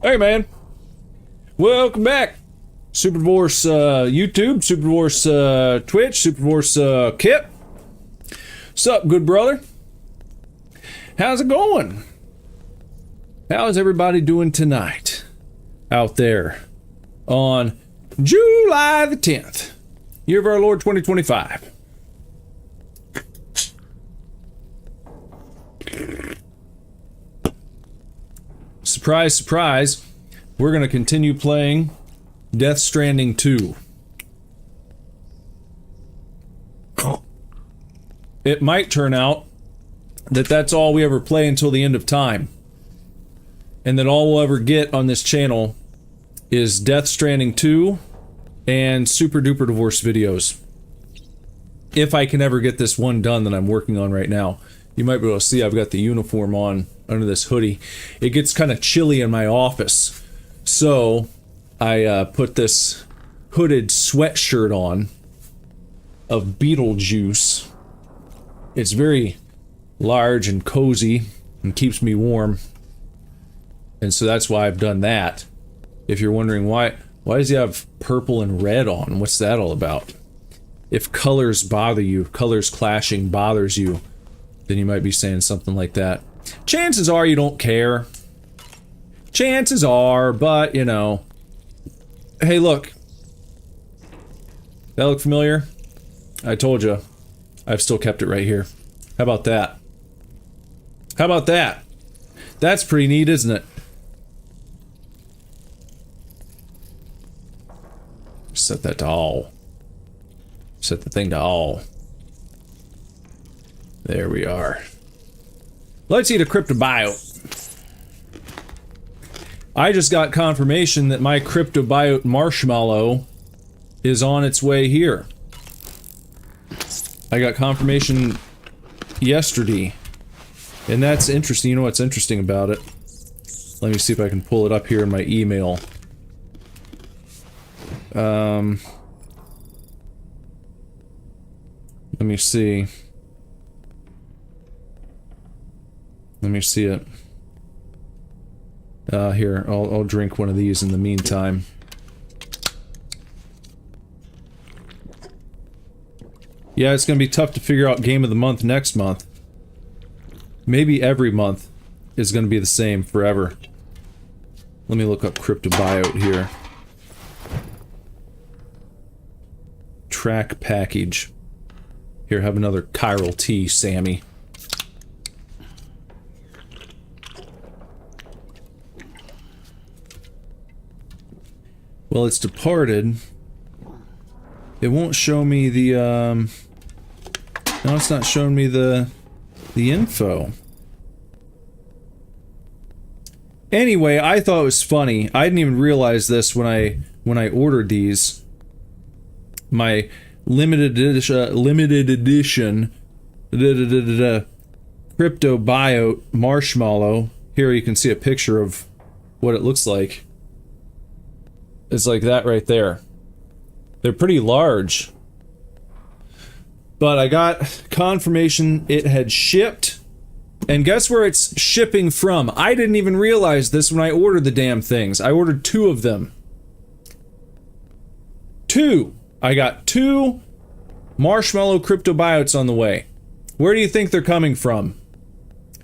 Hey man, welcome back. Superdivorce YouTube, Superdivorce Twitch, Superdivorce Kip. Sup, good brother? How's it going? How's everybody doing tonight out there on July the 10th, year of our Lord 2025? Surprise, surprise, we're going to continue playing Death Stranding 2. It might turn out that that's all we ever play until the end of time. And that all we'll ever get on this channel is Death Stranding 2 and Super Duper Divorce videos. If I can ever get this one done that I'm working on right now. You might be able to see I've got the uniform on under this hoodie. It gets kind of chilly in my office. So I put this hooded sweatshirt on of Beetlejuice. It's very large and cozy and keeps me warm. And so that's why I've done that. If you're wondering why does he have purple and red on? What's that all about? If colors bother you, colors clashing bothers you, then you might be saying something like that. Chances are you don't care. Chances are, but you know. Hey, look. That look familiar? I told you. I've still kept it right here. How about that? How about that? That's pretty neat, isn't it? Set that to all. Set the thing to all. There we are. Let's eat a cryptobiote. I just got confirmation that my cryptobiote marshmallow is on its way here. I got confirmation yesterday. And that's interesting. You know what's interesting about it? Let me see if I can pull it up here in my email. Let me see. Let me see it. Here, I'll drink one of these in the meantime. Yeah, it's gonna be tough to figure out game of the month next month. Maybe every month is gonna be the same forever. Let me look up cryptobiote here. Track package. Here, have another chiral tea, Sammy. Well, it's departed. It won't show me the, no, it's not showing me the info. Anyway, I thought it was funny. I didn't even realize this when I ordered these. My limited edition cryptobiote marshmallow. Here you can see a picture of what it looks like. It's like that right there. They're pretty large. But I got confirmation it had shipped. And guess where it's shipping from? I didn't even realize this when I ordered the damn things. I ordered 2 of them. 2! I got 2 marshmallow cryptobiotes on the way. Where do you think they're coming from?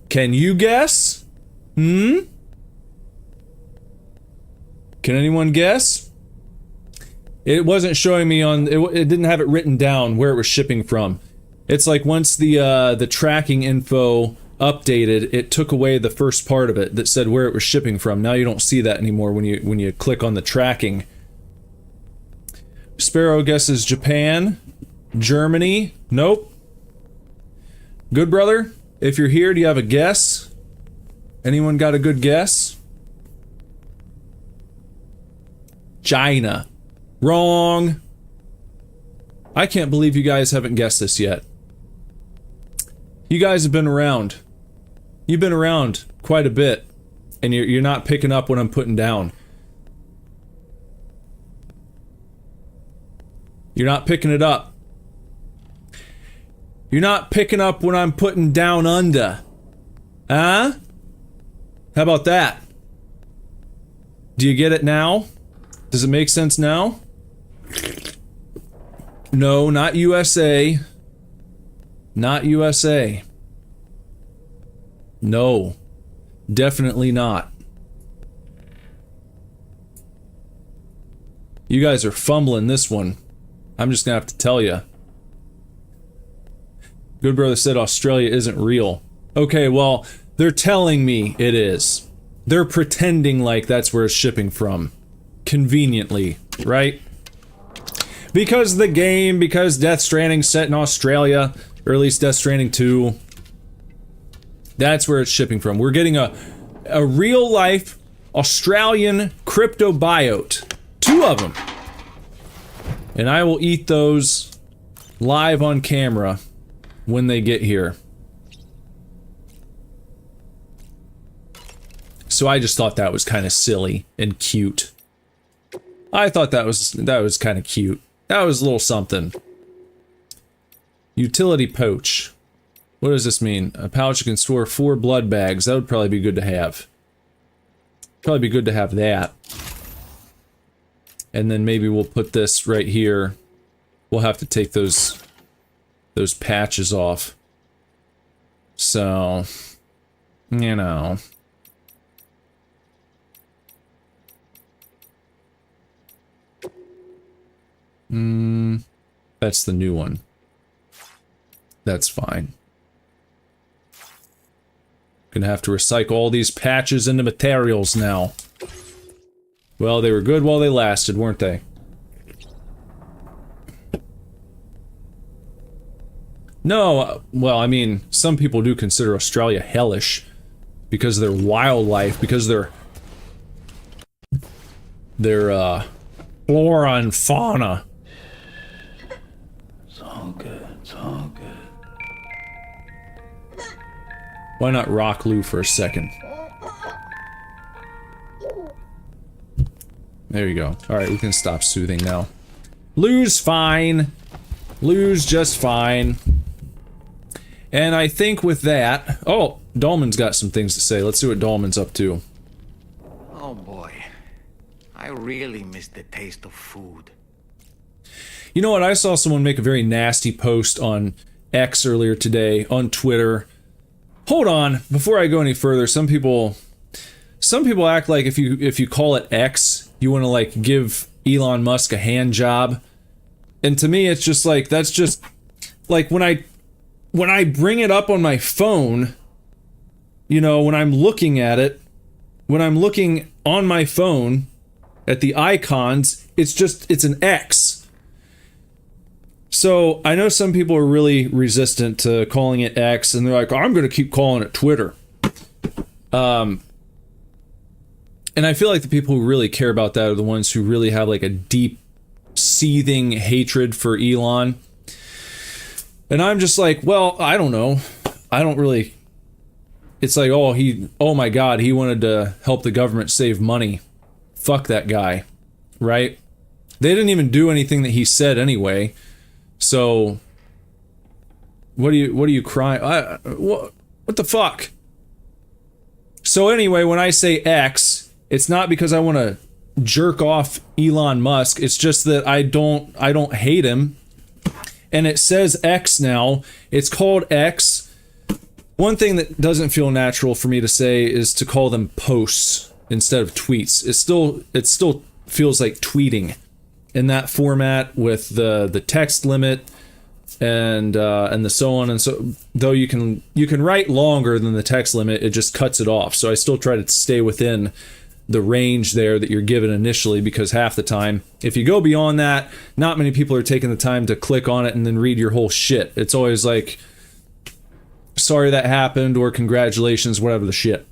Can you guess? Hmm? Can anyone guess? It wasn't showing me on... It didn't have it written down where it was shipping from. It's like once the tracking info updated, it took away the first part of it that said where it was shipping from. Now you don't see that anymore when you click on the tracking. Sparrow guesses Japan. Germany. Nope. Good brother, if you're here, do you have a guess? Anyone got a good guess? China. Wrong. I can't believe you guys haven't guessed this yet. You guys have been around. You've been around quite a bit, and you're not picking up what I'm putting down. You're not picking it up. You're not picking up what I'm putting down under. Huh? How about that? Do you get it now? Does it make sense now? No, not USA. Not USA. No. Definitely not. You guys are fumbling this one. I'm just gonna have to tell you. Good brother said Australia isn't real. Okay, well, they're telling me it is. They're pretending like that's where it's shipping from. Conveniently, right? Because the game, because Death Stranding's set in Australia, or at least Death Stranding 2. That's where it's shipping from. We're getting a real-life Australian cryptobiote. 2 of them. And I will eat those live on camera when they get here. So I just thought that was kind of silly and cute. I thought that was kind of cute. That was a little something. Utility pouch. What does this mean? A pouch that can store 4 blood bags. That would probably be good to have. Probably be good to have that. And then maybe we'll put this right here. We'll have to take those patches off. So, you know. That's the new one. That's fine. Gonna have to recycle all these patches into materials now. Well, they were good while they lasted, weren't they? No, well, I mean, some people do consider Australia hellish because of their wildlife, because of their flora and fauna. It's all good, it's all good. Why not rock Lou for a second? There you go. Alright, we can stop soothing now. Lou's fine. Lou's just fine. And I think with that... Oh, Dolman's got some things to say. Let's see what Dolman's up to. Oh boy. I really miss the taste of food. You know what? I saw someone make a very nasty post on X earlier today, on Twitter. Hold on, before I go any further, some people act like if you call it X, you want to like give Elon Musk a hand job. And to me it's just like, that's just like when I bring it up on my phone, you know, when I'm looking at it, when I'm looking on my phone at the icons, it's an X. So, I know some people are really resistant to calling it X, and they're like, I'm gonna keep calling it Twitter. And I feel like the people who really care about that are the ones who really have like a deep, seething hatred for Elon. And I'm just like, well, I don't know. I don't really... It's like, oh my god, he wanted to help the government save money. Fuck that guy. Right? They didn't even do anything that he said anyway. So, what are you crying? What the fuck? So anyway, when I say X, it's not because I want to jerk off Elon Musk. It's just that I don't hate him. And it says X now. It's called X. One thing that doesn't feel natural for me to say is to call them posts instead of tweets. It still feels like tweeting. In that format with the text limit and the so on and so, though you can write longer than the text limit, it just cuts it off. So I still try to stay within the range there that you're given initially, because half the time, if you go beyond that, not many people are taking the time to click on it and then read your whole shit. It's always like, sorry that happened, or congratulations, whatever the shit.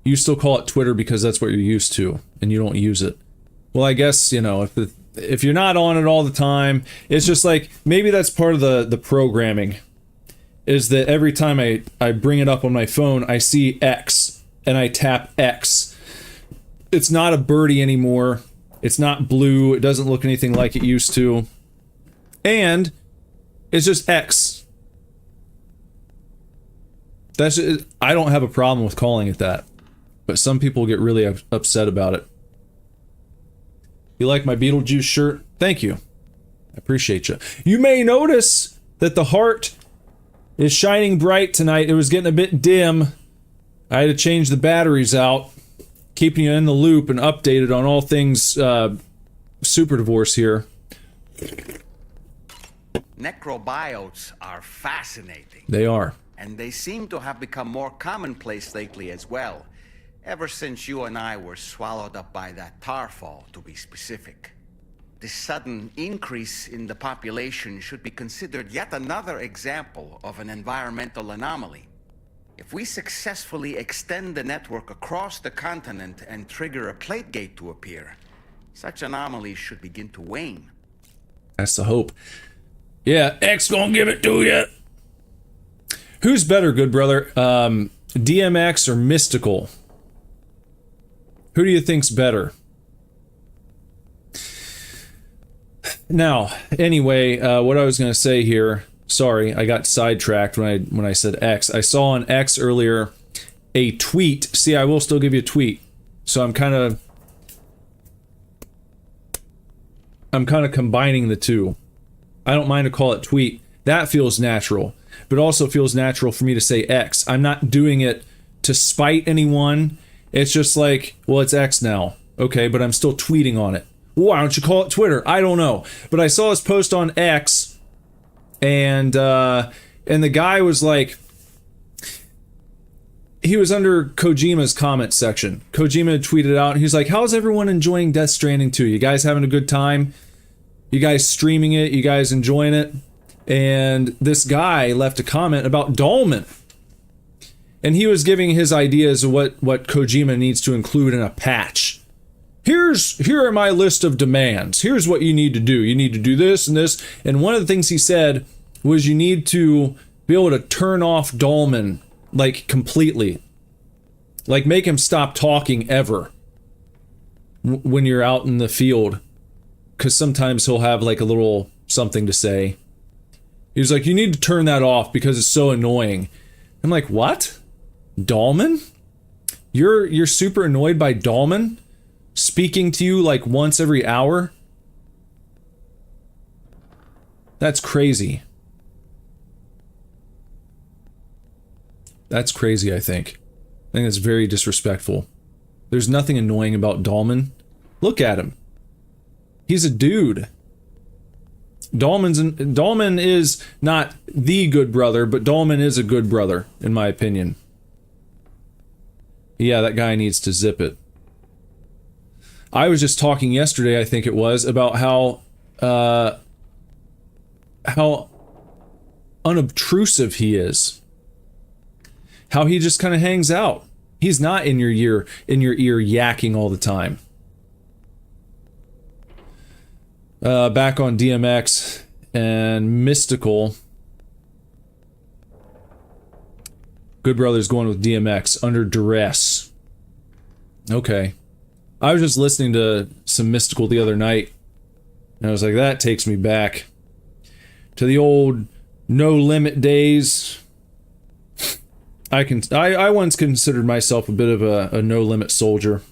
You still call it Twitter because that's what you're used to, and you don't use it. Well, I guess, you know, if you're not on it all the time, it's just like, maybe that's part of the programming, is that every time I bring it up on my phone, I see X, and I tap X. It's not a birdie anymore. It's not blue. It doesn't look anything like it used to. And it's just X. That's I don't have a problem with calling it that, but some people get really upset about it. You like my Beetlejuice shirt? Thank you. I appreciate you. You may notice that the heart is shining bright tonight. It was getting a bit dim. I had to change the batteries out, keeping you in the loop and updated on all things Super Divorce here. Necrobiotes are fascinating. They are. And they seem to have become more commonplace lately as well. Ever since you and I were swallowed up by that tar fall, to be specific. This sudden increase in the population should be considered yet another example of an environmental anomaly. If we successfully extend the network across the continent and trigger a plate gate to appear, such anomalies should begin to wane. That's the hope. Yeah, X gonna give it to you. Who's better, good brother? DMX or Mystical? Who do you think's better? Now, anyway, what I was gonna say here. Sorry, I got sidetracked when I said X. I saw on X earlier a tweet. See, I will still give you a tweet. So I'm kind of combining the two. I don't mind to call it tweet. That feels natural, but also feels natural for me to say X. I'm not doing it to spite anyone. It's just like, well, it's X now. Okay, but I'm still tweeting on it. Why don't you call it Twitter? I don't know. But I saw his post on X, and the guy was like, he was under Kojima's comment section. Kojima had tweeted out, he's like, how's everyone enjoying Death Stranding 2? You guys having a good time? You guys streaming it? You guys enjoying it? And this guy left a comment about Dolmen. And he was giving his ideas of what Kojima needs to include in a patch. Here are my list of demands. Here's what you need to do. You need to do this and this. And one of the things he said was you need to be able to turn off Dolmen, like, completely. Like, make him stop talking ever when you're out in the field. Because sometimes he'll have, like, a little something to say. He was like, you need to turn that off because it's so annoying. I'm like, what? Dolmen? You're super annoyed by Dolmen speaking to you like once every hour? That's crazy. That's crazy, I think. I think that's very disrespectful. There's nothing annoying about Dolmen. Look at him. He's a dude. Dolmen is not the good brother, but Dolmen is a good brother, in my opinion. Yeah, that guy needs to zip it. I was just talking yesterday, I think it was, about how unobtrusive he is. How he just kind of hangs out. He's not in your ear yakking all the time. Back on DMX and Mystical. Good Brother's going with DMX under duress. Okay. I was just listening to some Mystical the other night, and I was like, that takes me back to the old No Limit days. I once considered myself a bit of a No Limit soldier.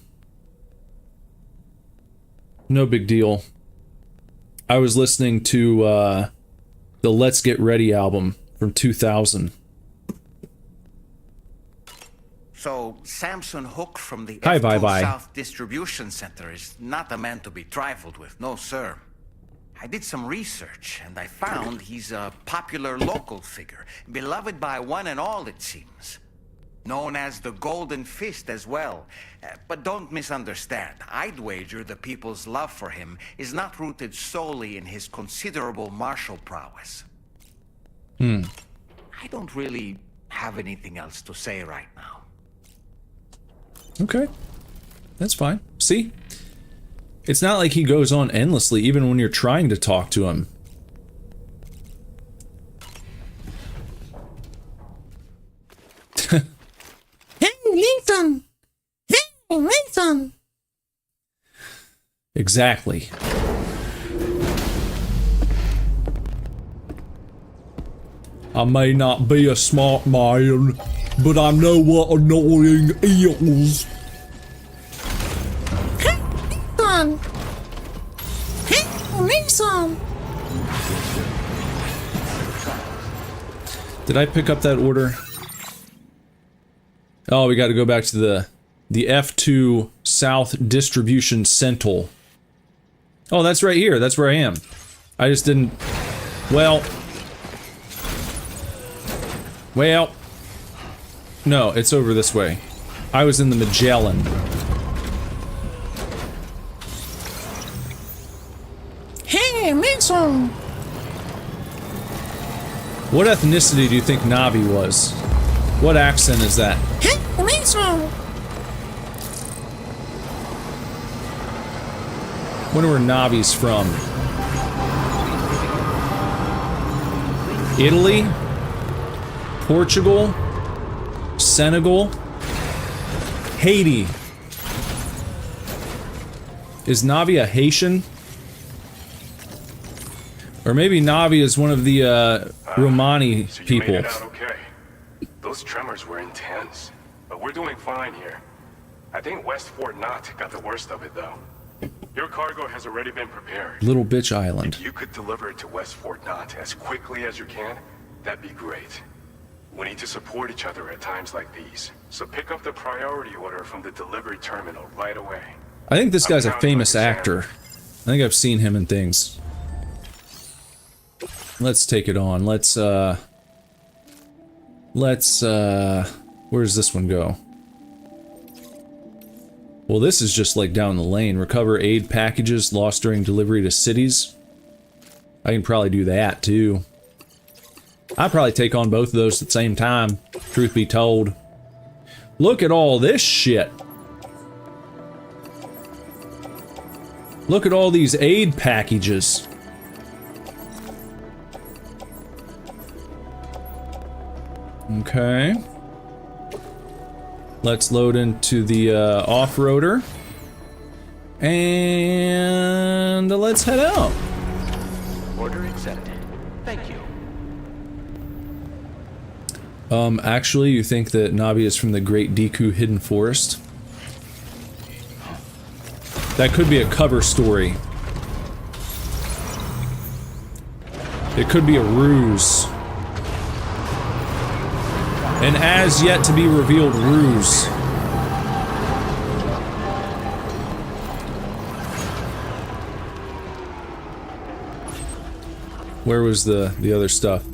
No big deal. I was listening to the Let's Get Ready album from 2000. So, Samson Hook from the Hi, F2 bye. South Distribution Center is not a man to be trifled with, no sir. I did some research, and I found he's a popular local figure, beloved by one and all, it seems. Known as the Golden Fist as well. But don't misunderstand. I'd wager the people's love for him is not rooted solely in his considerable martial prowess. I don't really have anything else to say right now. Okay. That's fine. See? It's not like he goes on endlessly, even when you're trying to talk to him. Hey, Nathan! Hey, Nathan! Exactly. I may not be a smart man, but I know what annoying is. Hey, Nathan! Hey, Nathan! Did I pick up that order? Oh, we got to go back to the F2 South Distribution Center. Oh, that's right here. That's where I am. I just didn't... Well... No, it's over this way. I was in the Magellan. Hey, Nathan! What ethnicity do you think Navi was? What accent is that? Hey, Nathan! Wonder where Navi's from. Italy? Portugal? Senegal? Haiti? Is Navi a Haitian? Or maybe Navi is one of the Romani So you people. made it out okay. Those tremors were intense, but we're doing fine here. I think West Fort Knott got the worst of it though. Your cargo has already been prepared. Little Bitch Island. If you could deliver it to West Fort Knott as quickly as you can, that'd be great. We need to support each other at times like these, so pick up the priority order from the delivery terminal right away. I think this guy's a counting famous on you, Sam. actor. I think I've seen him in things. Let's take it on. Let's where does this one go? Well, this is just like down the lane. Recover aid packages lost during delivery to cities. I can probably do that too. I'd probably take on both of those at the same time, truth be told. Look at all this shit. Look at all these aid packages. Okay. Let's load into the off-roader. And let's head out. Order accepted. Thank you. Actually, you think that Navi is from the Great Deku Hidden Forest? That could be a cover story. It could be a ruse. An as yet to be revealed ruse. Where was the other stuff?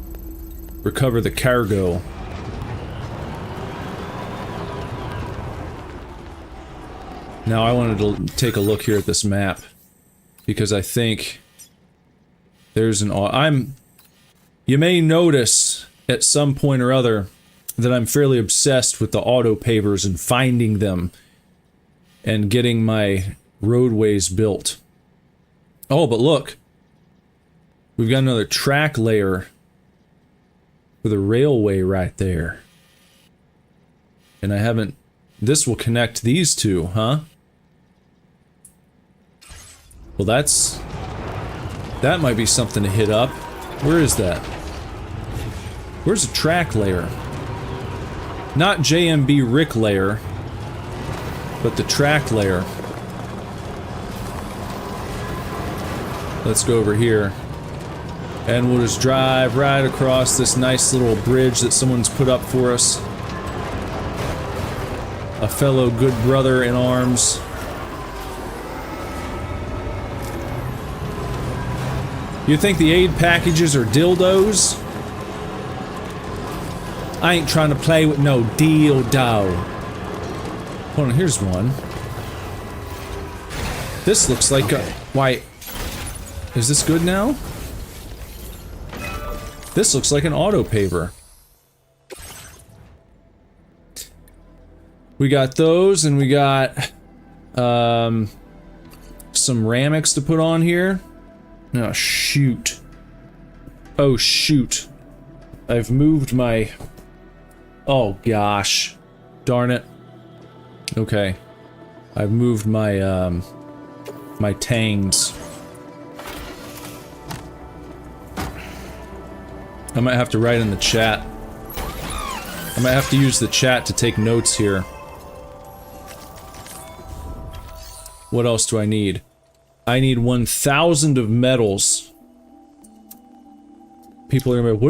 Recover the cargo. Now I wanted to take a look here at this map because I think there's an you may notice at some point or other that I'm fairly obsessed with the auto pavers and finding them and getting my roadways built. Oh, but look. We've got another track layer with a railway right there. And I haven't... This will connect these two, huh? Well, that's... That might be something to hit up. Where is that? Where's the track layer? Not JMB Rick layer, but the track layer. Let's go over here. And we'll just drive right across this nice little bridge that someone's put up for us. A fellow good brother in arms. You think the aid packages are dildos? I ain't trying to play with no dildo. Hold on, here's one. This looks like a... Why... Is this good now? This looks like an auto paver. We got those, and we got... some Ramix to put on here. Oh, shoot. Oh, shoot. I've moved my... Oh, gosh. Darn it. Okay. I've moved my, my tangs. I might have to write in the chat. I might have to use the chat to take notes here. What else do I need? I need 1,000 of metals. People are gonna be like,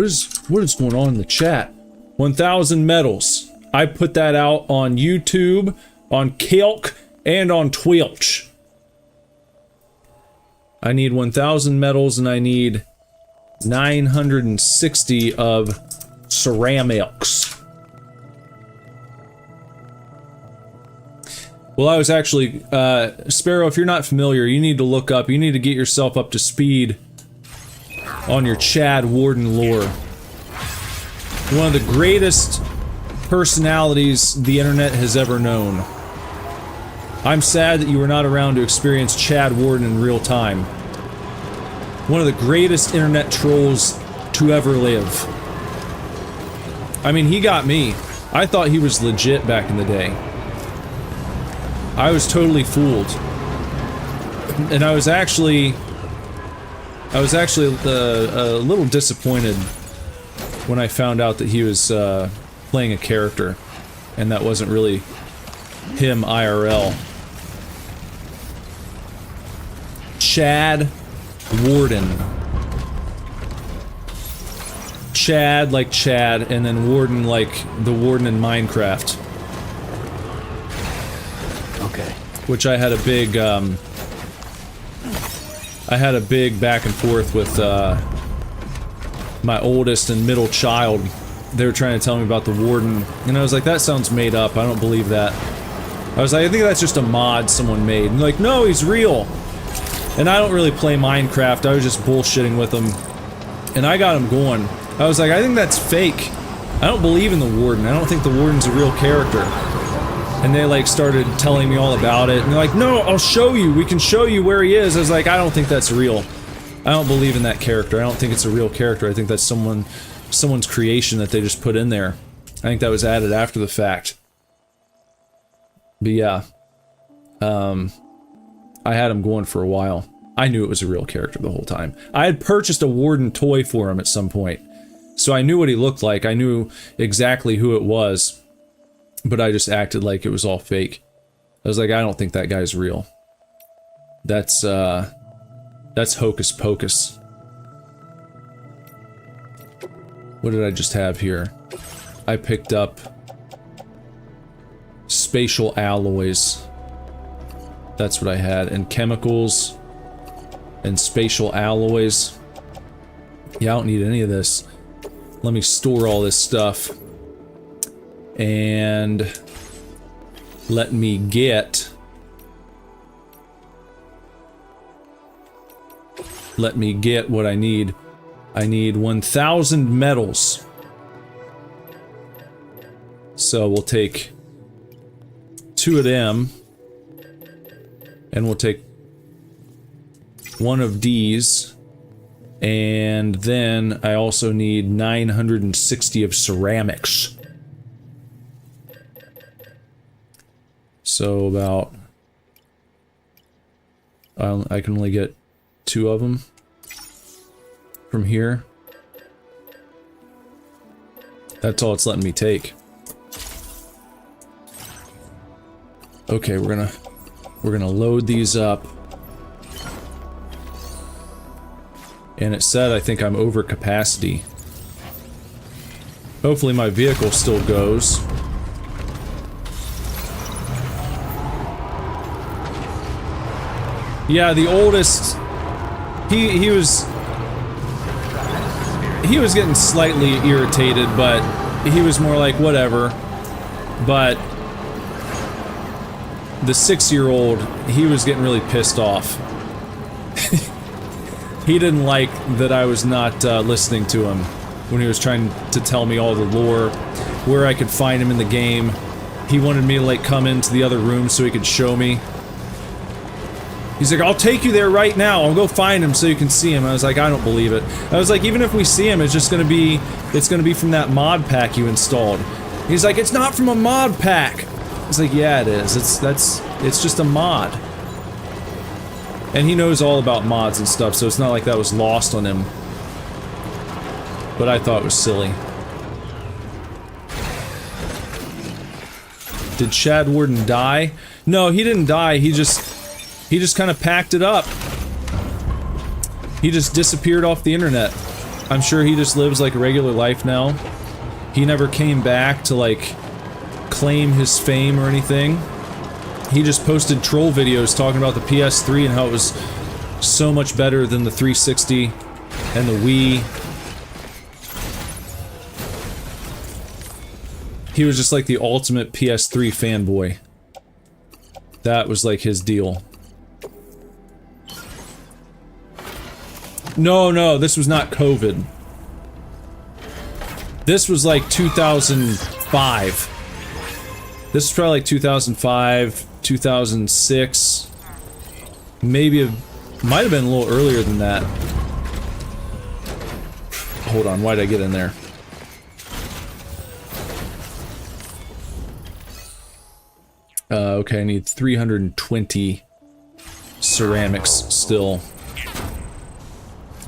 what is going on in the chat? 1,000 metals. I put that out on YouTube, on Kelk, and on Twitch. I need 1,000 metals and I need 960 of ceramics. Well, I was actually, Sparrow, if you're not familiar, you need to look up, you need to get yourself up to speed on your Chad Warden lore. One of the greatest personalities the internet has ever known. I'm sad that you were not around to experience Chad Warden in real time. One of the greatest internet trolls to ever live. I mean, he got me. I thought he was legit back in the day. I was totally fooled. And I was actually a little disappointed when I found out that he was playing a character and that wasn't really him IRL. Chad Warden. Chad like Chad, and then Warden like the Warden in Minecraft. Okay. Which I had a big back and forth with my oldest and middle child. They were trying to tell me about the Warden, and I was like, that sounds made up, I don't believe that. I was like, I think that's just a mod someone made. And they're like, no, he's real. And I don't really play Minecraft, I was just bullshitting with him. And I got him going. I was like, I think that's fake. I don't believe in the Warden, I don't think the Warden's a real character. And they like started telling me all about it, and they're like, no, I'll show you, we can show you where he is. I was like, I don't think that's real. I don't believe in that character, I don't think it's a real character, I think that's someone's creation that they just put in there. I think that was added after the fact. But yeah. I had him going for a while. I knew it was a real character the whole time. I had purchased a Warden toy for him at some point. So I knew what he looked like, I knew exactly who it was. But I just acted like it was all fake. I was like, I don't think that guy's real. That's hocus pocus. What did I just have here? I picked up spatial alloys. That's what I had. And chemicals. And spatial alloys. Yeah, I don't need any of this. Let me store all this stuff. And let me get what I need. I need 1,000 metals. So we'll take 2 of them, and we'll take 1 of these, and then I also need 960 of ceramics. So about, I can only get 2 of them from here. That's all it's letting me take. Okay, we're gonna load these up. And it said I think I'm over capacity. Hopefully my vehicle still goes. Yeah, the oldest, he was getting slightly irritated, but he was more like, whatever. But the 6-year-old, he was getting really pissed off. He didn't like that I was not listening to him when he was trying to tell me all the lore, where I could find him in the game. He wanted me to like come into the other room so he could show me. He's like, I'll take you there right now, I'll go find him so you can see him. I was like, I don't believe it. I was like, even if we see him, it's just gonna be, from that mod pack you installed. He's like, it's not from a mod pack. I was like, yeah it is, it's just a mod. And he knows all about mods and stuff, so it's not like that was lost on him. But I thought it was silly. Did Chad Warden die? No, he didn't die. He just kind of packed it up. He just disappeared off the internet. I'm sure he just lives like a regular life now. He never came back to like claim his fame or anything. He just posted troll videos talking about the PS3 and how it was so much better than the 360 and the Wii. He was just like the ultimate PS3 fanboy. That was like his deal. No, this was not COVID. This was like 2005. This is probably like 2005, 2006. Maybe might have been a little earlier than that. Hold on, why did I get in there? Okay, I need 320 ceramics still.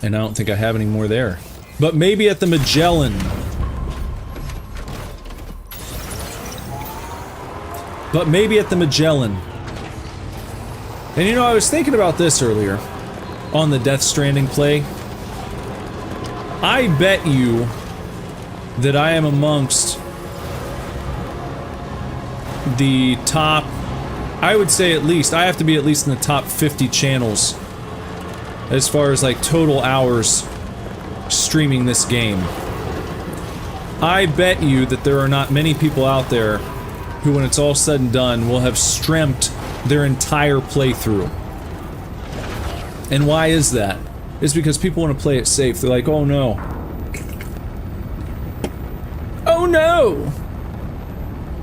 And I don't think I have any more there. But maybe at the Magellan. But maybe at the Magellan. And you know, I was thinking about this earlier. On the Death Stranding play. I bet you that I am amongst the top, I would say at least, I have to be at least in the top 50 channels as far as like total hours streaming this game. I bet you that there are not many people out there who, when it's all said and done, will have streamed their entire playthrough. And why is that? It's because people want to play it safe. They're like, oh no. Oh no!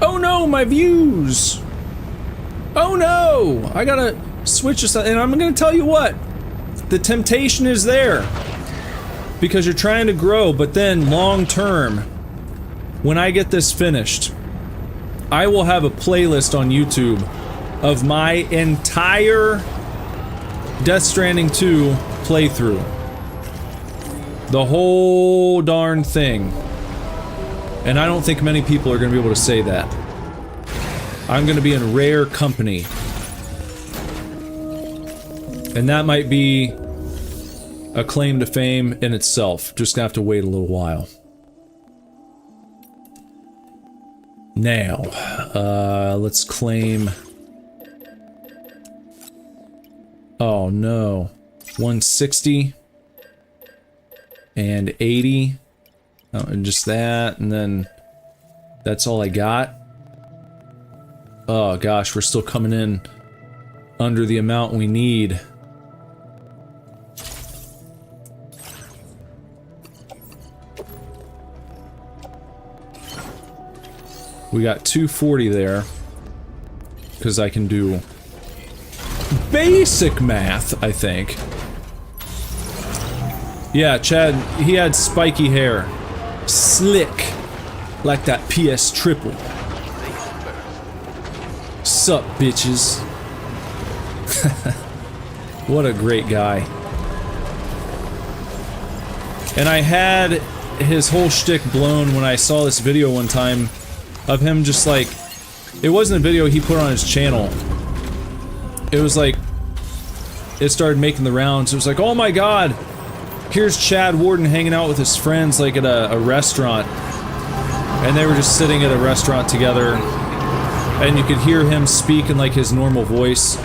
Oh no, my views! Oh no! I gotta switch this, and I'm gonna tell you what. The temptation is there. Because you're trying to grow, but then long term, when I get this finished, I will have a playlist on YouTube of my entire Death Stranding 2 playthrough. The whole darn thing. And I don't think many people are going to be able to say that. I'm going to be in rare company. And that might be a claim to fame in itself. Just gonna have to wait a little while. Now, let's claim... Oh no. 160 and 80. Oh, and just that, and then that's all I got. Oh gosh, we're still coming in under the amount we need. We got 240 there, because I can do basic math, I think. Yeah, Chad, he had spiky hair. Slick. Like that PS triple. Sup, bitches. What a great guy. And I had his whole shtick blown when I saw this video one time of him just like... It wasn't a video he put on his channel. It was like... It started making the rounds. It was like, oh my god! Here's Chad Warden hanging out with his friends like at a restaurant. And they were just sitting at a restaurant together. And you could hear him speak in like his normal voice.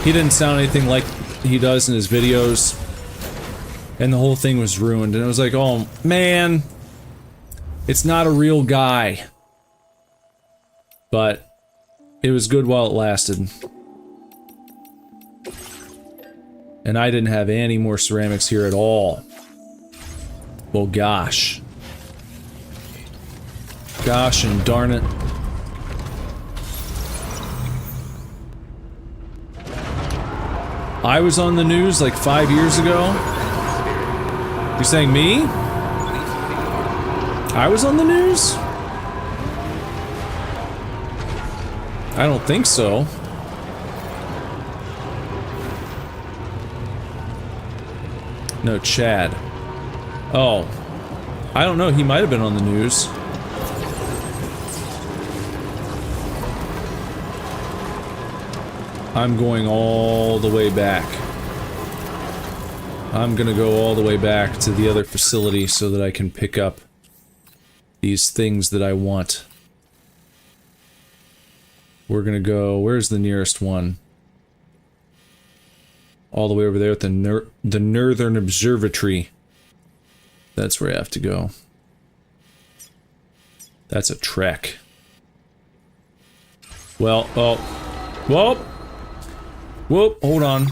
He didn't sound anything like he does in his videos. And the whole thing was ruined. And it was like, oh man. It's not a real guy. But it was good while it lasted. And I didn't have any more ceramics here at all. Well, gosh. Gosh and darn it. I was on the news like 5 years ago. You're saying me? I was on the news? I don't think so. No, Chad. Oh. I don't know, he might have been on the news. I'm going all the way back. I'm gonna go all the way back to the other facility so that I can pick up these things that I want. We're gonna go... Where's the nearest one? All the way over there at the Northern Observatory. That's where I have to go. That's a trek. Well, oh. Whoop! Whoop, hold on.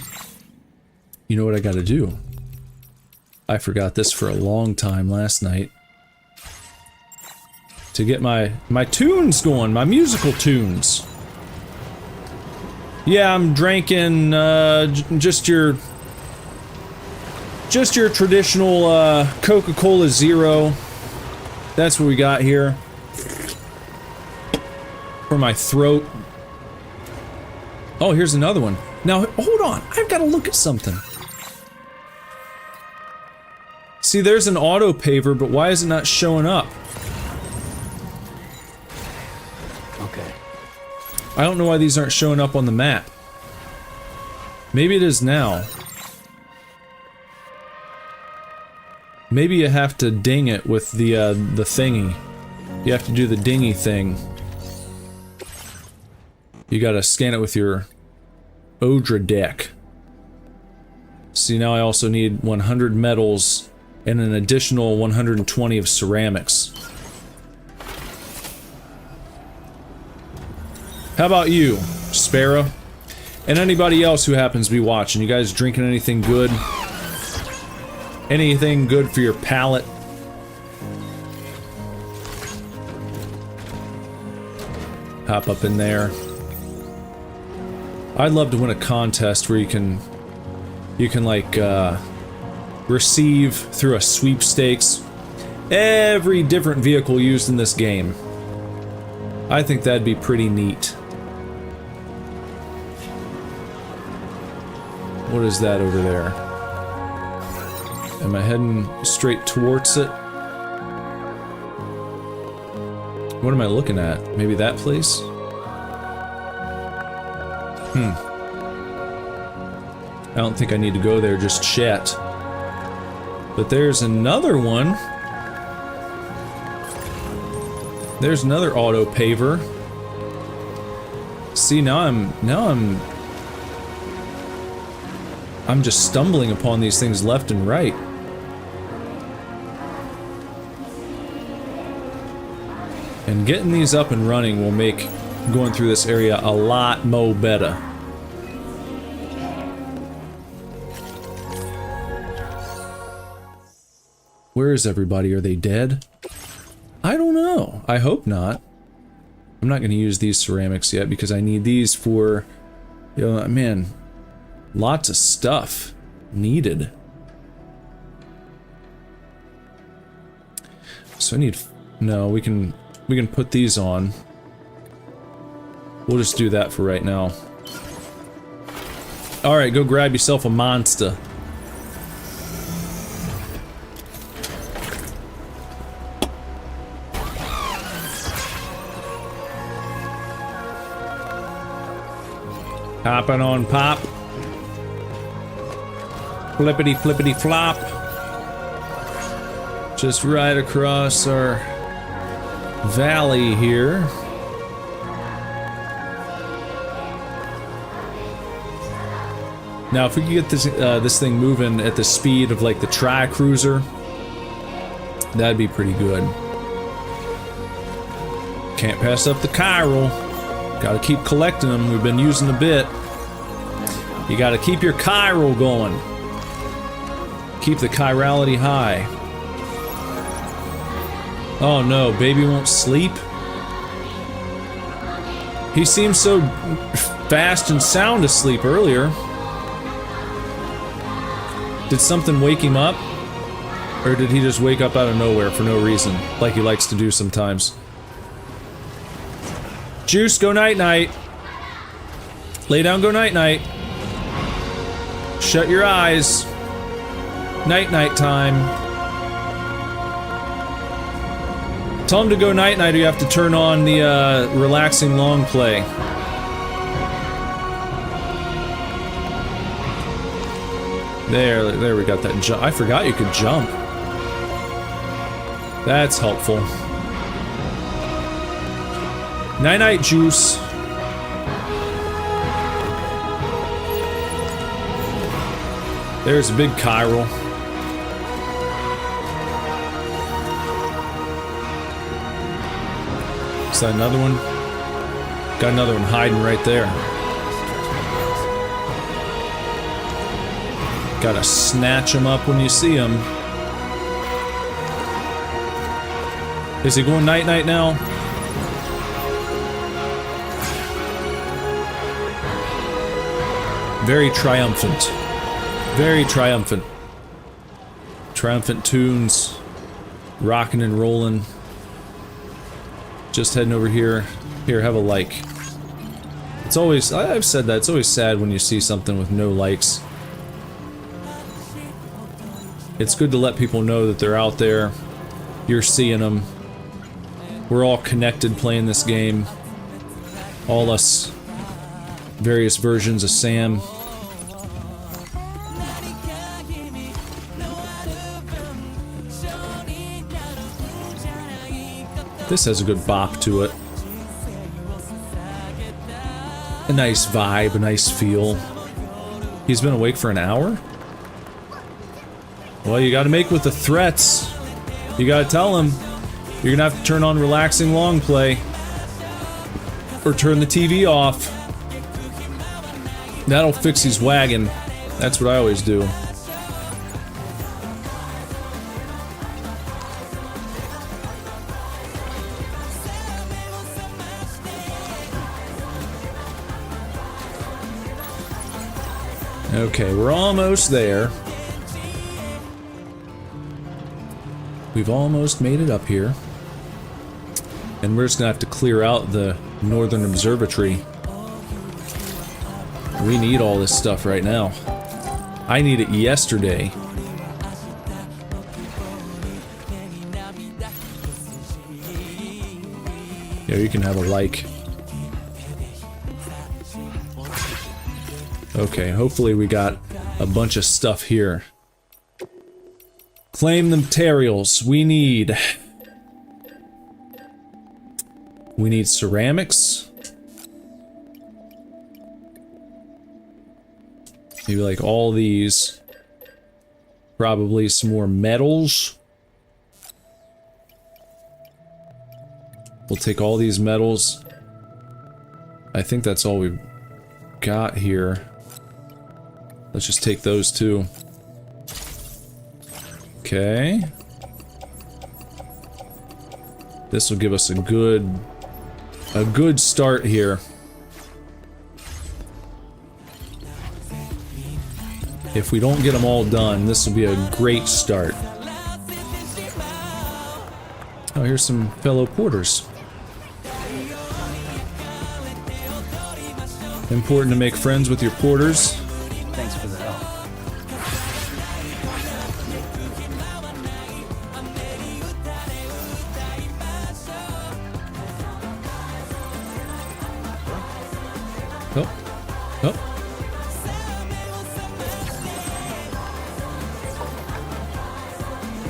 You know what I gotta do? I forgot this for a long time last night. To get my tunes going, my musical tunes. Yeah, I'm drinking, just your traditional, Coca-Cola Zero. That's what we got here. For my throat. Oh, here's another one. Now, hold on, I've gotta look at something. See, there's an auto paver, but why is it not showing up? Okay. I don't know why these aren't showing up on the map. Maybe it is now. Maybe you have to ding it with the thingy. You have to do the dingy thing. You gotta scan it with your Odra deck. See, now I also need 100 metals and an additional 120 of ceramics. How about you, Sparrow? And anybody else who happens to be watching, you guys drinking anything good? Anything good for your palate? Hop up in there. I'd love to win a contest where you can like, receive through a sweepstakes every different vehicle used in this game. I think that'd be pretty neat. What is that over there? Am I heading straight towards it? What am I looking at? Maybe that place? I don't think I need to go there just yet. But there's another one. There's another auto paver. See, now I'm just stumbling upon these things left and right. And getting these up and running will make going through this area a lot more better. Where is everybody? Are they dead? I don't know. I hope not. I'm not going to use these ceramics yet because I need these for... You know, man, lots of stuff needed. So I need... No, we can put these on. We'll just do that for right now. Alright, go grab yourself a monster. Hopping on pop. Flippity flippity flop. Just right across our valley here. Now, if we could get this this thing moving at the speed of like the Tri-Cruiser, that'd be pretty good. Can't pass up the chiral. Gotta keep collecting them. We've been using a bit. You gotta keep your chiral going. Keep the chirality high. Oh no, baby won't sleep. He seemed so fast and sound asleep earlier. Did something wake him up? Or did he just wake up out of nowhere for no reason, like he likes to do sometimes? Juice, go night-night. Lay down, go night-night. Shut your eyes. Night-night time. Tell him to go night-night or you have to turn on the relaxing long play. There we got that jump. I forgot you could jump. That's helpful. Night-night juice. There's a big chiral. Is that another one? Got another one hiding right there. Gotta snatch him up when you see him. Is he going night-night now? Very triumphant. Very triumphant. Triumphant tunes. Rocking and rolling. Just heading over here. Here, have a like. It's always, I've said that, it's always sad when you see something with no likes. It's good to let people know that they're out there. You're seeing them. We're all connected playing this game. All us. Various versions of Sam. This has a good bop to it. A nice vibe, a nice feel. He's been awake for an hour? Well, you gotta make with the threats. You gotta tell him. You're gonna have to turn on relaxing long play. Or turn the TV off. That'll fix his wagon. That's what I always do. Okay, we're almost there. We've almost made it up here. And we're just gonna have to clear out the Northern Observatory. We need all this stuff right now. I need it yesterday. Yeah, you can have a like. Okay, hopefully we got a bunch of stuff here. Claim the materials. We need ceramics. Maybe like all these. Probably some more metals. We'll take all these metals. I think that's all we've got here. Let's just take those two. Okay. This will give us a good start here. If we don't get them all done, this will be a great start. Oh, here's some fellow porters. Important to make friends with your porters. Thanks for the help. Oh. Oh.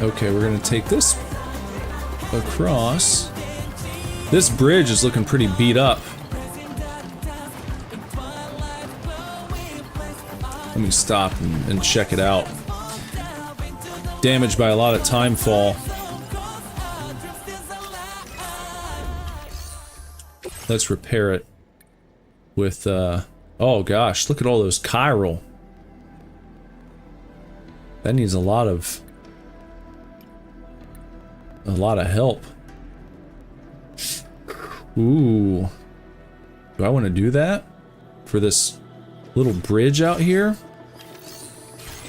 Okay, we're gonna take this across. This bridge is looking pretty beat up. Let me stop and check it out. Damaged by a lot of time fall. Let's repair it with, oh gosh, look at all those chiral. That needs a lot of help. Ooh. Do I want to do that? For this little bridge out here?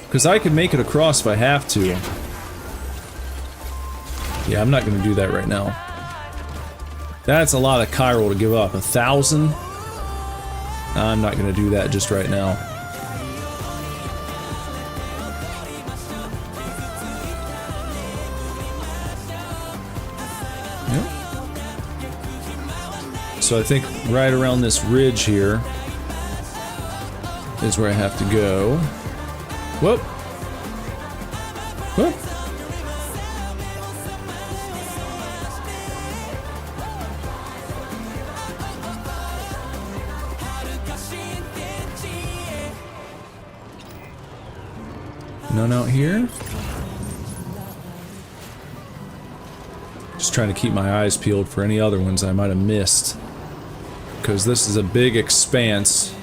Because I can make it across if I have to. Yeah, I'm not going to do that right now. That's a lot of chiral to give up. 1,000? I'm not going to do that just right now. Yep. So I think right around this ridge here is where I have to go. Whoop! Huh? None out here? Just trying to keep my eyes peeled for any other ones I might have missed. Because this is a big expanse.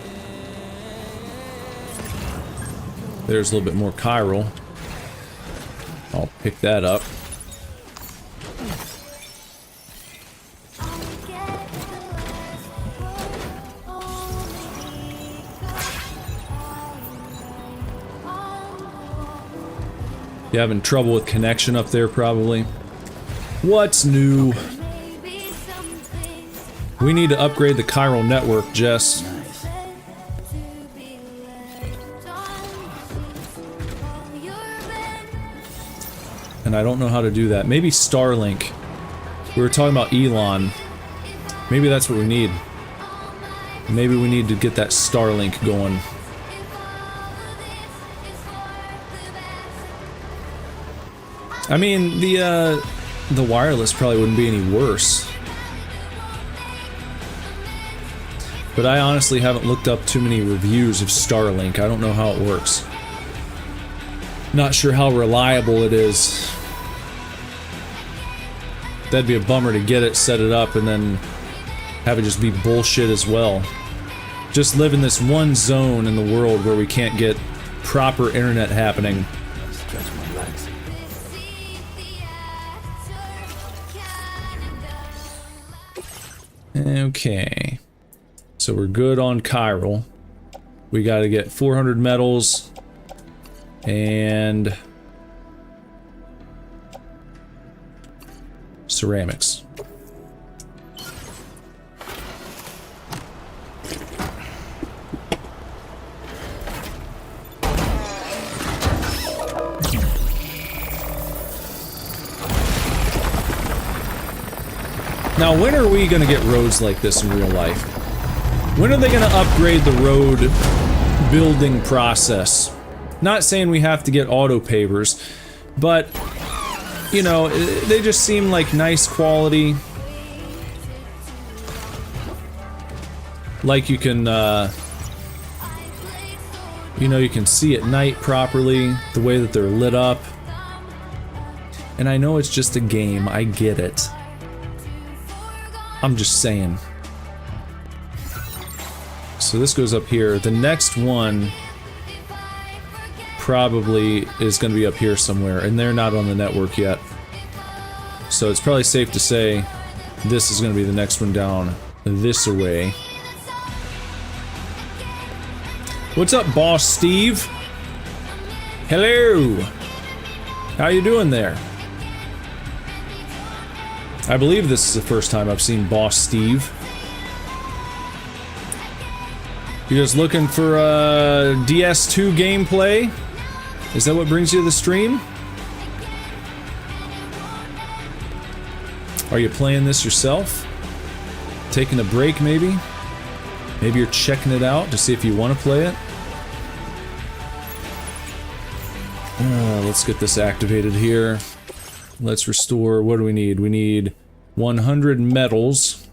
There's a little bit more chiral. I'll pick that up. You having trouble with connection up there, probably? What's new? We need to upgrade the chiral network, Jess. And I don't know how to do that. Maybe Starlink. We were talking about Elon. Maybe that's what we need. Maybe we need to get that Starlink going. I mean, the wireless probably wouldn't be any worse. But I honestly haven't looked up too many reviews of Starlink. I don't know how it works. Not sure how reliable it is. That'd be a bummer to get it, set it up, and then have it just be bullshit as well. Just live in this one zone in the world where we can't get proper internet happening. Stretch my legs. Okay. So we're good on chiral. We gotta get 400 metals and ceramics. Now, when are we gonna get roads like this in real life? When are they gonna upgrade the road building process? Not saying we have to get auto pavers, but, you know, they just seem like nice quality. Like you can, you know, you can see at night properly, the way that they're lit up. And I know it's just a game, I get it. I'm just saying. So this goes up here. The next one probably is going to be up here somewhere, and they're not on the network yet. So it's probably safe to say this is going to be the next one down this way. What's up, Boss Steve? Hello. How you doing there? I believe this is the first time I've seen Boss Steve. You just looking for DS2 gameplay? Is that what brings you to the stream? Are you playing this yourself? Taking a break, maybe? Maybe you're checking it out to see if you want to play it? Let's get this activated here. Let's restore, what do we need? We need 100 metals.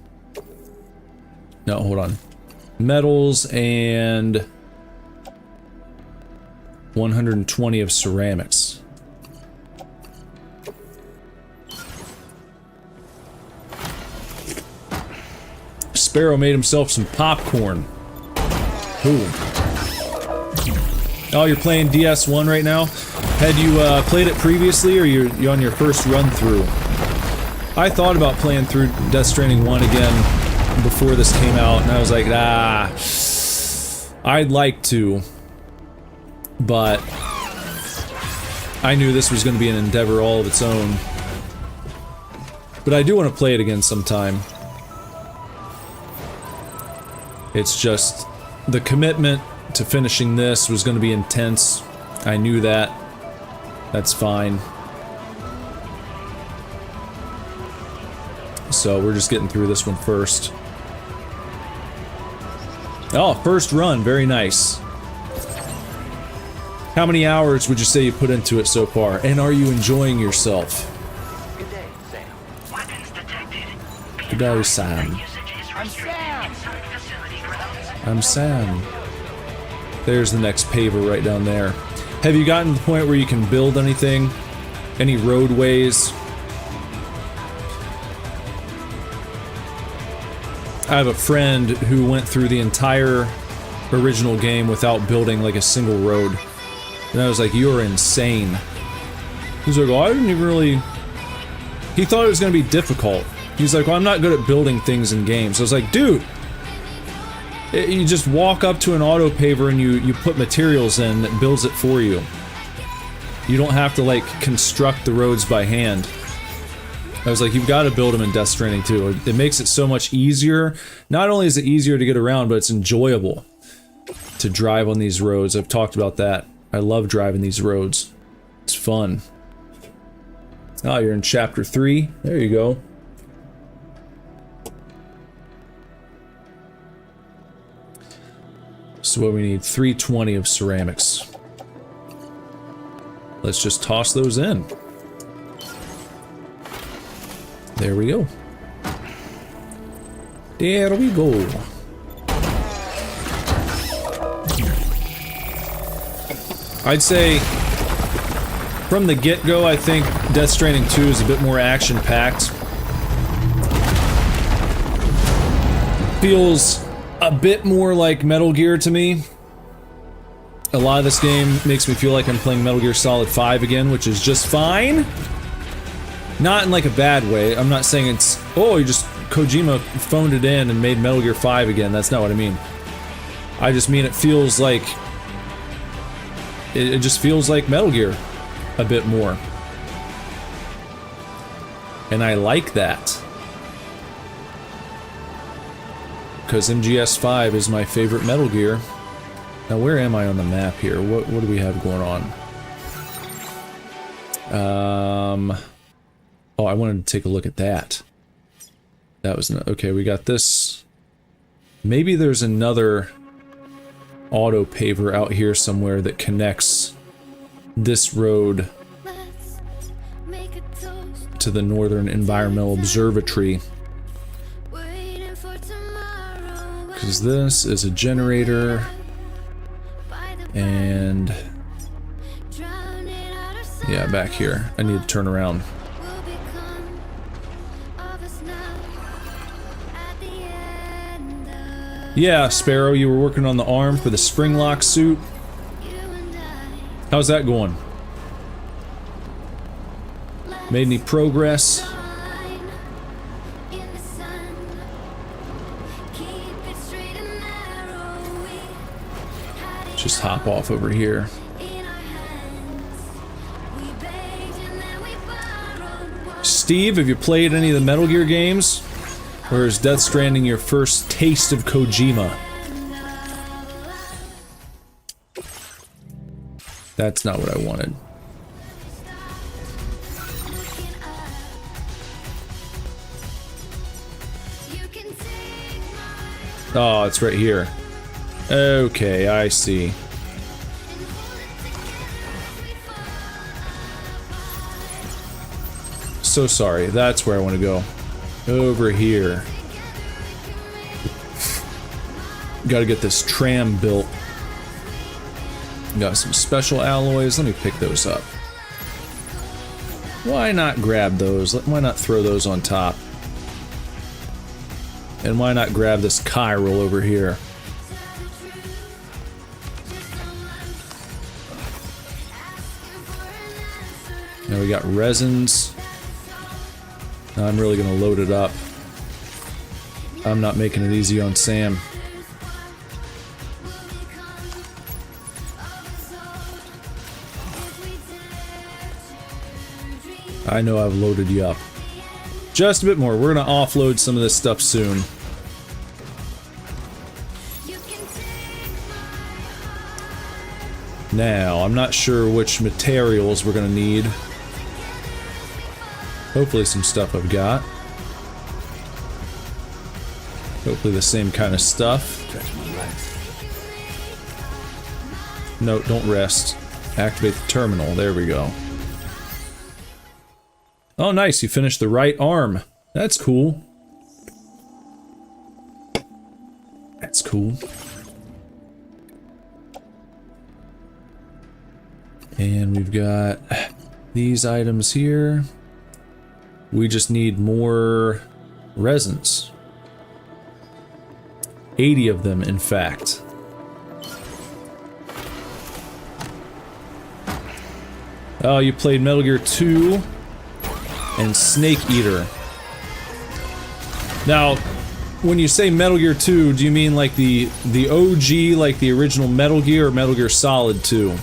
No, hold on. Metals and 120 of ceramics. Sparrow made himself some popcorn. Ooh. Oh, you're playing DS1 right now? Had you played it previously, or you're on your first run through? I thought about playing through Death Stranding 1 again before this came out, and I was like, ah, I'd like to, but I knew this was going to be an endeavor all of its own. But I do want to play it again sometime. It's just the commitment to finishing this was going to be intense. I knew that. That's fine. So we're just getting through this one first. Oh, first run, very nice. How many hours would you say you put into it so far? And are you enjoying yourself? Good day, Sam. Weapons detected. Good day, Sam. I'm Sam. I'm Sam. There's the next paver right down there. Have you gotten to the point where you can build anything? Any roadways? I have a friend who went through the entire original game without building like a single road. And I was like, you're insane. He's like, oh, I didn't even really... He thought it was going to be difficult. He's like, well, I'm not good at building things in games. I was like, dude, you just walk up to an auto paver and you put materials in that builds it for you. You don't have to like construct the roads by hand. I was like, you've got to build them in Death Stranding too. It makes it so much easier. Not only is it easier to get around, but it's enjoyable to drive on these roads. I've talked about that. I love driving these roads. It's fun. Oh, you're in chapter 3. There you go. So what we need, 320 of ceramics. Let's just toss those in. There we go. There we go. I'd say from the get-go, I think Death Stranding 2 is a bit more action-packed. Feels a bit more like Metal Gear to me. A lot of this game makes me feel like I'm playing Metal Gear Solid 5 again, which is just fine. Not in like a bad way. I'm not saying it's, oh, you just Kojima phoned it in and made Metal Gear 5 again. That's not what I mean. I just mean it feels like it just feels like Metal Gear a bit more. And I like that. Because MGS5 is my favorite Metal Gear. Now where am I on the map here? What do we have going on? Oh, I wanted to take a look at that. That was okay, we got this. Maybe there's another auto paver out here somewhere that connects this road to the Northern Environmental Observatory. Because this is a generator. And yeah, back here. I need to turn around. Yeah, Sparrow, you were working on the arm for the spring lock suit. How's that going? Made any progress? Just hop off over here. Steve, have you played any of the Metal Gear games? Or is Death Stranding your first taste of Kojima? That's not what I wanted. Oh, it's right here. Okay, I see. So sorry, that's where I want to go. Over here. Gotta get this tram built. Got some special alloys. Let me pick those up. Why not grab those? Why not throw those on top? And why not grab this chiral over here? Now we got resins. Now I'm really gonna load it up. I'm not making it easy on Sam. I know I've loaded you up. Just a bit more. We're gonna offload some of this stuff soon. Now, I'm not sure which materials we're gonna need. Hopefully some stuff I've got. Hopefully the same kind of stuff. No, don't rest. Activate the terminal. There we go. Oh, nice. You finished the right arm. That's cool. That's cool. And we've got these items here. We just need more resins. 80 of them, in fact. Oh, you played Metal Gear 2 and Snake Eater. Now, when you say Metal Gear 2, do you mean like the OG, like the original Metal Gear, or Metal Gear Solid 2?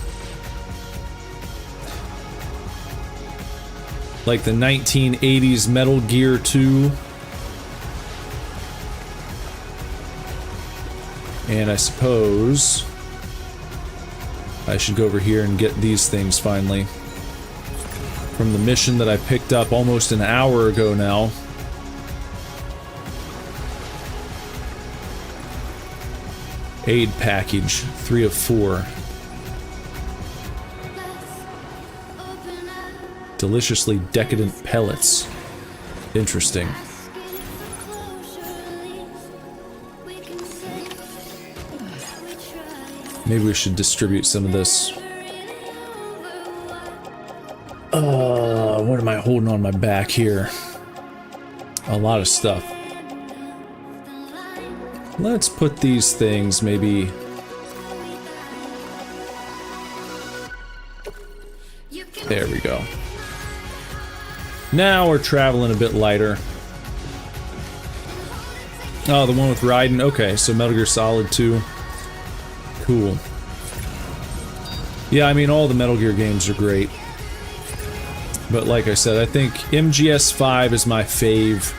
Like the 1980s Metal Gear 2? And I suppose I should go over here and get these things finally. From the mission that I picked up almost an hour ago now. Aid package, 3 of 4. Deliciously decadent pellets. Interesting. Maybe we should distribute some of this. What am I holding on my back here? A lot of stuff. Let's put these things maybe... There we go. Now we're traveling a bit lighter. Oh, the one with Raiden. Okay, so Metal Gear Solid 2. Cool. Yeah, I mean, all the Metal Gear games are great. But like I said, I think MGS5 is my fave.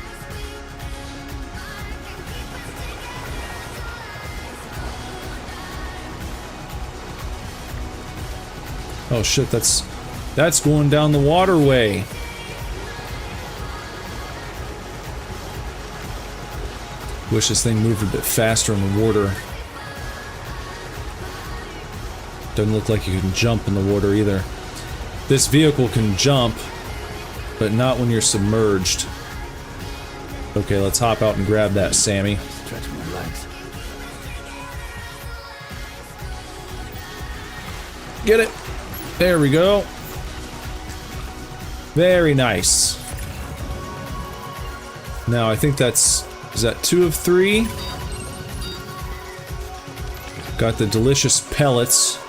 Oh shit, that's going down the waterway. Wish this thing moved a bit faster in the water. Doesn't look like you can jump in the water either. This vehicle can jump, but not when you're submerged. Okay, let's hop out and grab that, Sammy. Stretch my legs. Get it! There we go. Very nice. Now, I think that's... Is that 2 of 3? Got the delicious pellets.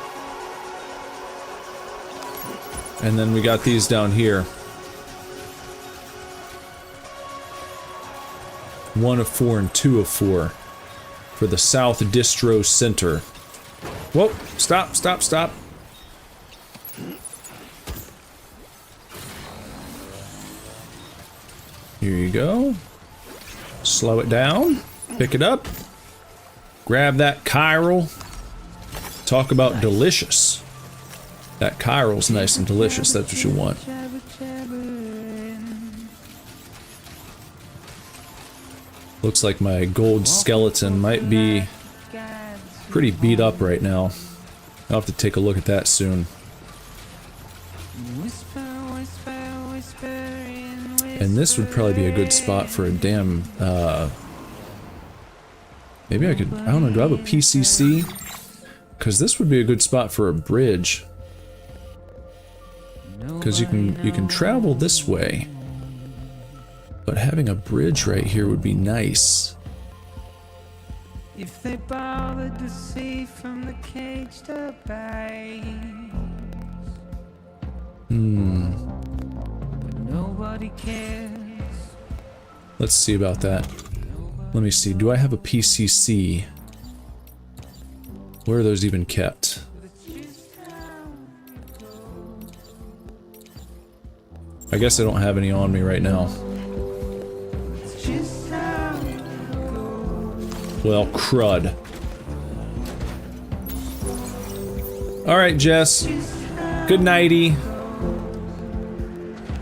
And then we got these down here. 1 of 4 and 2 of 4. For the South Distro Center. Whoa! Stop, stop, stop. Here you go. Slow it down. Pick it up. Grab that chiral. Talk about delicious. That chiral's nice and delicious. That's what you want. Looks like my gold skeleton might be pretty beat up right now. I'll have to take a look at that soon. And this would probably be a good spot for a damn, maybe I could, I don't know, do I have a PCC? Because this would be a good spot for a bridge. Because you can travel this way. But having a bridge right here would be nice. If they bothered to see from the cage to base. But nobody cares. Let's see about that. Let me see. Do I have a PCC? Where are those even kept? I guess I don't have any on me right now. Well, crud. Alright, Jess. Good nighty.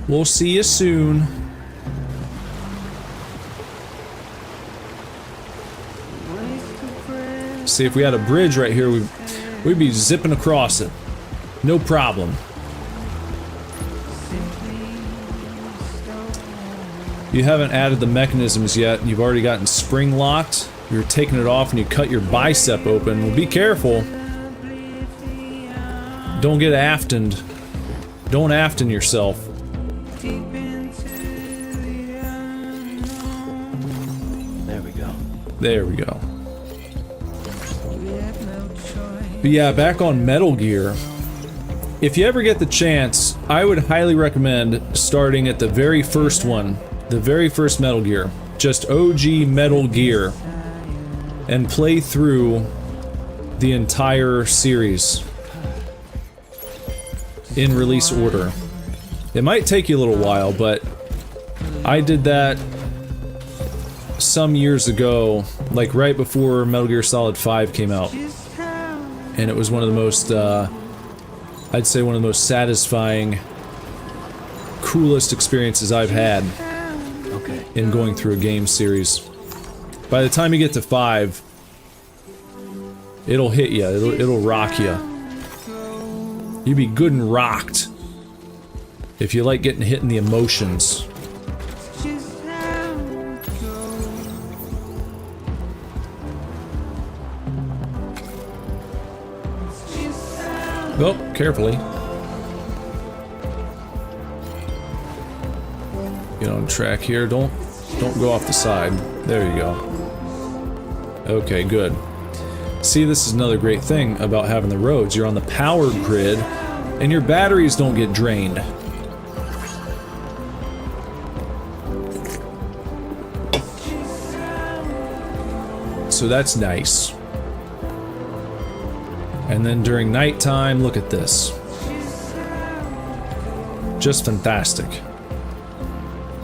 We'll see you soon. See, if we had a bridge right here, we'd be zipping across it. No problem. You haven't added the mechanisms yet, and you've already gotten spring locked. You're taking it off and you cut your bicep open. Well, be careful. Don't get aftoned. Don't afton yourself. There we go. There we go. But yeah, back on Metal Gear. If you ever get the chance, I would highly recommend starting at the very first one. The very first Metal Gear. Just OG Metal Gear. And play through the entire series. In release order. It might take you a little while, but I did that some years ago, like right before Metal Gear Solid 5 came out. And it was one of the most, I'd say one of the most satisfying, coolest experiences I've had in going through a game series. By the time you get to 5, it'll hit you, it'll rock you. You'd be good and rocked if you like getting hit in the emotions. Oh, carefully. Get on track here. Don't go off the side. There you go. Okay, good. See, this is another great thing about having the roads. You're on the power grid, and your batteries don't get drained. So that's nice. And then during nighttime, look at this. Just fantastic.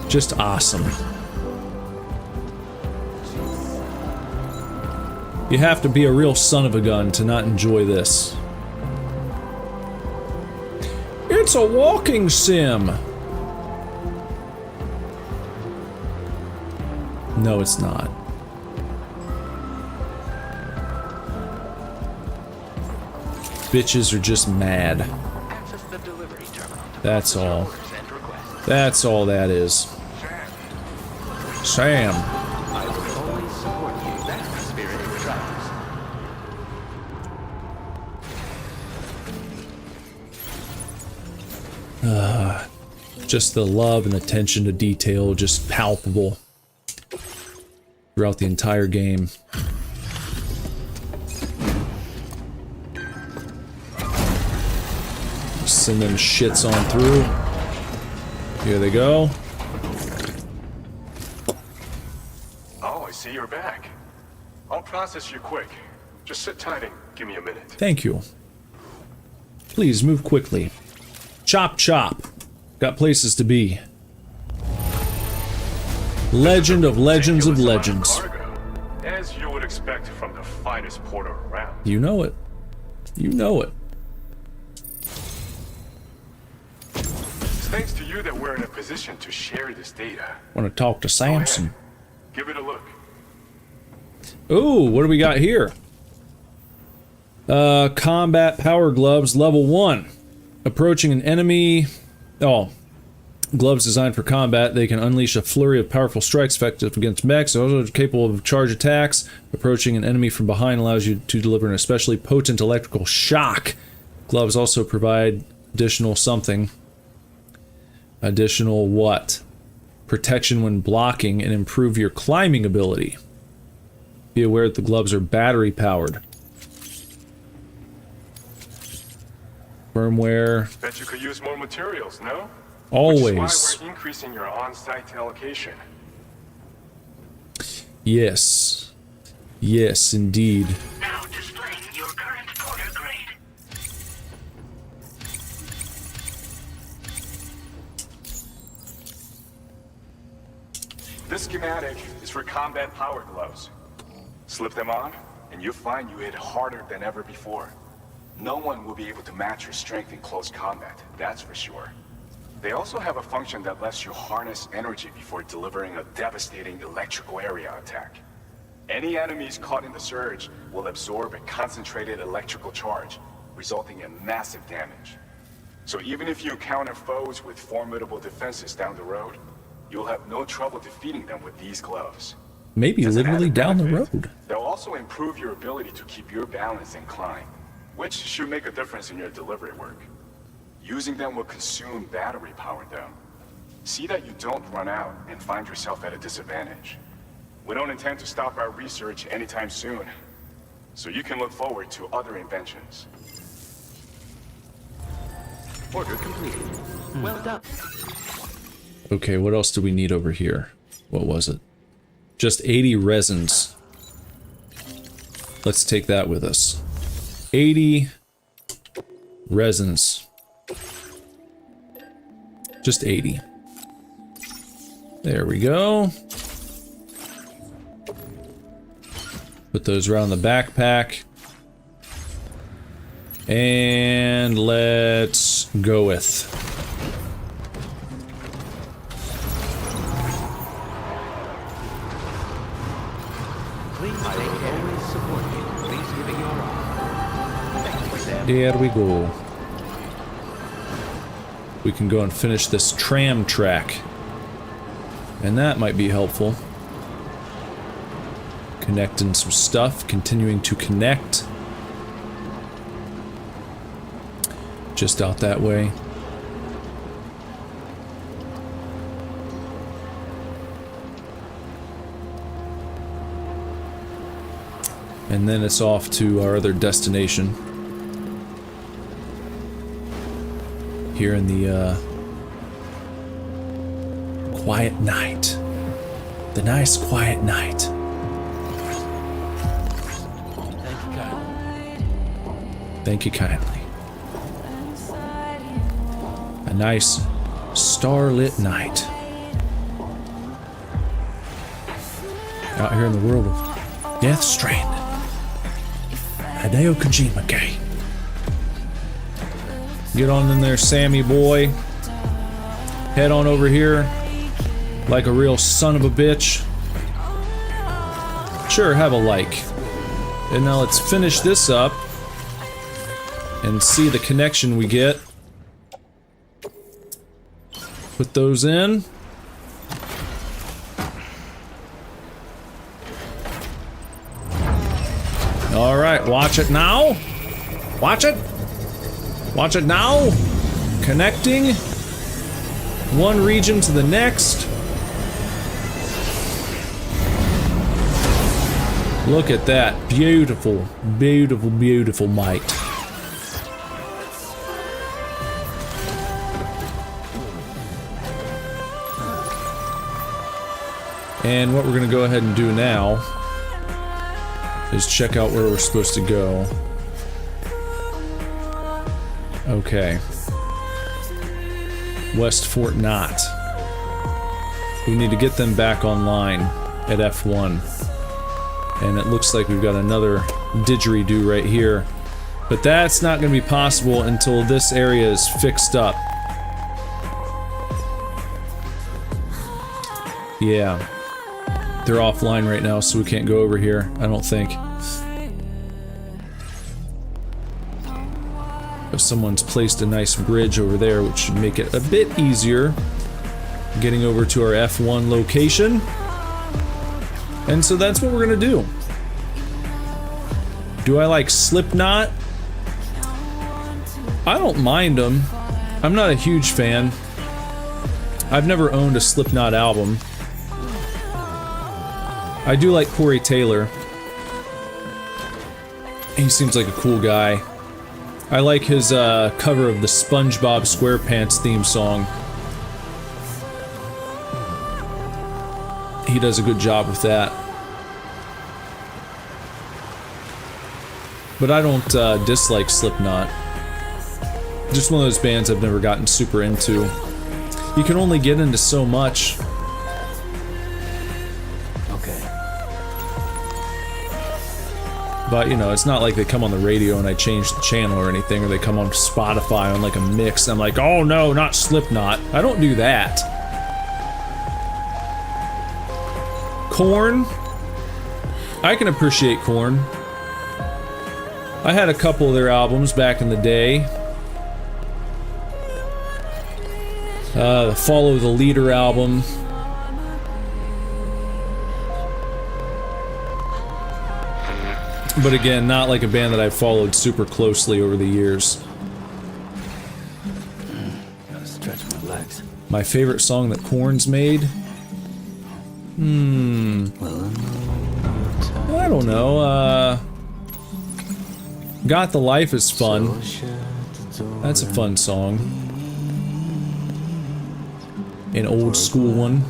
Just awesome. You have to be a real son of a gun to not enjoy this. It's a walking sim! No, it's not. Bitches are just mad. Access the delivery terminal to That's process all. orders and requests. That's all that is. Sam. I will always support you. That's the spirit of Trials. Just the love and attention to detail, just palpable throughout the entire game. Send them shits on through. Here they go. Oh, I see you're back. I'll process you quick. Just sit tight and give me a minute. Thank you. Please move quickly. Chop chop. Got places to be. Legend of legends of legends. Cargo, as you would expect from the finest porter around. You know it. You know it. It's thanks to you that we're in a position to share this data. Want to talk to Samson. Give it a look. Ooh, what do we got here? Combat power gloves, level 1. Approaching an enemy... Oh. Gloves designed for combat. They can unleash a flurry of powerful strikes effective against mechs. Also capable of charge attacks. Approaching an enemy from behind allows you to deliver an especially potent electrical shock. Gloves also provide additional something. Additional what? Protection when blocking and improve your climbing ability. Be aware that the gloves are battery powered. Firmware. Bet you could use more materials, no? Always. Which is why we're increasing your on-site allocation. Yes. Yes, indeed. Now displaying your current porter grade. This schematic is for combat power gloves. Slip them on, and you'll find you hit harder than ever before. No one will be able to match your strength in close combat, that's for sure. They also have a function that lets you harness energy before delivering a devastating electrical area attack. Any enemies caught in the surge will absorb a concentrated electrical charge, resulting in massive damage. So even if you encounter foes with formidable defenses down the road, you'll have no trouble defeating them with these gloves. Maybe As an literally added down the benefit, road. They'll also improve your ability to keep your balance and climb, which should make a difference in your delivery work. Using them will consume battery power though. See that you don't run out and find yourself at a disadvantage. We don't intend to stop our research anytime soon, so you can look forward to other inventions. Order completed. Well done. Okay, what else do we need over here? What was it? Just 80 resins. Let's take that with us. 80 resins. Just 80. There we go. Put those around the backpack. And let's go with. Please take care. Always support you. Please give it your all. Thank you, Sam. There we go. We can go and finish this tram track. And that might be helpful. Connecting some stuff, continuing to connect. Just out that way. And then it's off to our other destination. Here in the quiet night. The nice quiet night. Thank you kindly. A nice starlit night. Out here in the world of Death Stranding. Hideo Kojima game. Get on in there, Sammy boy. Head on over here like a real son of a bitch. Sure, have a like. And now let's finish this up and see the connection we get. Put those in. Alright, watch it now. Watch it. Watch it now. Connecting. One region to the next. Look at that. Beautiful, beautiful, beautiful might. And what we're going to go ahead and do now is check out where we're supposed to go. Okay. West Fort Knott. We need to get them back online at F1. And it looks like we've got another didgeridoo right here. But that's not going to be possible until this area is fixed up. Yeah. They're offline right now, so we can't go over here, I don't think. If someone's placed a nice bridge over there, which should make it a bit easier getting over to our F1 location. And so that's what we're gonna do. Do I like Slipknot? I don't mind them. I'm not a huge fan. I've never owned a Slipknot album. I do like Corey Taylor. He seems like a cool guy. I like his cover of the SpongeBob SquarePants theme song. He does a good job with that. But I don't dislike Slipknot. Just one of those bands I've never gotten super into. You can only get into so much. But, you know, it's not like they come on the radio and I change the channel or anything, or they come on Spotify on like a mix and I'm like, oh no, not Slipknot. I don't do that. Korn. I can appreciate Korn. I had a couple of their albums back in the day. The Follow the Leader album. But again, not like a band that I've followed super closely over the years. Gotta stretch my legs. My favorite song that Korn's made? I don't know, Got the Life is fun. That's a fun song. An old school one.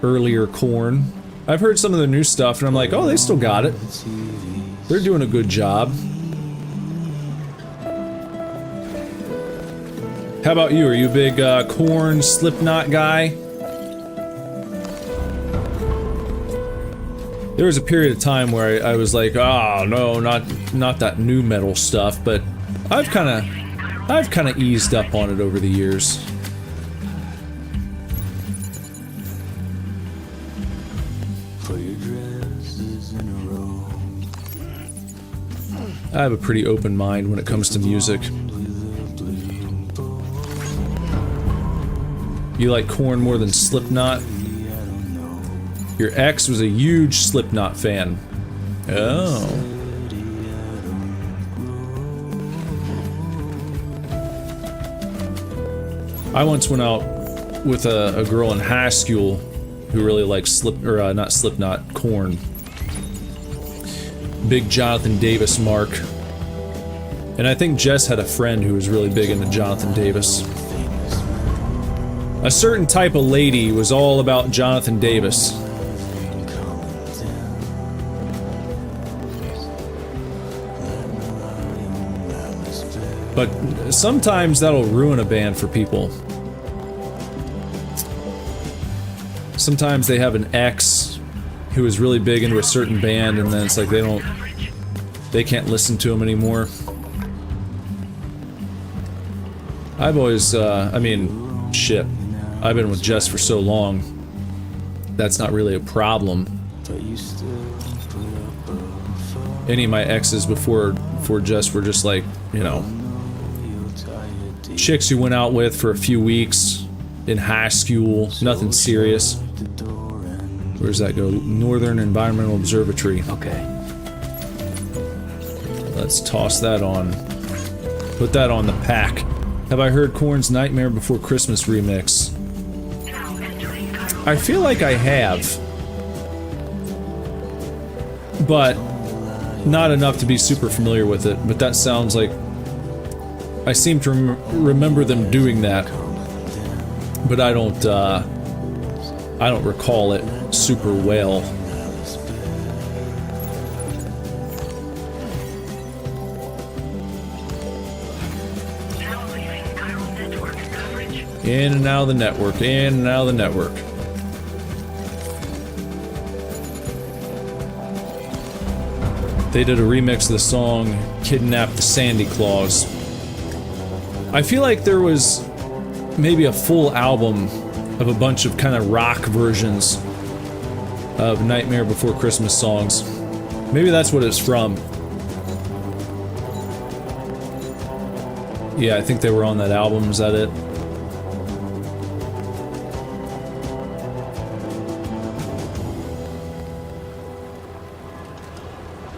Earlier Korn. I've heard some of the new stuff and I'm like, oh, they still got it. They're doing a good job. How about you? Are you a big Korn, Slipknot guy? There was a period of time where I was like, oh no, not that new metal stuff, but I've kind of eased up on it over the years. I have a pretty open mind when it comes to music. You like Korn more than Slipknot? Your ex was a huge Slipknot fan. Oh. I once went out with a girl in high school who really liked not Slipknot, Korn. Big Jonathan Davis mark. And I think Jess had a friend who was really big into Jonathan Davis. A certain type of lady was all about Jonathan Davis. But sometimes that'll ruin a band for people. Sometimes they have an ex who is really big into a certain band and then it's like they can't listen to him anymore. I've always, I mean, shit. I've been with Jess for so long. That's not really a problem. Any of my exes before Jess were just like, you know, chicks you went out with for a few weeks in high school, nothing serious. Where does that go? Northern Environmental Observatory. Okay. Let's toss that on. Put that on the pack. Have I heard Korn's Nightmare Before Christmas remix? I feel like I have. But not enough to be super familiar with it, but that sounds like I seem to remember them doing that, but I don't recall it super well. In and out of the network, in and out of the network. They did a remix of the song Kidnap the Sandy Claus. I feel like there was maybe a full album of a bunch of kind of rock versions of Nightmare Before Christmas songs. Maybe that's what it's from. Yeah, I think they were on that album. Is that it?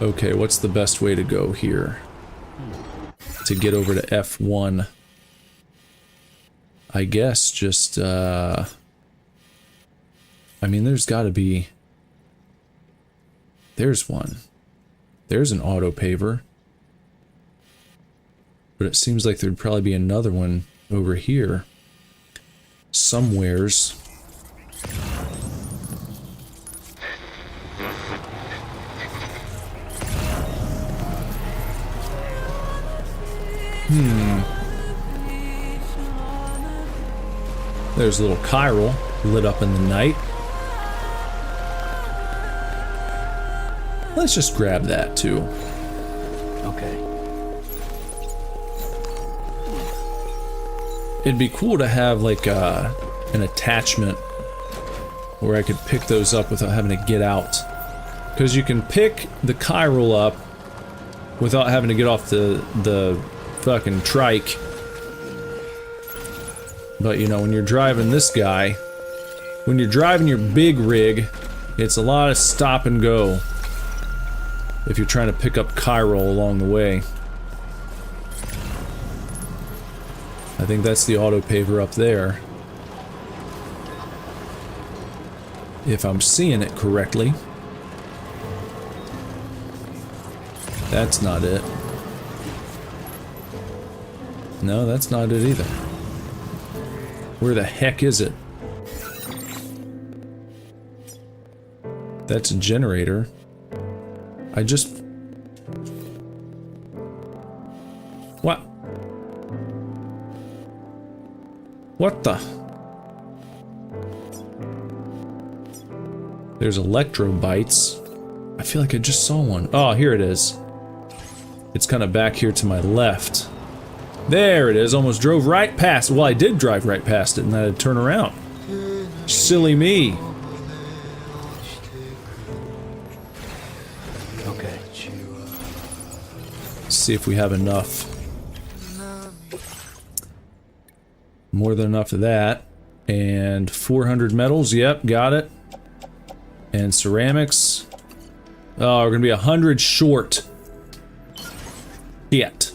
Okay, what's the best way to go here? To get over to F1. I guess just, I mean, there's gotta be... There's one. There's an auto paver. But it seems like there'd probably be another one over here. Somewheres. There's a little chiral lit up in the night. Let's just grab that too. Okay. It'd be cool to have like an attachment where I could pick those up without having to get out. Because you can pick the chiral up without having to get off the fucking trike. But you know, when you're driving this guy, when you're driving your big rig, it's a lot of stop and go if you're trying to pick up Chiral along the way. I think that's the auto paver up there, if I'm seeing it correctly. That's not it. No, that's not it either. Where the heck is it? That's a generator. I just... What? What the? There's electrobytes. I feel like I just saw one. Oh, here it is. It's kind of back here to my left. There it is. Almost drove right past. Well, I did drive right past it and then I'd turn around. Silly me. Okay. Let's see if we have enough. More than enough of that. And 400 metals. Yep, got it. And ceramics. Oh, we're gonna be 100 short. Yet.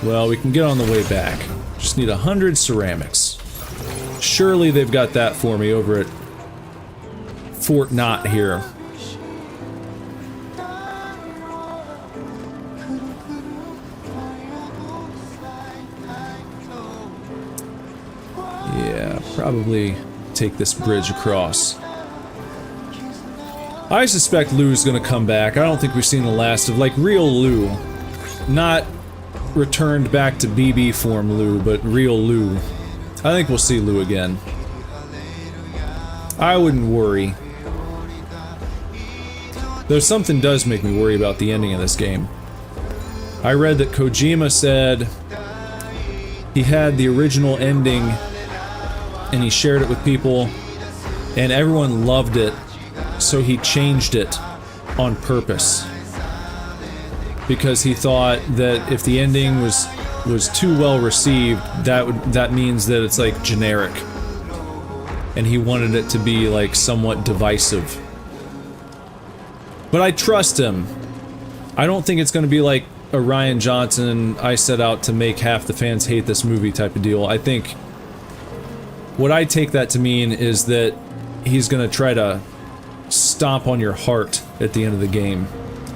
Well, we can get on the way back. Just need 100 ceramics. Surely they've got that for me over at Fort Knot here. Yeah, probably take this bridge across. I suspect Lou's gonna come back. I don't think we've seen the last of, like, real Lou. Not returned back to BB form Lou, but real Lou. I think we'll see Lou again. I wouldn't worry. Though something does make me worry about the ending of this game. I read that Kojima said he had the original ending and he shared it with people and everyone loved it, so he changed it on purpose. Because he thought that if the ending was too well received, that means that it's like generic. And he wanted it to be like somewhat divisive. But I trust him. I don't think it's gonna be like a Rian Johnson, I set out to make half the fans hate this movie type of deal. I think what I take that to mean is that he's gonna try to stomp on your heart at the end of the game.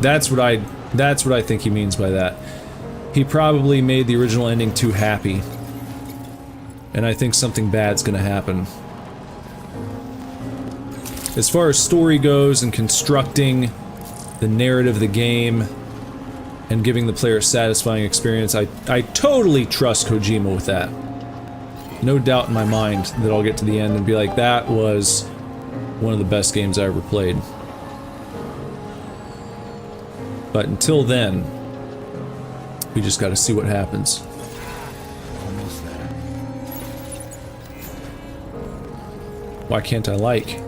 That's what I think he means by that. He probably made the original ending too happy. And I think something bad's gonna happen. As far as story goes and constructing the narrative of the game and giving the player a satisfying experience, I totally trust Kojima with that. No doubt in my mind that I'll get to the end and be like, that was one of the best games I ever played. But until then, we just gotta see what happens. Almost there. Why can't I like? It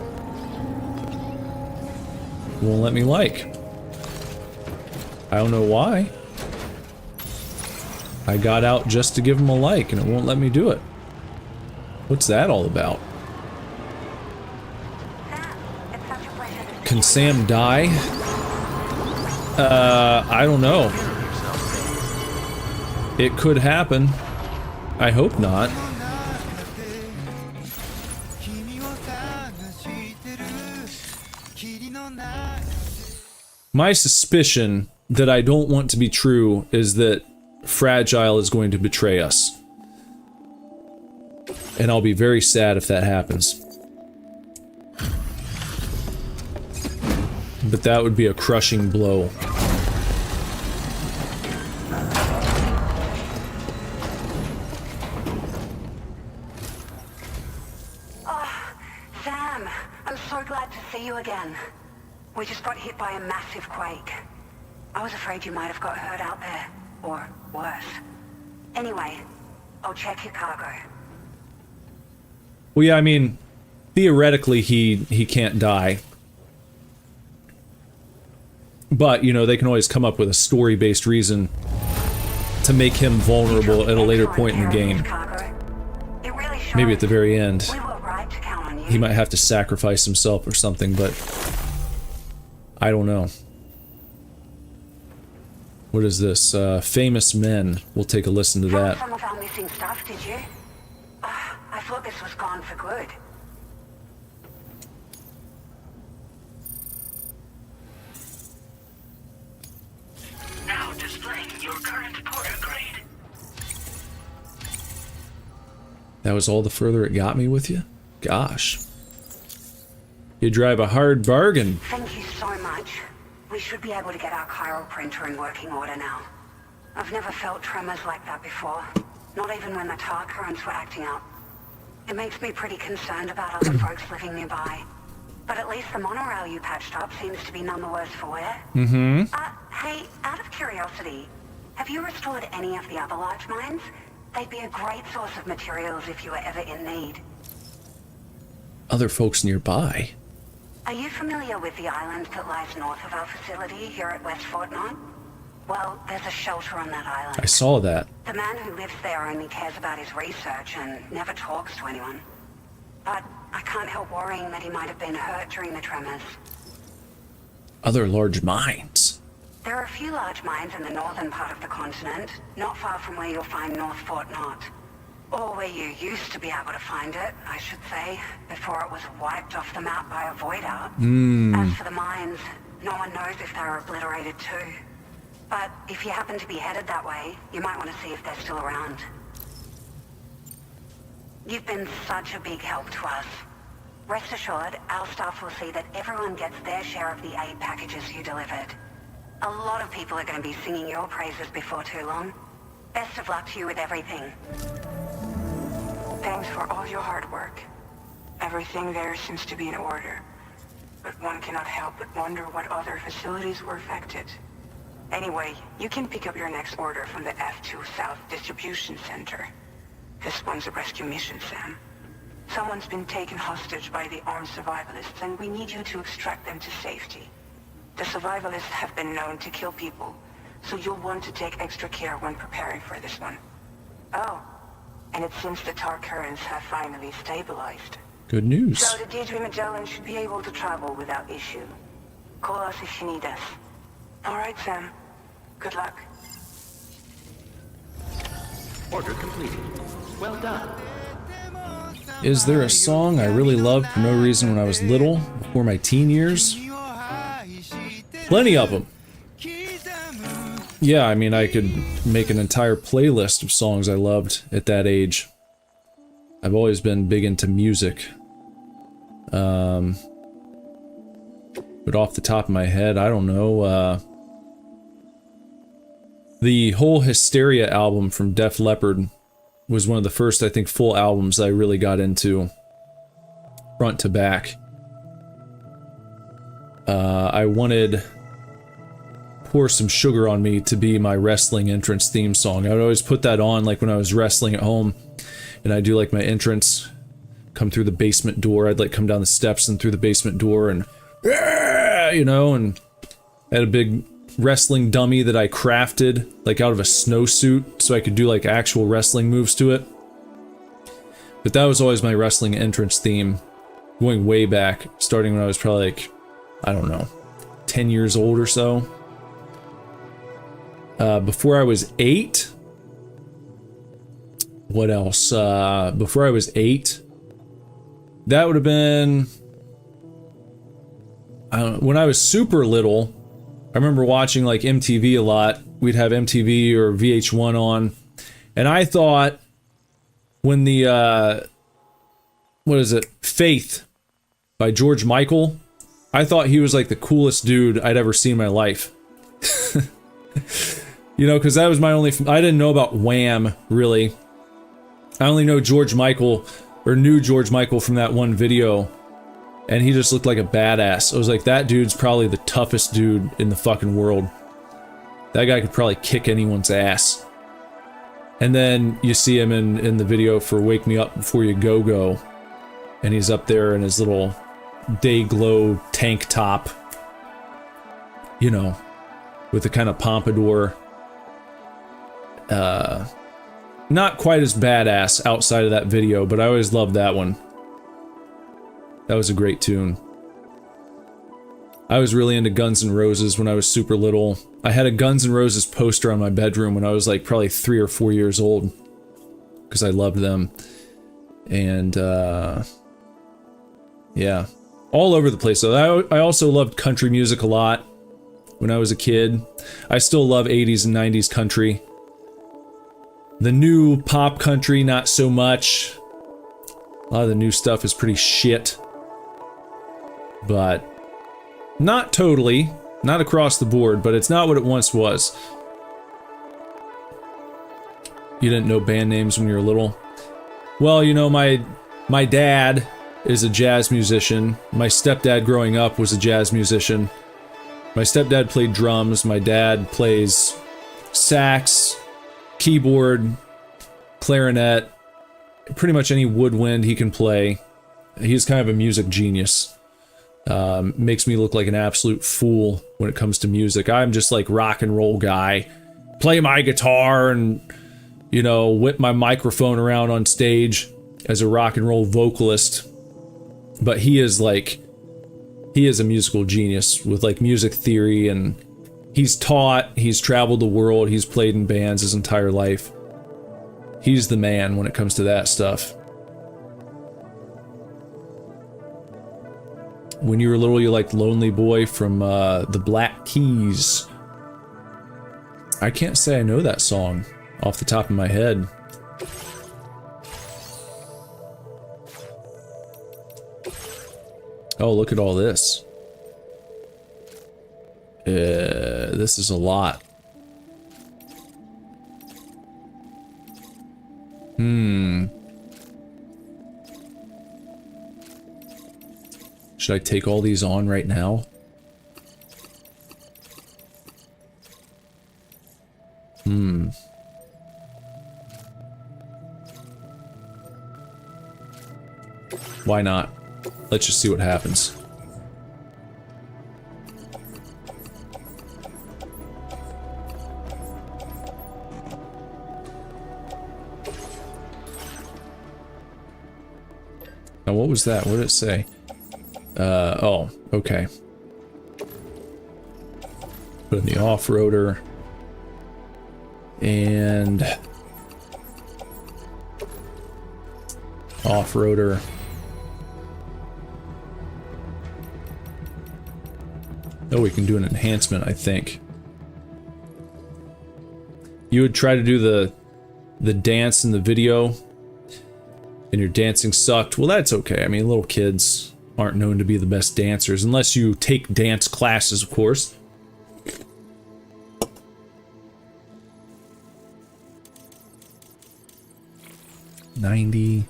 won't let me like. I don't know why. I got out just to give him a like and it won't let me do it. What's that all about? Can Sam die? I don't know. It could happen. I hope not. My suspicion that I don't want to be true is that Fragile is going to betray us. And I'll be very sad if that happens. But that would be a crushing blow. Sam, I'm so glad to see you again. We just got hit by a massive quake. I was afraid you might have got hurt out there. Or worse. Anyway, I'll check your cargo. Well, yeah, I mean, theoretically he can't die. But, you know, they can always come up with a story-based reason to make him vulnerable at a later point in the game. Maybe at the very end. He might have to sacrifice himself or something, but I don't know. What is this? Famous Men. We'll take a listen to that. Some of our missing stuff, did you? I thought this was gone for good. Now displaying your current porter grade. That was all the further it got me with you? Gosh. You drive a hard bargain. Thank you so much. We should be able to get our chiral printer in working order now. I've never felt tremors like that before. Not even when the tar currents were acting up. It makes me pretty concerned about other folks living nearby. But at least the monorail you patched up seems to be none the worse for wear. Mm-hmm. Hey, out of curiosity, have you restored any of the other large mines? They'd be a great source of materials if you were ever in need. Other folks nearby? Are you familiar with the island that lies north of our facility here at West Fort Knott? Well, there's a shelter on that island. I saw that. The man who lives there only cares about his research and never talks to anyone. But I can't help worrying that he might have been hurt during the tremors. Other large mines? There are a few large mines in the northern part of the continent, not far from where you'll find North Fort Knott. Or where you used to be able to find it, I should say, before it was wiped off the map by a void out. As for the mines, no one knows if they were obliterated too. But if you happen to be headed that way, you might want to see if they're still around. You've been such a big help to us. Rest assured, our staff will see that everyone gets their share of the aid packages you delivered. A lot of people are going to be singing your praises before too long. Best of luck to you with everything. Thanks for all your hard work. Everything there seems to be in order. But one cannot help but wonder what other facilities were affected. Anyway, you can pick up your next order from the F2 South Distribution Center. This one's a rescue mission, Sam. Someone's been taken hostage by the armed survivalists, and we need you to extract them to safety. The survivalists have been known to kill people, so you'll want to take extra care when preparing for this one. Oh, and it seems the tar currents have finally stabilized. Good news. So the Deirdre Magellan should be able to travel without issue. Call us if you need us. All right, Sam. Good luck. Order completed. Well done. Is there a song I really loved for no reason when I was little, before my teen years? Plenty of them. Yeah, I mean, I could make an entire playlist of songs I loved at that age. I've always been big into music. But off the top of my head, I don't know, the whole Hysteria album from Def Leppard was one of the first, I think, full albums I really got into, front to back. I wanted Pour Some Sugar on Me to be my wrestling entrance theme song. I would always put that on, like, when I was wrestling at home, and I'd do, like, my entrance, come through the basement door. I'd, like, come down the steps and through the basement door, and, you know, and I had a big wrestling dummy that I crafted, like, out of a snowsuit, so I could do, like, actual wrestling moves to it. But that was always my wrestling entrance theme, going way back, starting when I was probably, like, I don't know, 10 years old or so. Before I was 8, what else? Before I was 8, that would have been, I don't know, when I was super little. I remember watching, like, MTV a lot. We'd have MTV or VH1 on, and I thought when the, what is it, Faith by George Michael, I thought he was, like, the coolest dude I'd ever seen in my life. You know, because that was my only, I didn't know about Wham, really. I only know George Michael, or knew George Michael from that one video, and he just looked like a badass. I was like, that dude's probably the toughest dude in the fucking world. That guy could probably kick anyone's ass. And then you see him in the video for Wake Me Up Before You Go Go, And he's up there in his little day glow tank top, you know, with the kind of pompadour. Not quite as badass outside of that video, but I always loved that one. That was a great tune. I was really into Guns N' Roses when I was super little. I had a Guns N' Roses poster on my bedroom when I was like probably 3 or 4 years old, because I loved them. And yeah, all over the place. So I also loved country music a lot when I was a kid. I still love 80s and 90s country. The new pop country, not so much. A lot of the new stuff is pretty shit. But not totally, not across the board, but it's not what it once was. You didn't know band names when you were little? Well, you know, my dad is a jazz musician. My stepdad growing up was a jazz musician. My stepdad played drums. My dad plays sax, keyboard, clarinet, pretty much any woodwind he can play. He's kind of a music genius. Makes me look like an absolute fool when it comes to music. I'm just like rock and roll guy. Play my guitar and, you know, whip my microphone around on stage as a rock and roll vocalist. But he is a musical genius with like music theory, and he's taught, he's traveled the world, he's played in bands his entire life. He's the man when it comes to that stuff. When you were little, you liked Lonely Boy from the Black Keys. I can't say I know that song off the top of my head. Oh, look at all this. This is a lot. Should I take all these on right now? Why not? Let's just see what happens. Now, what was that? What did it say? Oh, okay. Put in the off-roader. And... off-roader. Oh, we can do an enhancement, I think. You would try to do the dance in the video, and your dancing sucked. Well, that's okay. I mean, little kids aren't known to be the best dancers, unless you take dance classes, of course. $90.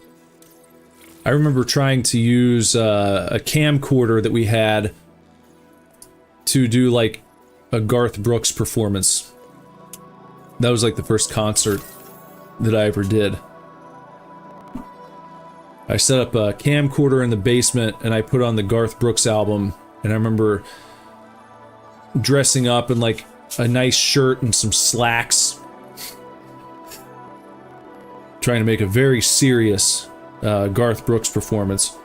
I remember trying to use a camcorder that we had to do like a Garth Brooks performance. That was like the first concert that I ever did. I set up a camcorder in the basement and I put on the Garth Brooks album, and I remember dressing up in like a nice shirt and some slacks, trying to make a very serious Garth Brooks performance.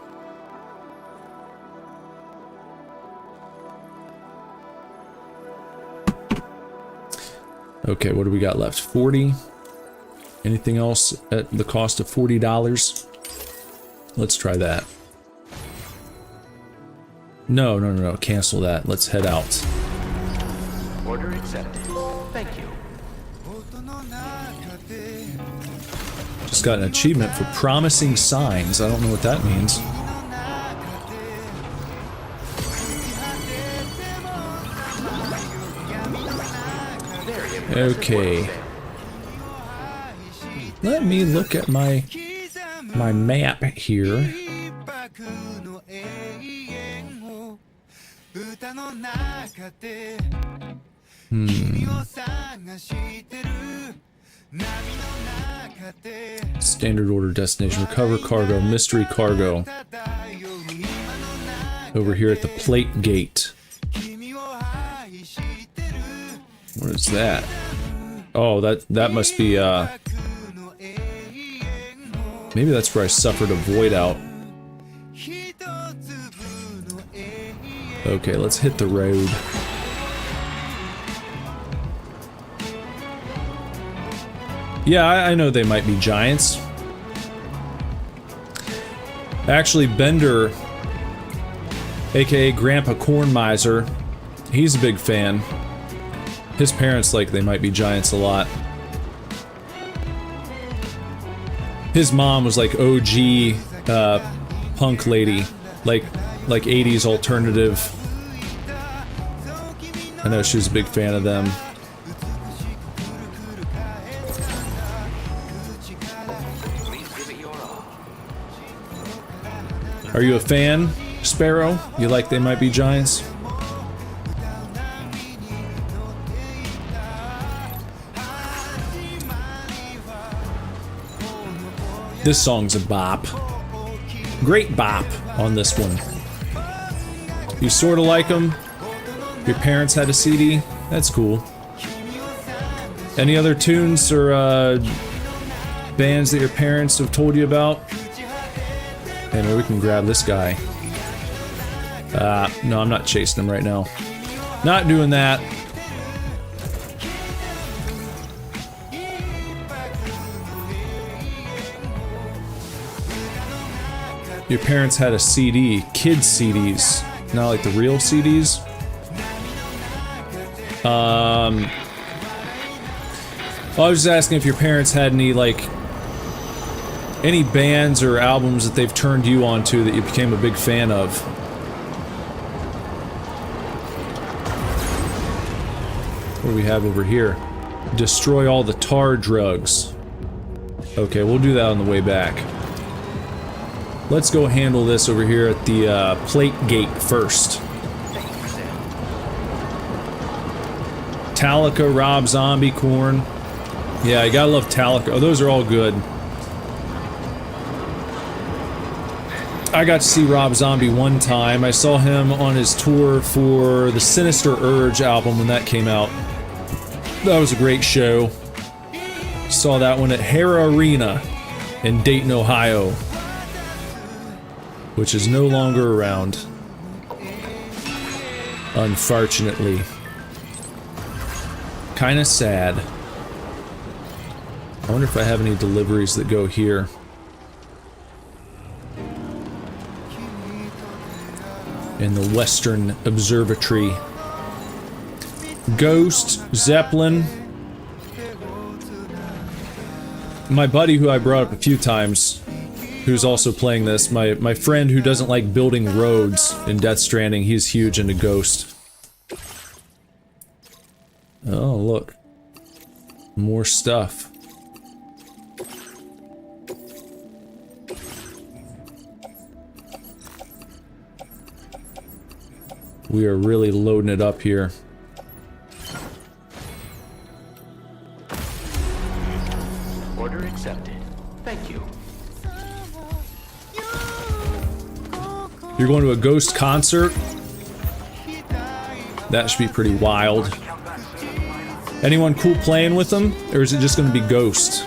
Okay, what do we got left? 40. Anything else at the cost of $40? Let's try that. No, cancel that. Let's head out. Order accepted. Thank you. Just got an achievement for promising signs. I don't know what that means. Okay. Let me look at my map here. Standard order destination. Recover cargo. Mystery cargo. Over here at the plate gate. What is that? Oh, that must be, maybe that's where I suffered a void out. Okay, let's hit the road. Yeah, I know they might be giants. Actually, Bender, aka Grandpa Corn Miser, he's a big fan. His parents like they might be giants a lot. His mom was like OG punk lady, like 80s alternative. I know she was a big fan of them. Are you a fan, Sparrow? You like they might be giants? This song's a bop. Great bop on this one. You sorta like them? Your parents had a CD? That's cool. Any other tunes or bands that your parents have told you about? Hey, maybe we can grab this guy. No, I'm not chasing him right now. Not doing that. Your parents had a CD, kids CDs, not like the real CDs. I was just asking if your parents had any bands or albums that they've turned you on to that you became a big fan of. What do we have over here? Destroy all the tar drugs. Okay, we'll do that on the way back. Let's go handle this over here at the plate gate first. Metallica, Rob Zombie, Korn. Yeah, I gotta love Metallica. Oh, those are all good. I got to see Rob Zombie one time. I saw him on his tour for the Sinister Urge album when that came out. That was a great show. Saw that one at Hara Arena in Dayton, Ohio, which is no longer around, unfortunately. Kinda sad. I wonder if I have any deliveries that go here. In the Western Observatory. Ghost, Zeppelin. My buddy who I brought up a few times, who's also playing this, my friend who doesn't like building roads in Death Stranding, he's huge into Ghost. Oh, look. More stuff. We are really loading it up here. Order accepted. Thank you. You're going to a Ghost concert? That should be pretty wild. Anyone cool playing with them? Or is it just going to be Ghost?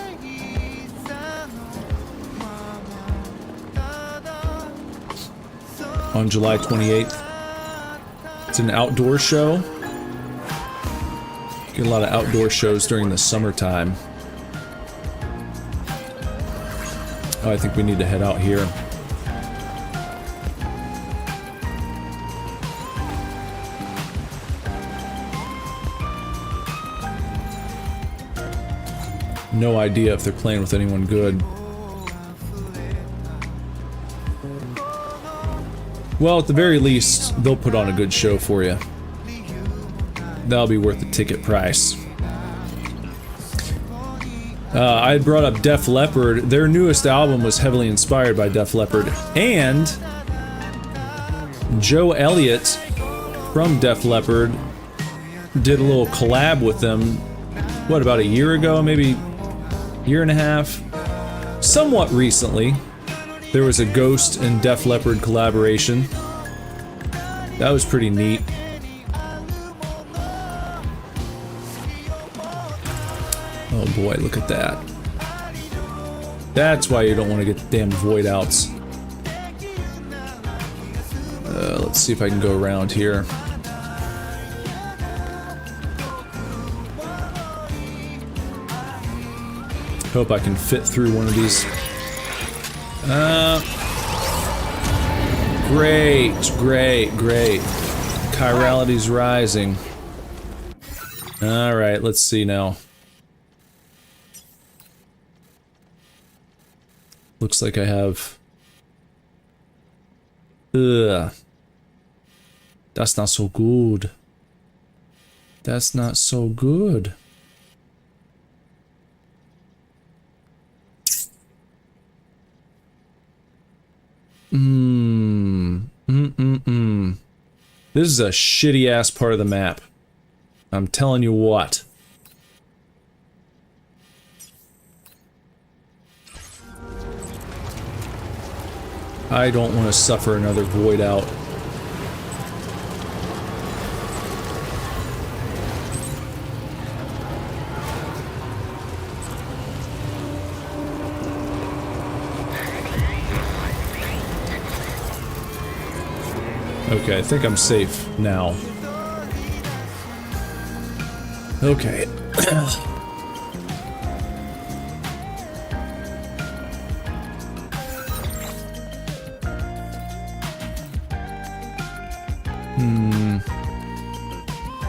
On July 28th. It's an outdoor show. Get a lot of outdoor shows during the summertime. Oh, I think we need to head out here. No idea if they're playing with anyone good. Well, at the very least, they'll put on a good show for you. That'll be worth the ticket price. I had brought up Def Leppard. Their newest album was heavily inspired by Def Leppard. And Joe Elliott from Def Leppard did a little collab with them, what, about a year ago? Maybe year and a half. Somewhat recently, there was a Ghost and Def Leppard collaboration. That was pretty neat. Oh boy, look at that. That's why you don't want to get the damn void outs. Let's see if I can go around here. Hope I can fit through one of these. Great, great, great. Chirality's rising. Alright, let's see now. Looks like I have... Ugh. That's not so good. That's not so good. This is a shitty ass part of the map. I'm telling you what. I don't want to suffer another void out. Okay, I think I'm safe now. Okay.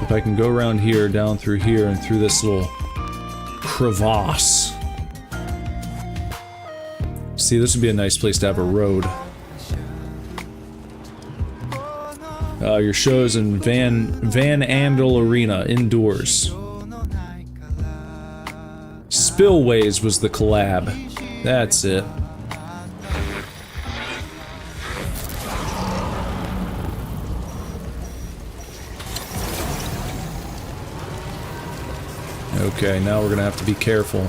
If I can go around here, down through here, and through this little crevasse. See, this would be a nice place to have a road. Your show's in Van Andel Arena, indoors. Spillways was the collab. That's it. Okay, now we're gonna have to be careful.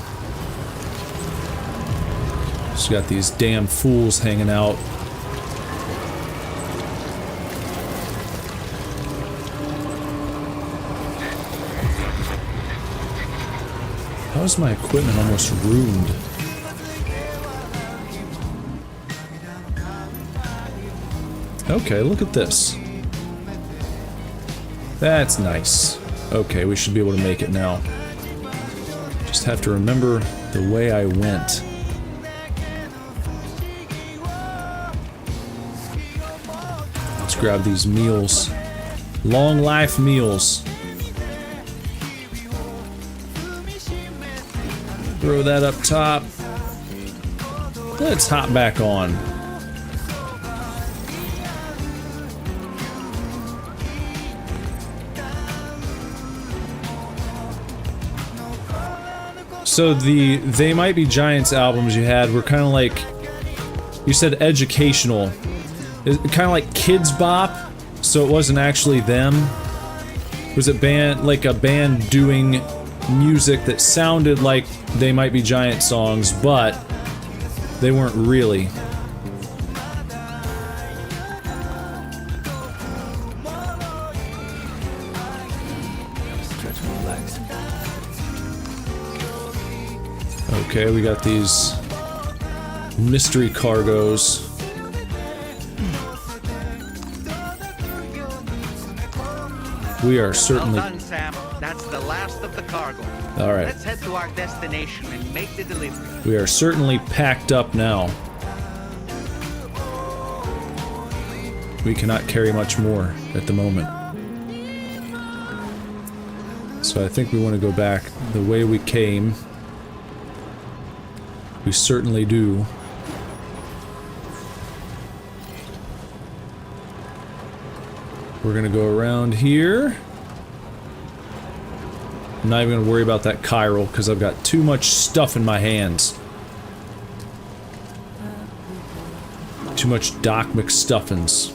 Just got these damn fools hanging out. How is my equipment almost ruined? Okay, look at this. That's nice. Okay, we should be able to make it now. Just have to remember the way I went. Let's grab these meals. Long life meals. Throw that up top. Let's hop back on. So the They Might Be Giants albums you had were kind of like, you said educational. Kind of like Kids Bop, so it wasn't actually them. Was it like a band doing music that sounded like They Might Be Giant songs, but they weren't really. Okay, we got these mystery cargoes. We are certainly... Well done, Sam. That's the last of the cargo. All right. Let's head to our destination and make the delivery. We are certainly packed up now. We cannot carry much more at the moment. So I think we want to go back the way we came. We certainly do. We're gonna go around here. I'm not even gonna worry about that chiral because I've got too much stuff in my hands. Too much Doc McStuffins.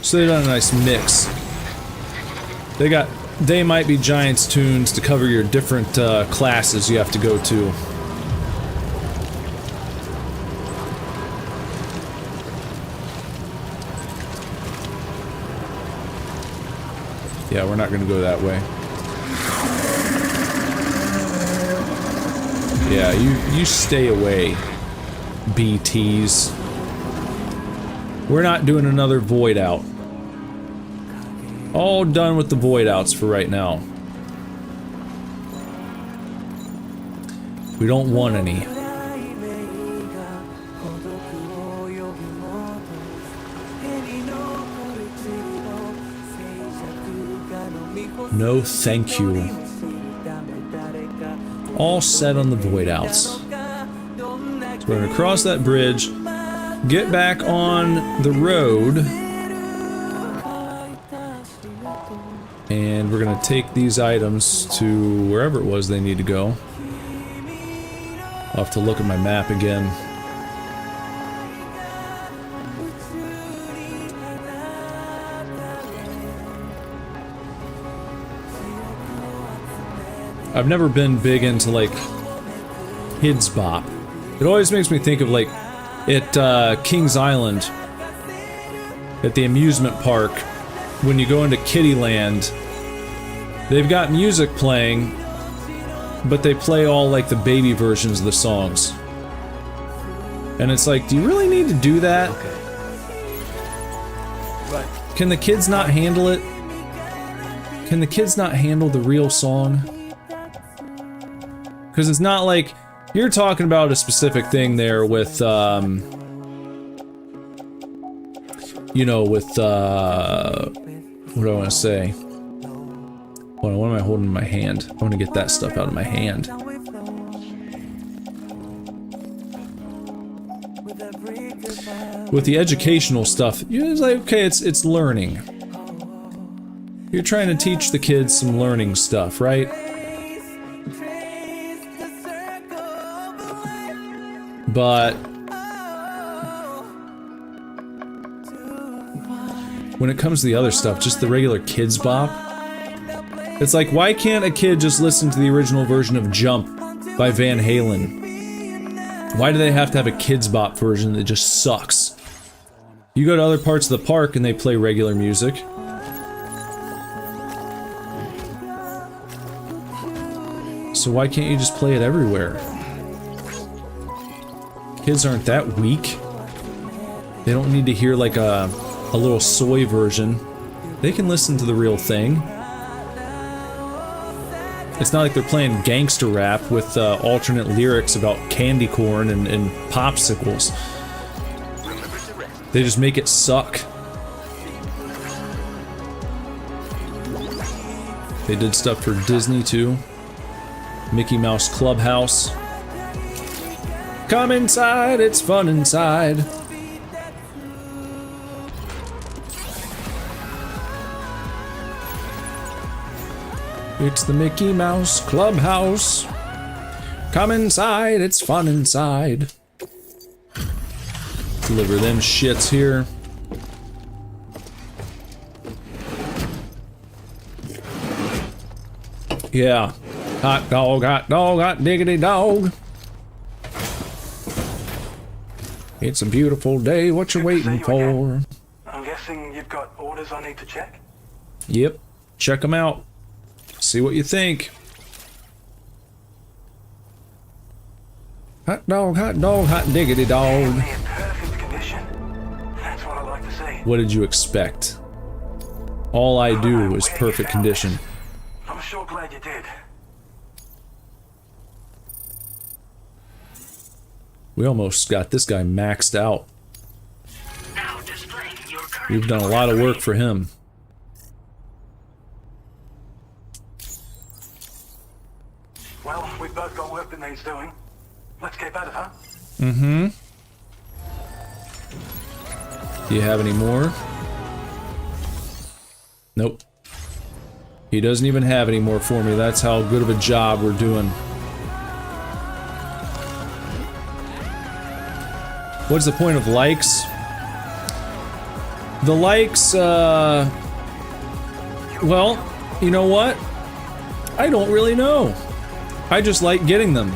So they've done a nice mix. They Might Be Giants tunes to cover your different classes you have to go to. Yeah, we're not gonna go that way. Yeah, you stay away, BTs. We're not doing another void out. All done with the void outs for right now. We don't want any. No thank you. All set on the void outs. So we're gonna cross that bridge, get back on the road, and we're gonna take these items to wherever it was they need to go. I'll have to look at my map again. I've never been big into, like, Kids Bop. It always makes me think of, like, at Kings Island, at the amusement park, when you go into Kiddieland, they've got music playing, but they play all, like, the baby versions of the songs. And it's like, do you really need to do that? Can the kids not handle it? Can the kids not handle the real song? Because it's not like you're talking about a specific thing there with, you know, with, what do I want to say? Hold on, what am I holding in my hand? I want to get that stuff out of my hand. With the educational stuff, it's like, okay, it's learning. You're trying to teach the kids some learning stuff, right? But when it comes to the other stuff, just the regular Kids Bop, it's like, why can't a kid just listen to the original version of Jump by Van Halen? Why do they have to have a Kids Bop version that just sucks? You go to other parts of the park and they play regular music. So why can't you just play it everywhere? Kids aren't that weak. They don't need to hear like a little soy version. They can listen to the real thing. It's not like they're playing gangster rap with alternate lyrics about candy corn and popsicles. They just make it suck. They did stuff for Disney too. Mickey Mouse Clubhouse. Come inside, it's fun inside. It's the Mickey Mouse Clubhouse. Come inside, it's fun inside. Deliver them shits here. Yeah. Hot dog, hot diggity dog. It's a beautiful day, what you waiting for? I'm guessing you've got orders I need to check? Yep. Check them out. See what you think. Hot dog, hot diggity dog. Perfect condition. That's what I like to see. What did you expect? All I do is perfect condition. I'm sure glad you did. We almost got this guy maxed out. We've done a lot of work for him. Well, we've both got work that needs doing. Let's get at it, huh? Mm-hmm. Do you have any more? Nope. He doesn't even have any more for me. That's how good of a job we're doing. What's the point of likes? The likes, well, you know what? I don't really know. I just like getting them.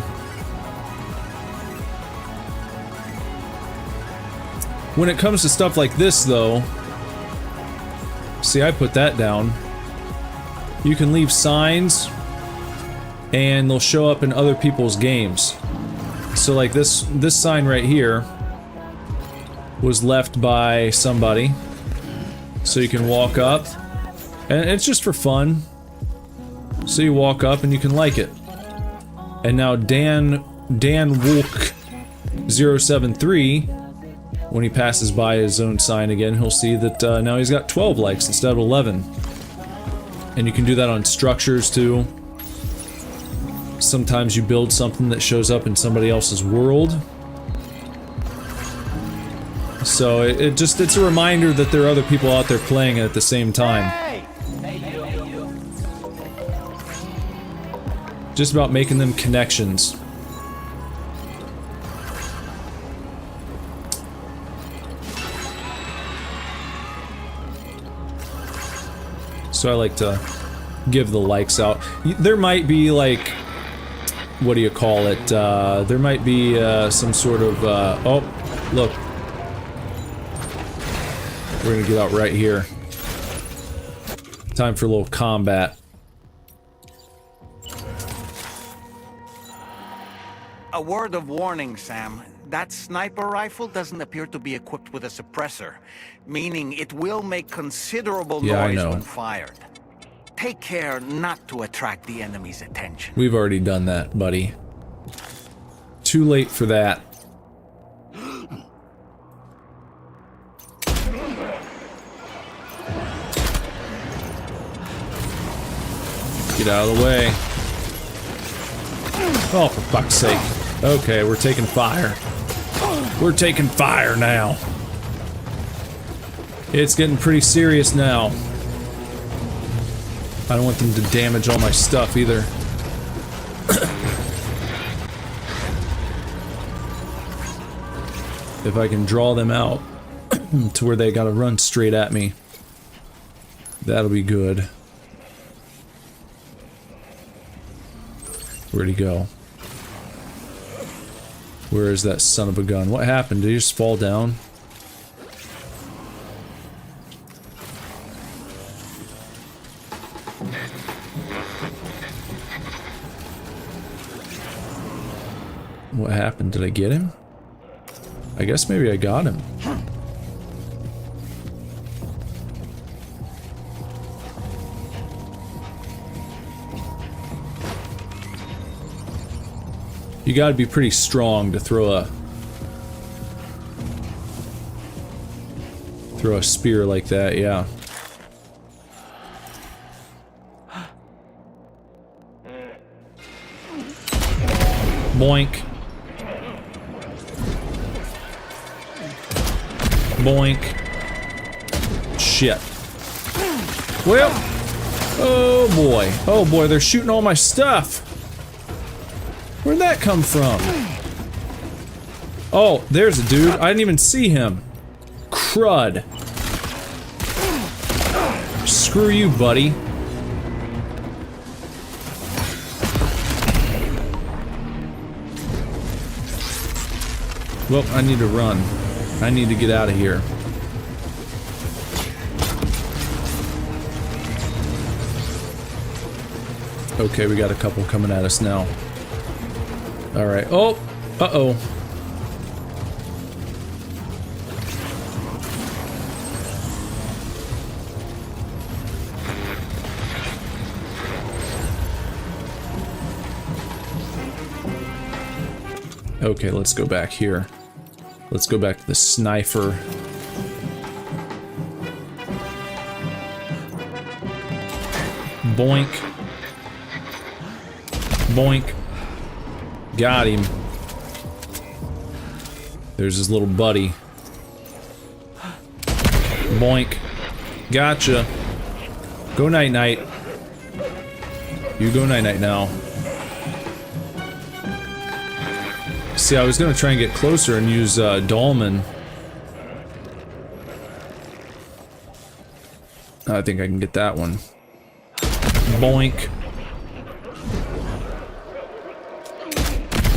When it comes to stuff like this, though, see, I put that down. You can leave signs, and they'll show up in other people's games. So, like this sign right here was left by somebody. So you can walk up, and it's just for fun. So you walk up and you can like it. And now Dan Wolk 073, when he passes by his own sign again, he'll see that now he's got 12 likes instead of 11. And you can do that on structures too. Sometimes you build something that shows up in somebody else's world. So it's a reminder that there are other people out there playing it at the same time. Just about making them connections. So I like to give the likes out. There might be like, what do you call it? There might be some sort of, oh, look. We're gonna get out right here. Time for a little combat. A word of warning, Sam. That sniper rifle doesn't appear to be equipped with a suppressor, meaning it will make considerable noise when fired. Take care not to attract the enemy's attention. We've already done that, buddy. Too late for that. Get out of the way. Oh, for fuck's sake. Okay, we're taking fire. We're taking fire now. It's getting pretty serious now. I don't want them to damage all my stuff either. If I can draw them out to where they gotta run straight at me, that'll be good. Where'd he go? Where is that son of a gun? What happened? Did he just fall down? What happened? Did I get him? I guess maybe I got him. You gotta be pretty strong to throw a spear like that, yeah. Boink. Boink. Shit. Well, oh boy. Oh boy, they're shooting all my stuff. Where'd that come from? Oh, there's a dude. I didn't even see him. Crud. Screw you, buddy. Well, I need to run. I need to get out of here. Okay, we got a couple coming at us now. Alright. Oh! Uh-oh. Okay, let's go back here. Let's go back to the sniper. Boink. Boink. Got him. There's his little buddy. Boink. Gotcha. Go night-night. You go night-night now. See, I was gonna try and get closer and use Dolman. I think I can get that one. Boink.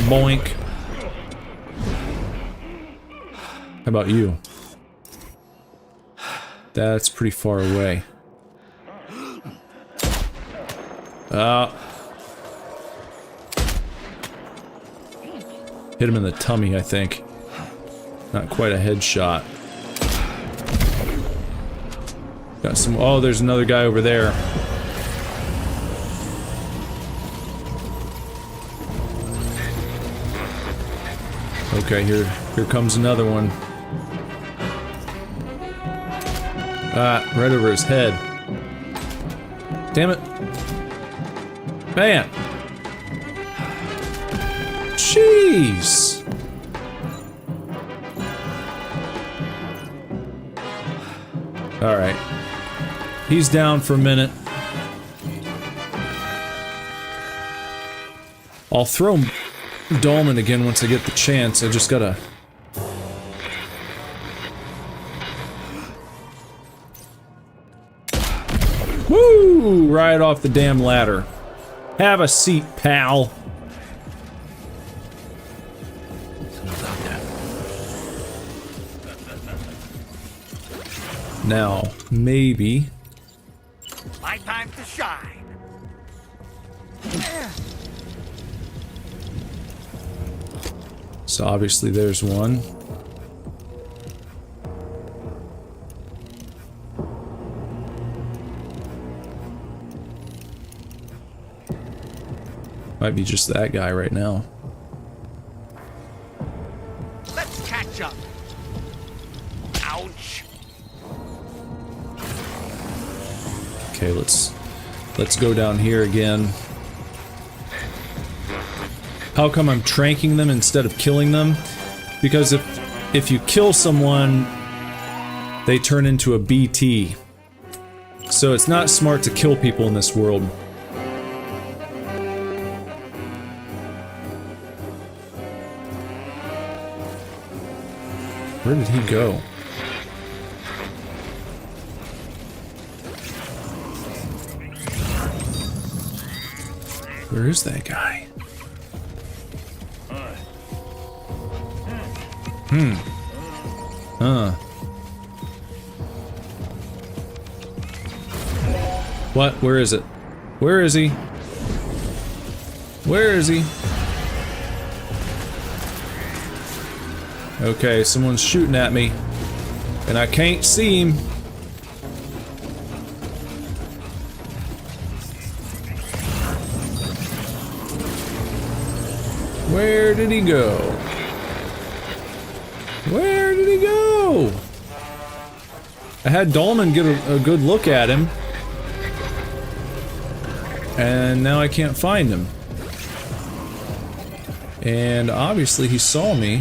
Boink. How about you? That's pretty far away. Hit him in the tummy, I think. Not quite a headshot. Got some. Oh, there's another guy over there. Okay, here comes another one. Ah, right over his head. Damn it. Man. Jeez. Alright. He's down for a minute. I'll throw Dolman again once I get the chance. I just gotta... Woo! Right off the damn ladder. Have a seat, pal. Now, maybe... My time to shine. So obviously there's one. Might be just that guy right now. Let's catch up. Ouch. Okay, let's go down here again. How come I'm tranking them instead of killing them? Because if you kill someone, they turn into a BT. So it's not smart to kill people in this world. Where did he go? Where is that guy? What? Where is it? Where is he? Where is he? Okay, someone's shooting at me. And I can't see him. Where did he go? Where did he go? I had Dolman get a good look at him. And now I can't find him. And obviously he saw me.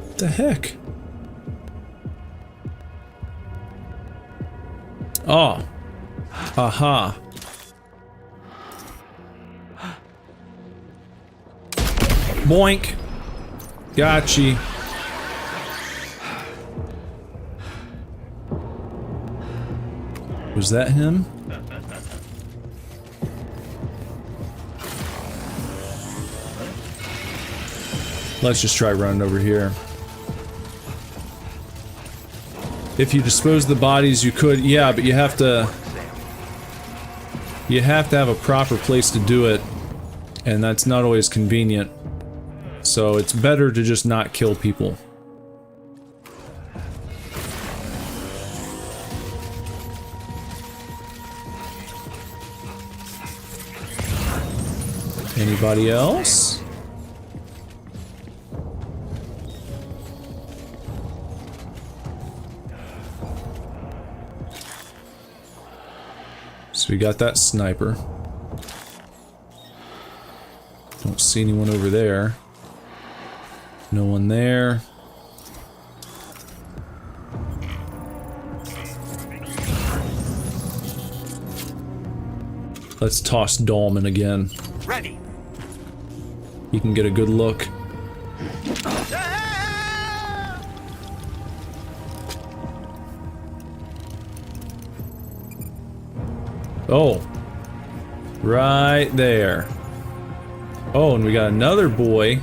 What the heck? Oh. Aha. Boink. Gotcha. Was that him? Let's just try running over here. If you dispose the bodies, you could, yeah, but you have to have a proper place to do it, and that's not always convenient. So it's better to just not kill people. Anybody else? So we got that sniper. Don't see anyone over there. No one there. Let's toss Dolman again. Ready. He can get a good look. Ah! Oh. Right there. Oh, and we got another boy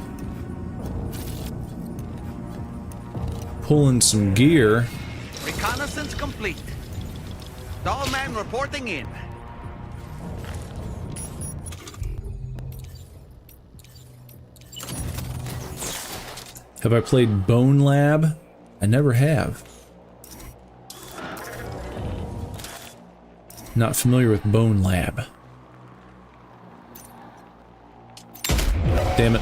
pulling some gear. Reconnaissance complete. Doll man reporting in. Have I played Bone Lab? I never have. Not familiar with Bone Lab. Damn it.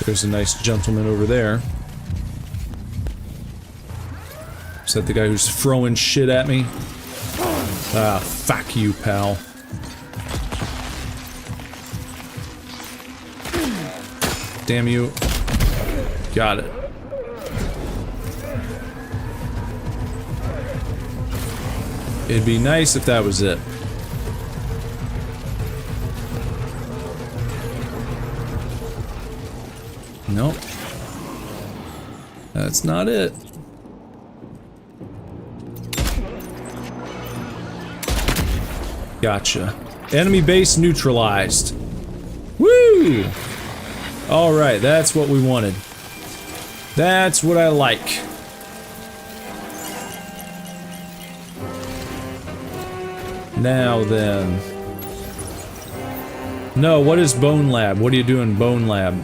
There's a nice gentleman over there. Is that the guy who's throwing shit at me? Ah, fuck you, pal. Damn you. Got it. It'd be nice if that was it. Nope. That's not it. Gotcha. Enemy base neutralized. Woo! Alright, that's what we wanted. That's what I like. Now then. No, what is Bone Lab? What do you do in Bone Lab?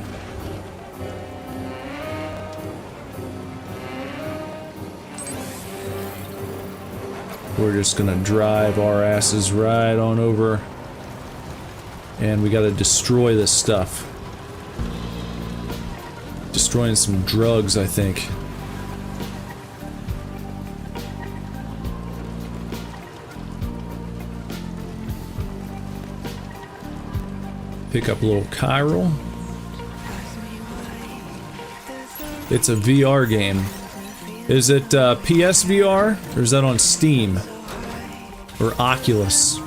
We're just gonna drive our asses right on over. And we gotta destroy this stuff. Destroying some drugs, I think. Pick up a little chiral. It's a VR game. Is it PSVR, or is that on Steam? Or Oculus?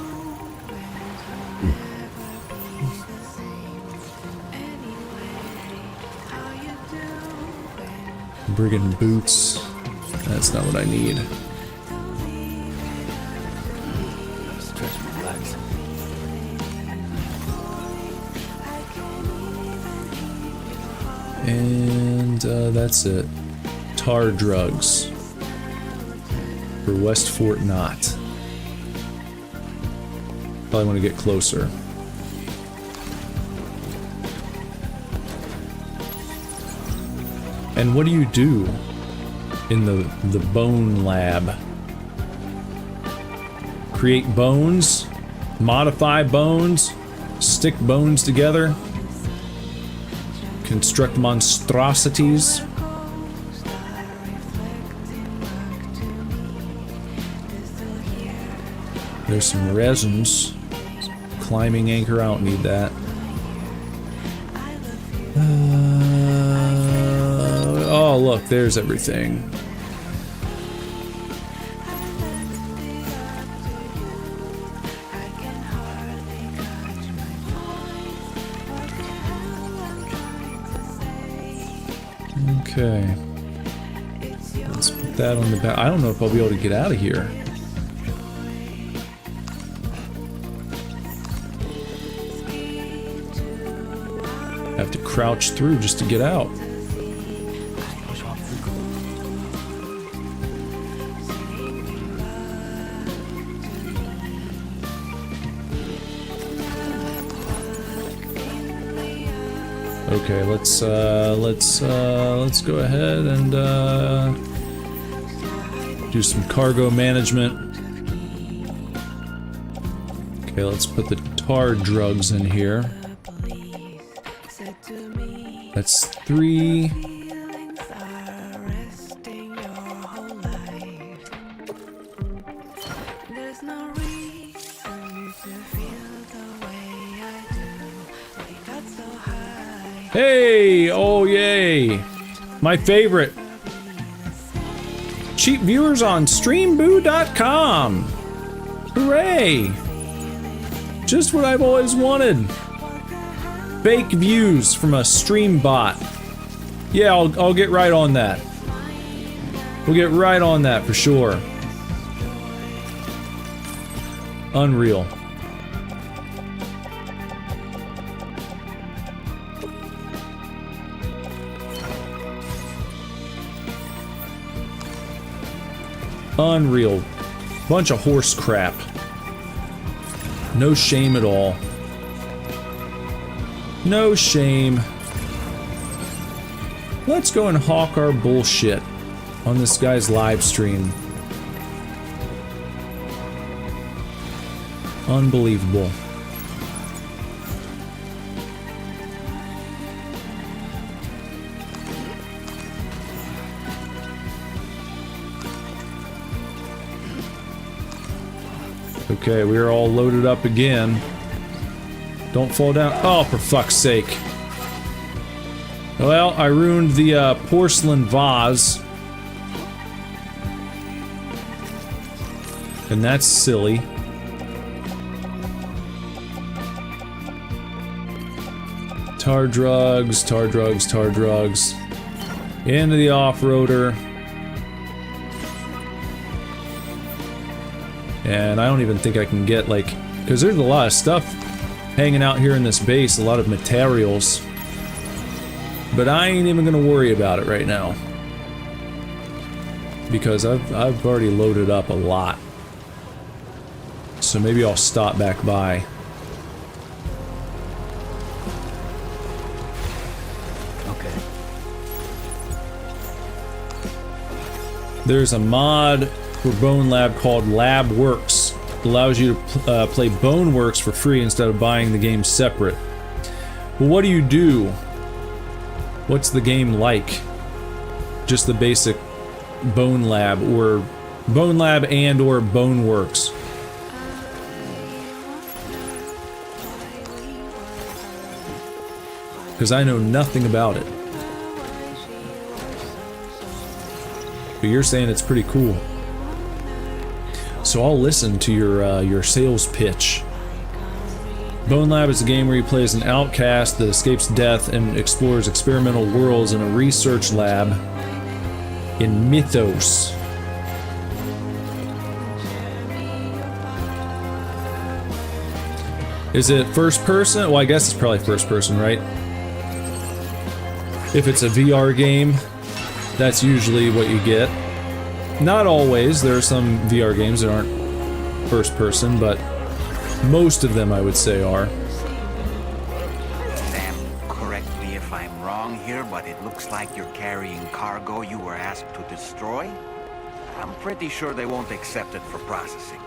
Brigand boots. That's not what I need. Stretch my legs. And that's it. Tar drugs for West Fort Knott. Probably want to get closer. And what do you do in the Bone Lab? Create bones, modify bones, stick bones together, construct monstrosities. There's some resins. Climbing anchor, I don't need that. Oh, look, there's everything. Okay. Let's put that on the back. I don't know if I'll be able to get out of here. Have to crouch through just to get out. Okay, let's go ahead and do some cargo management. Okay, let's put the tar drugs in here. That's 3. Hey! Oh, yay! My favorite. Cheap viewers on streamboo.com. Hooray! Just what I've always wanted. Fake views from a stream bot. Yeah, I'll get right on that. We'll get right on that for sure. Unreal. Unreal. Bunch of horse crap. No shame at all. No shame. Let's go and hawk our bullshit on this guy's live stream. Unbelievable. Okay, we are all loaded up again. Don't fall down. Oh, for fuck's sake. Well, I ruined the porcelain vase. And that's silly. Tar drugs, tar drugs, tar drugs. Into the off-roader. And I don't even think I can get, like... Because there's a lot of stuff hanging out here in this base, a lot of materials. But I ain't even gonna worry about it right now. Because I've already loaded up a lot. So maybe I'll stop back by. Okay. There's a mod for Bone Lab called Lab Works. It allows you to play Bone Works for free instead of buying the game separate. Well, what do you do? What's the game like? Just the basic Bone Lab, or Bone Lab and or Bone Works. Because I know nothing about it. But you're saying it's pretty cool. So I'll listen to your sales pitch. Bone Lab is a game where you play as an outcast that escapes death and explores experimental worlds in a research lab in Mythos. Is it first person? Well, I guess it's probably first person, right? If it's a VR game, that's usually what you get. Not always. There are some VR games that aren't first person, but most of them I would say are. Sam, correct me if I'm wrong here, but it looks like you're carrying cargo you were asked to destroy. I'm pretty sure they won't accept it for processing.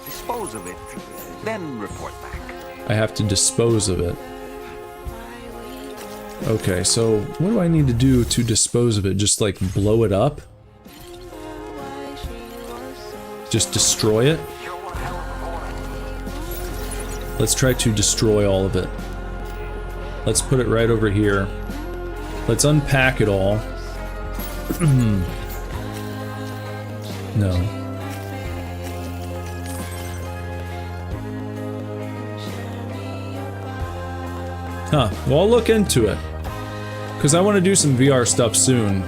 Dispose of it, then report back. I have to dispose of it. Okay, so what do I need to do to dispose of it? Just like blow it up? Just destroy it? Let's try to destroy all of it. Let's put it right over here. Let's unpack it all. No. Huh. Well, I'll look into it. Because I want to do some VR stuff soon.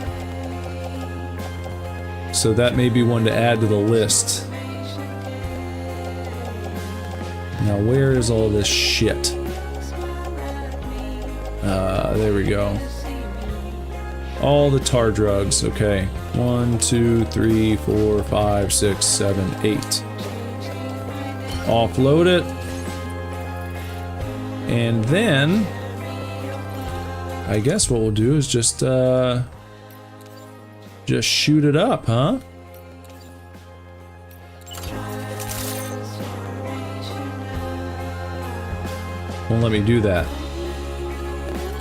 So that may be one to add to the list. Now, where is all this shit? There we go. All the tar drugs. Okay. 1, 2, 3, 4, 5, 6, 7, 8. Offload it. And then I guess what we'll do is just shoot it up, huh? Won't let me do that.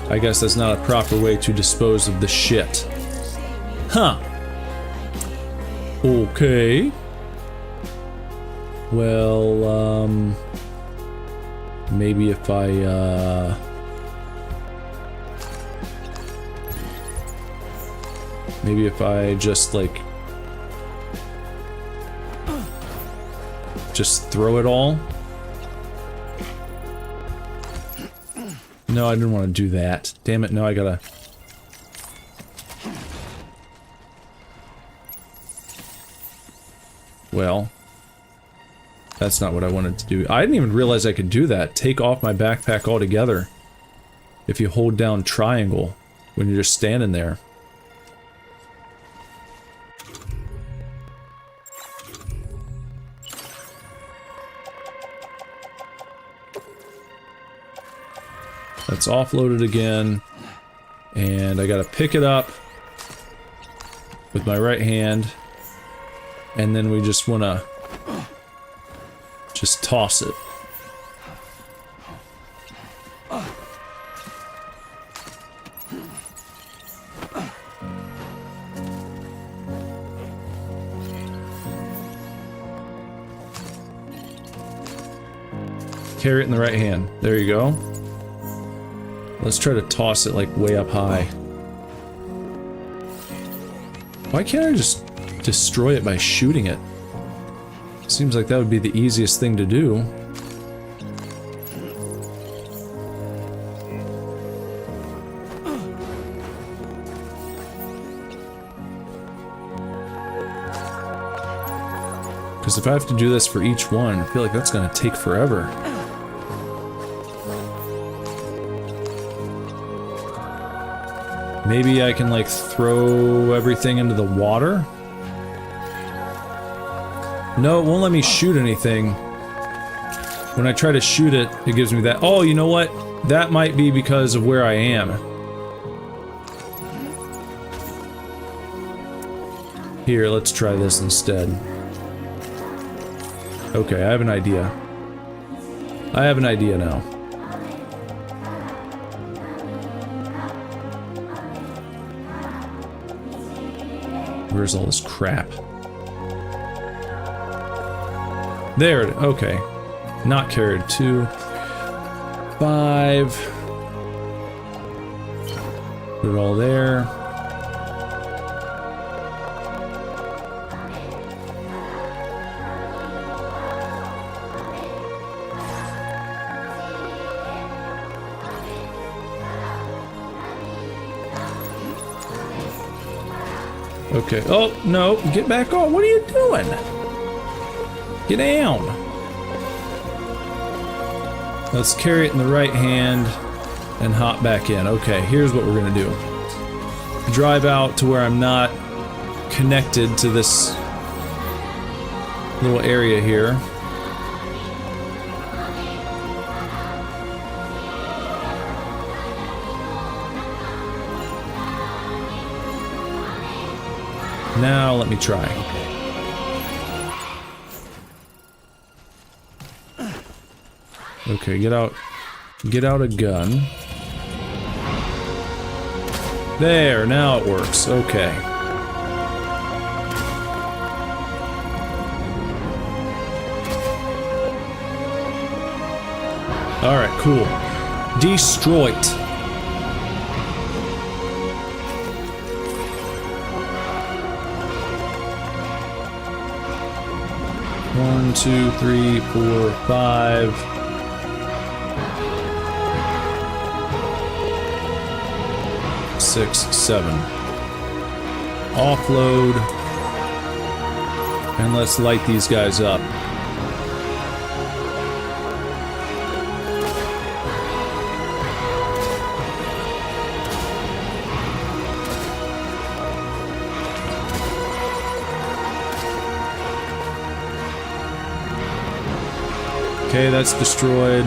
I guess that's not a proper way to dispose of the shit. Huh. Okay. Well, maybe if I, maybe if I just, like... just throw it all. No, I didn't want to do that. Damn it, no, I gotta... Well... That's not what I wanted to do. I didn't even realize I could do that. Take off my backpack altogether. If you hold down triangle when you're just standing there. Let's offload it again. And I gotta pick it up with my right hand. And then we just wanna just toss it. Carry it in the right hand. There you go. Let's try to toss it like way up high. Why can't I just destroy it by shooting it? Seems like that would be the easiest thing to do. Because if I have to do this for each one, I feel like that's gonna take forever. Maybe I can like throw everything into the water? No, it won't let me shoot anything. When I try to shoot it, it gives me that. Oh, you know what? That might be because of where I am. Here, let's try this instead. Okay, I have an idea. I have an idea now. Where's all this crap? There it is. Okay. Not carried. 2, 5. Put it all there. Okay. Oh, no. Get back on. What are you doing? Get down. Let's carry it in the right hand and hop back in. Okay, here's what we're gonna do. Drive out to where I'm not connected to this little area here. Now let me try. Okay, get out a gun. There, now it works. Okay. All right, cool. Destroy it. One, 2, 3, 4, 5. 6, 7. Offload. And let's light these guys up. Okay, that's destroyed.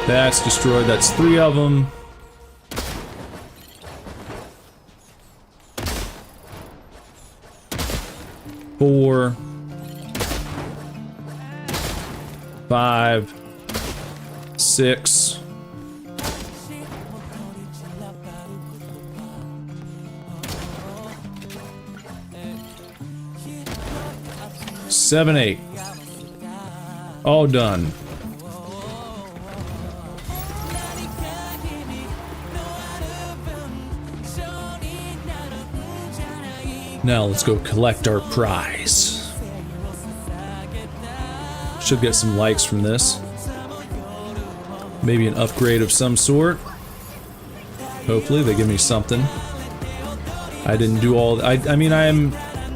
That's destroyed. That's 3 of them. Four. 5. 6. 7, 8. All done. Now let's go collect our prize. Should get some likes from this. Maybe an upgrade of some sort. Hopefully they give me something. I didn't do all. I mean, I'm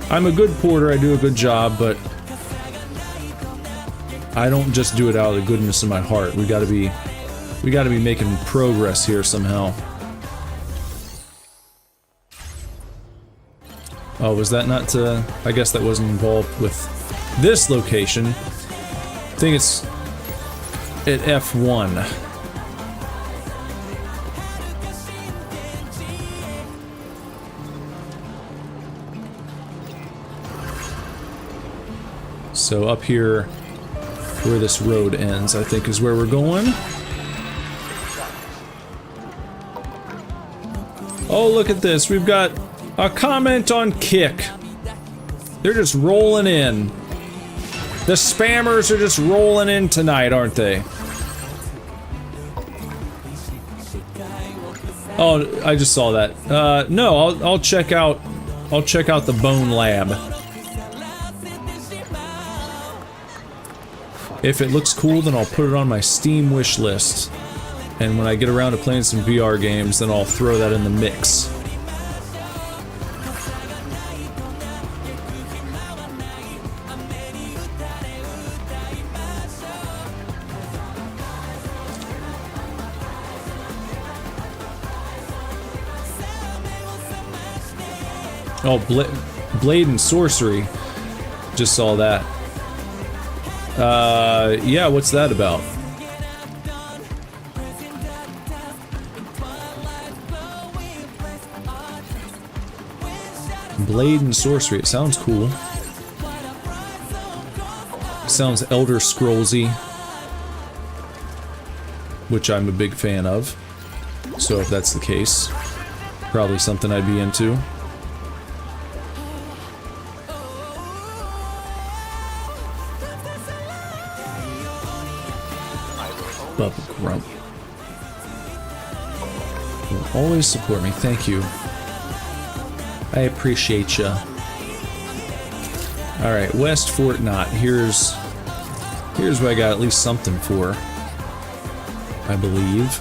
a good porter. I do a good job, but I don't just do it out of the goodness of my heart. We gotta be making progress here somehow. Oh, was that not to... I guess that wasn't involved with this location. I think it's at F1. So up here, where this road ends, I think is where we're going. Oh, look at this. We've got a comment on Kick. They're just rolling in. The spammers are just rolling in tonight, aren't they? Oh, I just saw that. No, I'll check out the Bone Lab. If it looks cool, then I'll put it on my Steam wish list. And when I get around to playing some VR games, then I'll throw that in the mix. Oh, Blade and Sorcery. Just saw that. Yeah, what's that about? Blade and Sorcery. It sounds cool. It sounds Elder Scrollsy, which I'm a big fan of. So if that's the case, probably something I'd be into. Bubba Grump will always support me. Thank you. I appreciate ya. Alright, West Fort Knot. Here's what I got at least something for, I believe.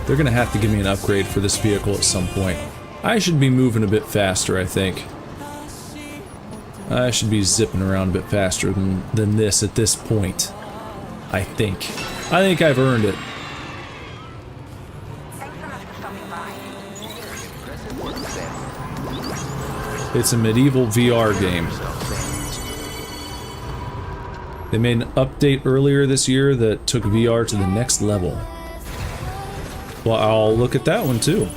They're gonna have to give me an upgrade for this vehicle at some point. I should be moving a bit faster, I think. I should be zipping around a bit faster than this at this point. I think I've earned it. It's a medieval VR game. They made an update earlier this year that took VR to the next level. Well, I'll look at that one too.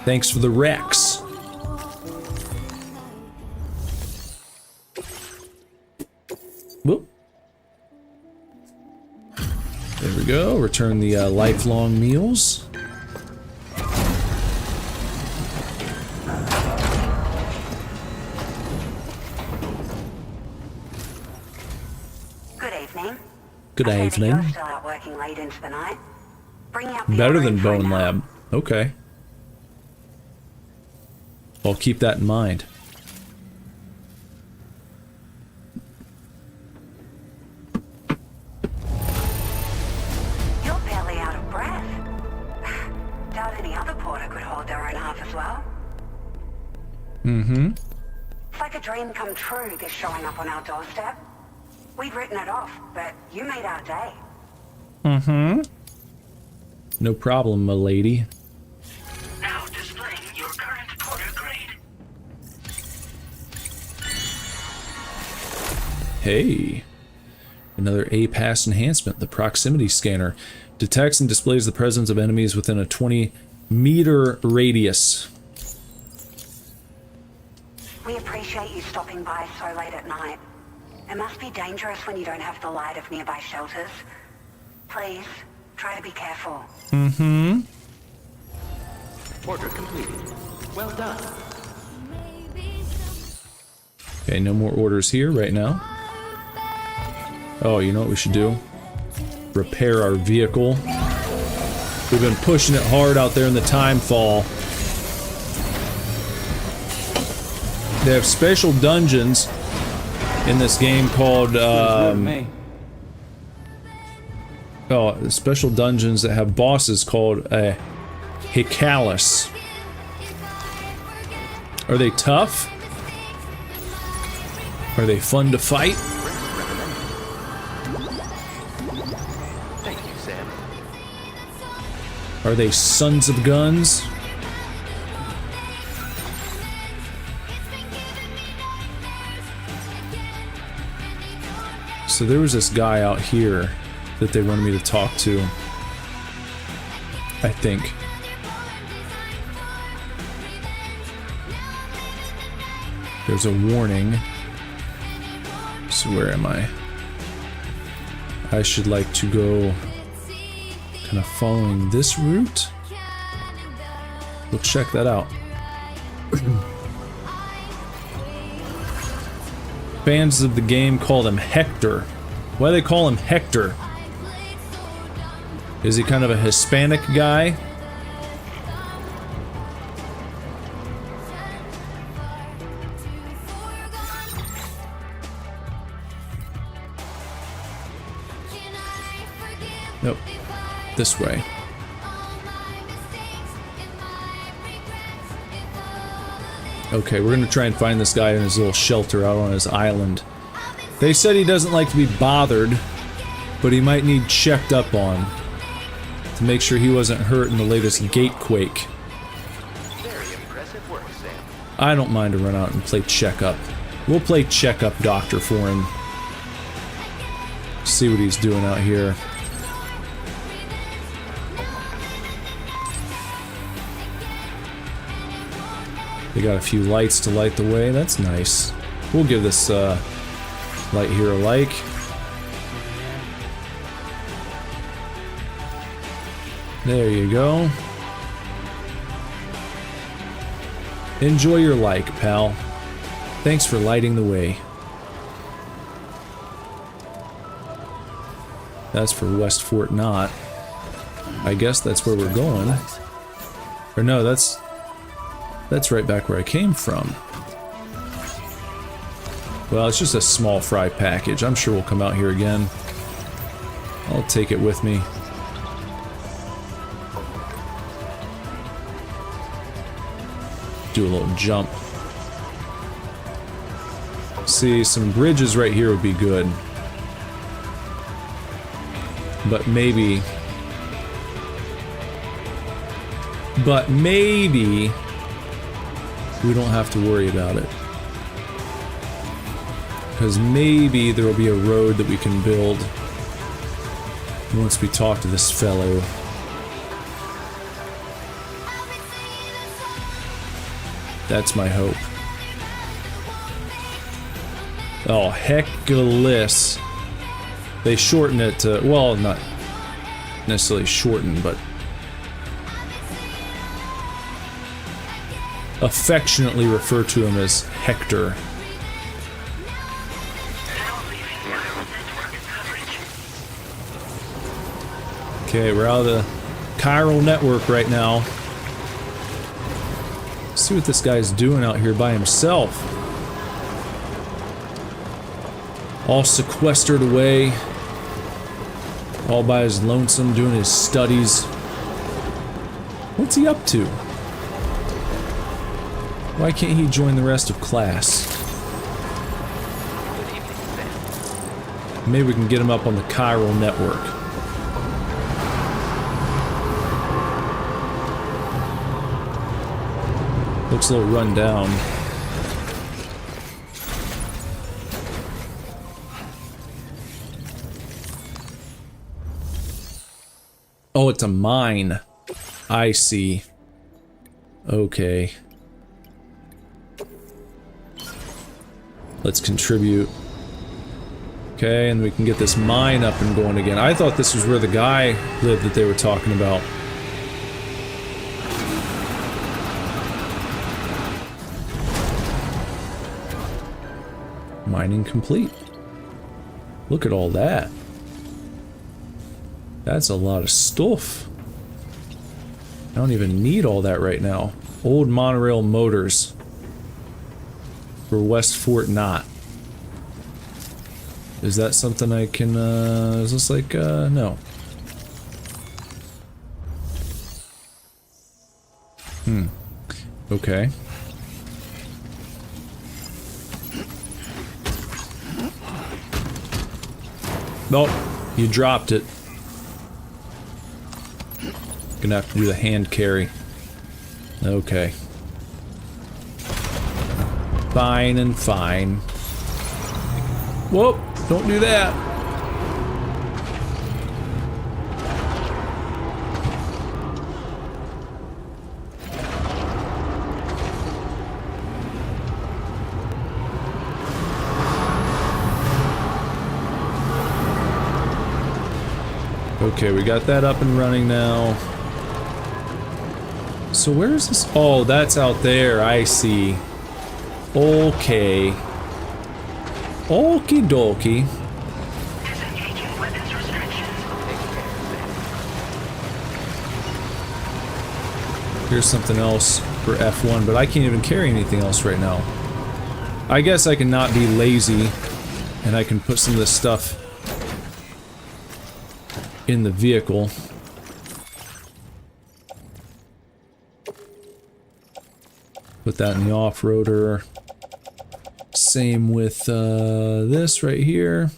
Thanks for the Rex. Whoop. There we go. Return the lifelong meals. Good evening. Good evening. You're still out working late into the night. Bring out the Better than room for Bone now. Lab. Okay. I'll keep that in mind. You're barely out of breath. Doubt any other porter could hold their own half as well. Mm-hmm. It's like a dream come true, this showing up on our doorstep. We'd written it off, but you made our day. Mm-hmm. No problem, my lady. Now displaying your current porter grade. Hey. Another A-Pass enhancement. The proximity scanner detects and displays the presence of enemies within a 20-meter radius. We appreciate you stopping by so late at night. It must be dangerous when you don't have the light of nearby shelters. Please, try to be careful. Mm-hmm. Order completed. Well done. Okay, no more orders here right now. Oh, you know what we should do? repair our vehicle. We've been pushing it hard out there in the timefall. They have special dungeons in this game called, special dungeons that have bosses called, Hikalis. Are they tough? Are they fun to fight? Thank you, Sam. Are they sons of guns? So there was this guy out here that they wanted me to talk to. I think. There's a warning. So where am I? I should like to go kind of following this route. We'll check that out. Fans of the game call him Hector. Why do they call him Hector? Is he kind of a Hispanic guy? Nope. This way. Okay, we're gonna try and find this guy in his little shelter out on his island. They said he doesn't like to be bothered, but he might need checked up on to make sure he wasn't hurt in the latest gatequake. Very impressive work, Sam. I don't mind to run out and play checkup. We'll play checkup doctor for him. See what he's doing out here. They got a few lights to light the way. That's nice. We'll give this light here a like. There you go. Enjoy your like, pal. Thanks for lighting the way. That's for West Fort Knott. I guess that's where we're going. Or no, that's right back where I came from. Well, it's just a small fry package. I'm sure we'll come out here again. I'll take it with me. Do a little jump. See, some bridges right here would be good. But maybe... we don't have to worry about it. Because maybe there will be a road that we can build once we talk to this fellow. That's my hope. Oh, Hekalis. They shorten it to, well, not necessarily shorten, but affectionately refer to him as Hector. Okay, we're out of the chiral network right now. Let's see what this guy's doing out here by himself. All sequestered away. All by his lonesome, doing his studies. What's he up to? Why can't he join the rest of class? Maybe we can get him up on the chiral network. Looks a little run down. Oh, it's a mine. I see. Okay. Let's contribute. Okay, and we can get this mine up and going again. I thought this was where the guy lived that they were talking about. Mining complete. Look at all that. That's a lot of stuff. I don't even need all that right now. Old monorail motors for West Fort Knott. Is that something I can, is this like, no. Okay. Nope, you dropped it. Gonna have to do the hand carry. Okay. Fine and fine. Whoop! Don't do that! Okay, we got that up and running now. So where is this? Oh, that's out there. I see. Okay. Okie dokie. Disengaging weapons restrictions. Here's something else for F1, but I can't even carry anything else right now. I guess I can not be lazy, and I can put some of this stuff in the vehicle. Put that in the off-roader. Same with this right here.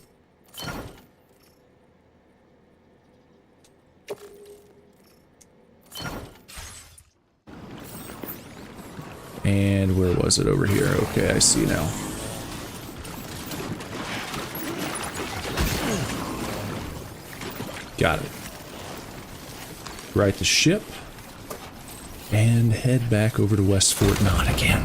And where was it? Over here. Okay, I see now. Got it. Right the ship. And head back over to West Fort Knott again.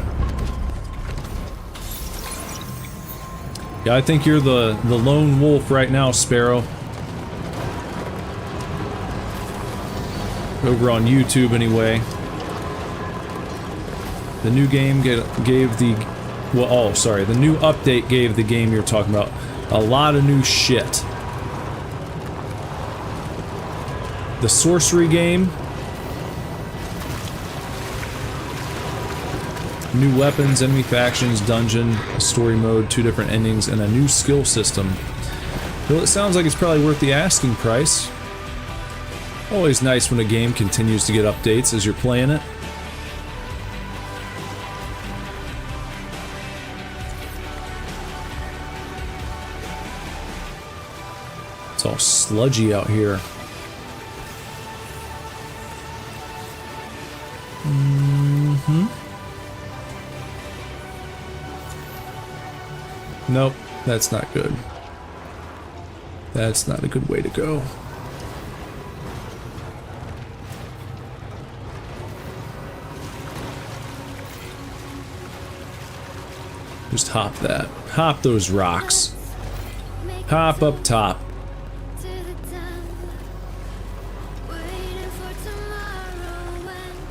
Yeah, I think you're the lone wolf right now, Sparrow. Over on YouTube, anyway. The new game gave the... Well, oh, sorry. The new update gave the game you're talking about a lot of new shit. The sorcery game. New weapons, enemy factions, dungeon, story mode, 2 different endings, and a new skill system. Well, it sounds like it's probably worth the asking price. Always nice when a game continues to get updates as you're playing it. It's all sludgy out here. Nope, that's not good. That's not a good way to go. Just hop that. Hop those rocks. Hop up top.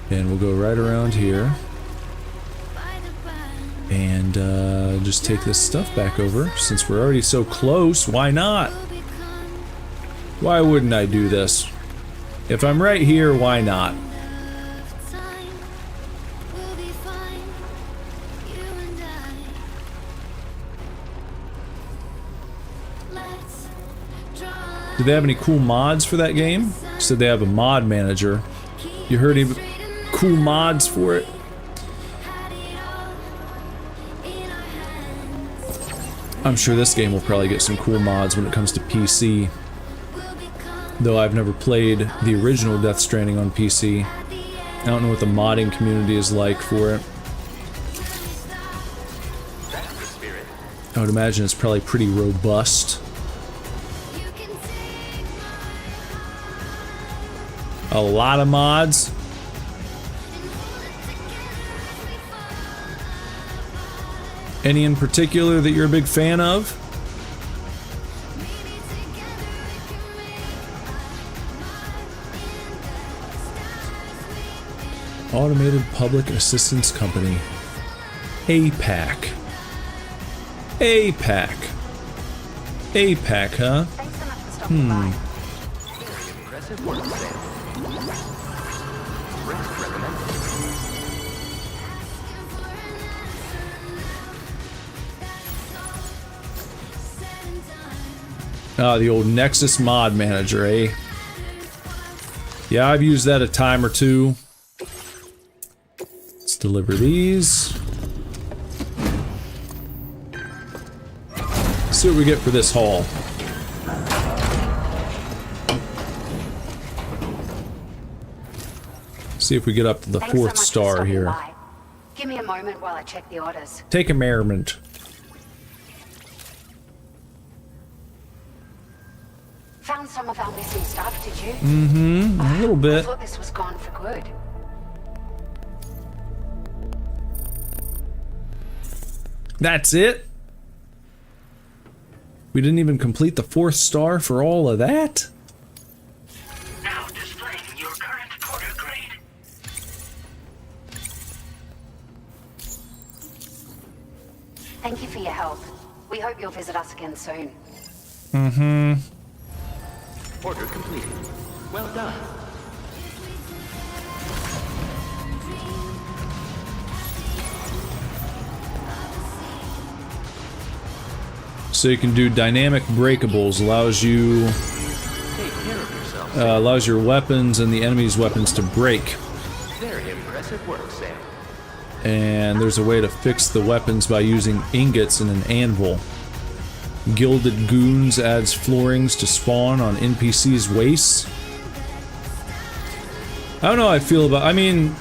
And we'll go right around here. And just take this stuff back over. Since we're already so close, why not? Why wouldn't I do this? If I'm right here, why not? Do they have any cool mods for that game? Said they have a mod manager. You heard any cool mods for it? I'm sure this game will probably get some cool mods when it comes to PC. Though I've never played the original Death Stranding on PC. I don't know what the modding community is like for it. I would imagine it's probably pretty robust. A lot of mods. Any in particular that you're a big fan of? Automated Public Assistance Company. APAC. APAC. APAC, huh? Impressive work, Sam. Rest recommended. Ah, the old Nexus mod manager, eh? Yeah, I've used that a time or two. Let's deliver these. See what we get for this haul. See if we get up to the 4th star here. Give me a moment while I check the orders. Take a merriment. Found some of our missing stuff, did you? Mm-hmm, a little I bit. thought this was gone for good. That's it? We didn't even complete the 4th star for all of that? Now displaying your current porter grade. Thank you for your help. We hope you'll visit us again soon. Mm-hmm. Order completed. Well done. So you can do dynamic breakables, allows you Take care of yourself. allows your weapons and the enemy's weapons to break. Very impressive work, Sam. And there's a way to fix the weapons by using ingots and an anvil. Gilded Goons adds floorings to spawn on NPCs' wastes. I don't know how I feel about... I mean...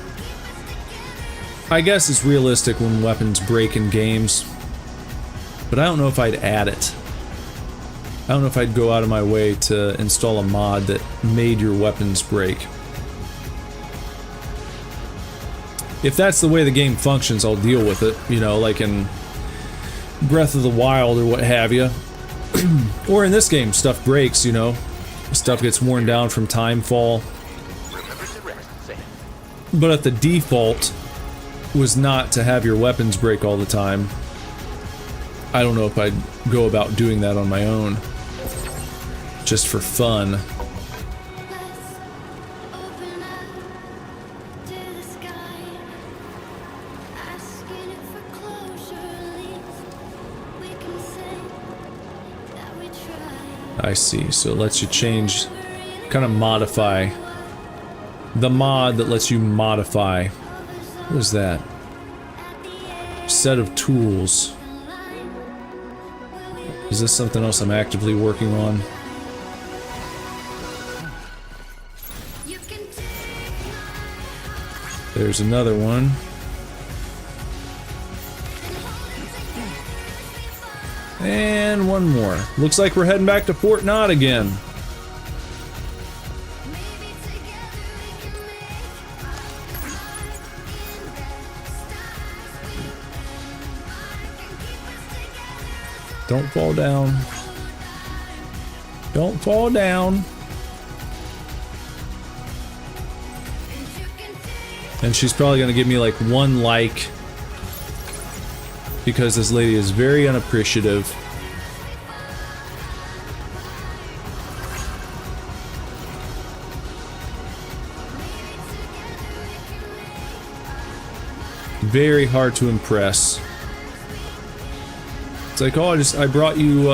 I guess it's realistic when weapons break in games. But I don't know if I'd add it. I don't know if I'd go out of my way to install a mod that made your weapons break. If that's the way the game functions, I'll deal with it. You know, like in Breath of the Wild or what have you. Or in this game, stuff breaks, you know. Stuff gets worn down from timefall. Remember to rest, Sam. But at the default was not to have your weapons break all the time. I don't know if I'd go about doing that on my own. Just for fun. I see, so it lets you change, kind of modify. The mod that lets you modify. What is that? Set of tools. Is this something else I'm actively working on? There's another one. And one more. Looks like we're heading back to Fort Knott again. Don't fall down. Don't fall down. And she's probably gonna give me like 1 like because this lady is very unappreciative. Very hard to impress. It's like, oh, I brought you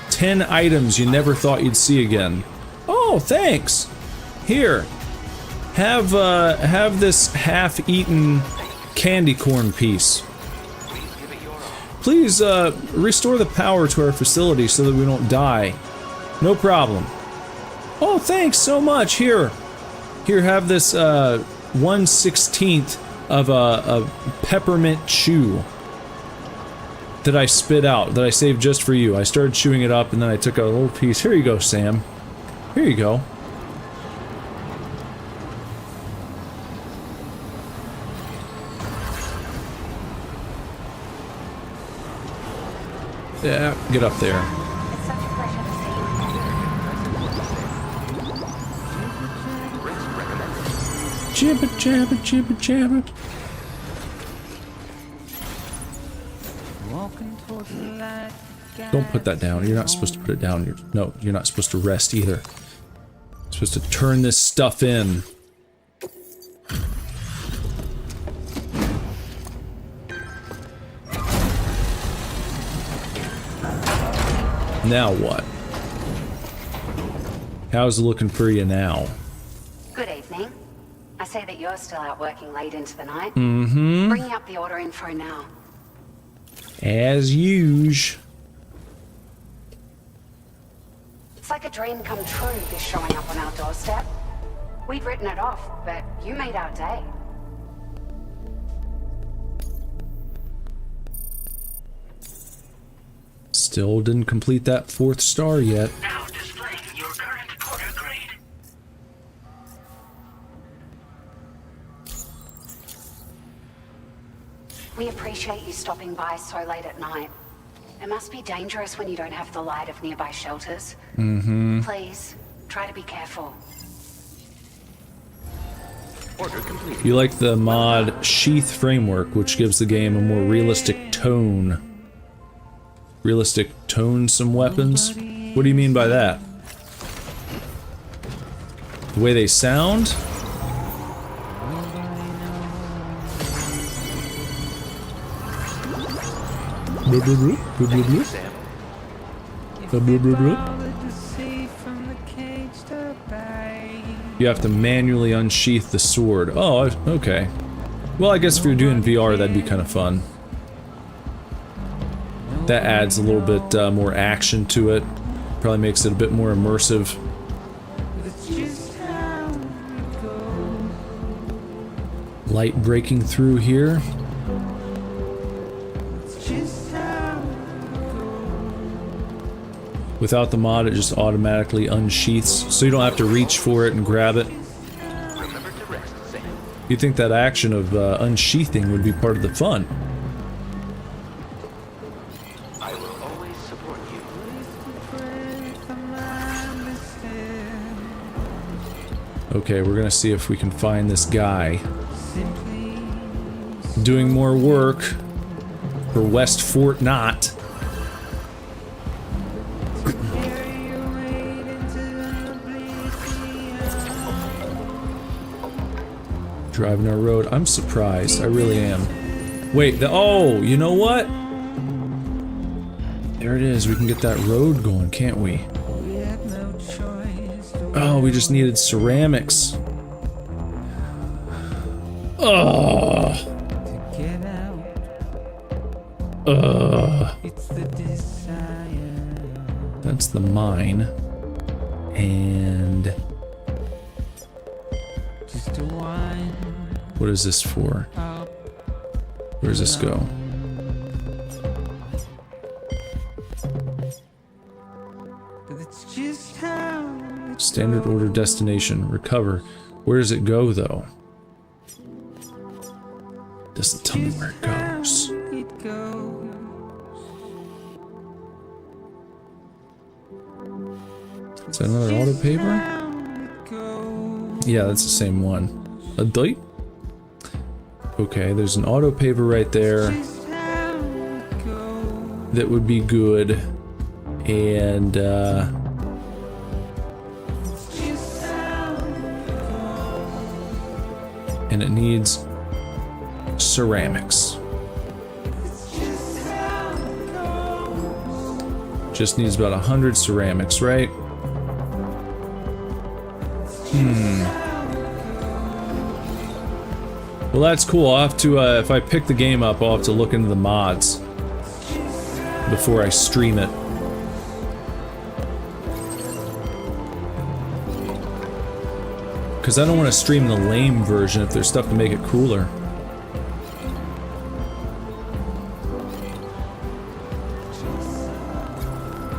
10 items you never thought you'd see again. Oh, thanks. Here, have this half-eaten candy corn piece. Please restore the power to our facility so that we don't die. No problem. Oh, thanks so much. Here, have this 1/16 of a peppermint chew that I spit out, that I saved just for you. I started chewing it up and then I took a little piece. Here you go, Sam. Here you go. Yeah, get up there. It's such a pleasure to see you. Jibba jabba jibba jabba. Walking towards the light. Don't put that down. You're not supposed to put it down. No, you're not supposed to rest either. You're Supposed to turn this stuff in. Now what? How's it looking for you now? Good evening. I see that you're still out working late into the night. Mm-hmm. Bringing up the order info now. As usual. It's like a dream come true, this showing up on our doorstep. We'd written it off, but you made our day. Still didn't complete that 4th star yet. Now displaying your current porter grade. We appreciate you stopping by so late at night. It must be dangerous when you don't have the light of nearby shelters. Mm-hmm. Please, try to be careful. Order complete. You like the mod Sheath Framework, which gives the game a more realistic tone. Realistic tone some weapons? What do you mean by that? The way they sound? You have to manually unsheath the sword. Oh, okay. Well, I guess if you're doing VR, that'd be kind of fun. That adds a little bit more action to it. Probably makes it a bit more immersive. Light breaking through here. Without the mod, it just automatically unsheaths, so you don't have to reach for it and grab it. You'd think that action of unsheathing would be part of the fun. I will always support you. Okay, we're gonna see if we can find this guy. Doing more work for West Fort Knott. Driving our road. I'm surprised. I really am. Wait, oh, you know what? There it is. We can get that road going, can't we? Oh, we just needed ceramics. Oh. That's the mine. And what is this for? Where does this go? Standard order destination. Recover. Where does it go, though? Doesn't tell me where it goes. Is that another auto paver? Yeah, that's the same one. A date? Okay, there's an auto paver right there. That would be good. And, and it needs ceramics. Just needs about 100 ceramics, right? Well, that's cool. I'll have to, if I pick the game up, I'll have to look into the mods before I stream it. Because I don't want to stream the lame version if there's stuff to make it cooler.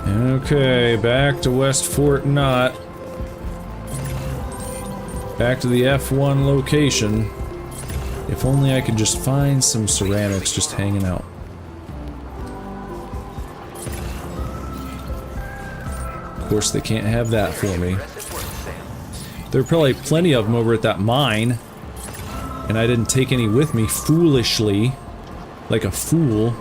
Okay, back to West Fort Knott. Back to the F1 location. If only I could just find some ceramics just hanging out. Of course, they can't have that for me. There are probably plenty of them over at that mine. And I didn't take any with me, foolishly. Like a fool.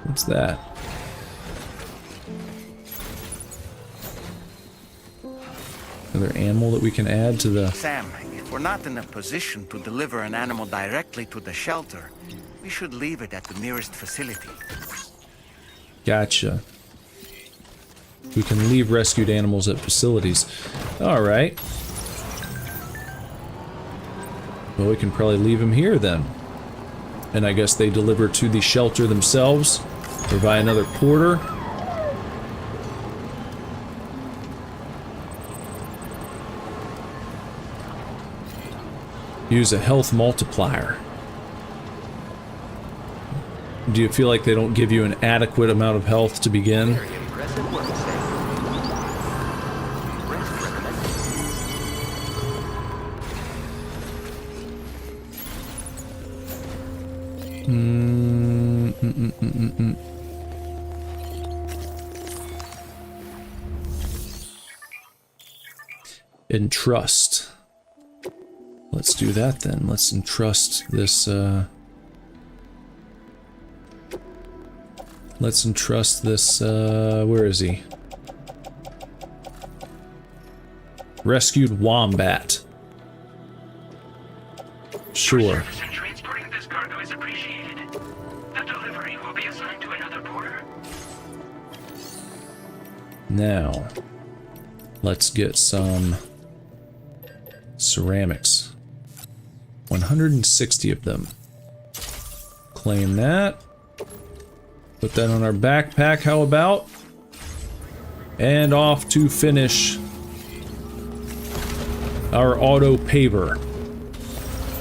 What's that? Another animal that we can add to the... Sam, if we're not in a position to deliver an animal directly to the shelter, we should leave it at the nearest facility. Gotcha. We can leave rescued animals at facilities. Alright. Well, we can probably leave them here then. And I guess they deliver to the shelter themselves, or by another porter. Use a health multiplier. Do you feel like they don't give you an adequate amount of health to begin? Very impressive work, Sam. Rest recommended. Entrust. Let's do that then. Let's entrust this, let's entrust this, where is he? Rescued wombat. Sure. Service in transporting this cargo is appreciated. The delivery will be assigned to another porter. Now, let's get some ceramics. 160 of them. Claim that. Put that on our backpack, how about? And off to finish our auto paver.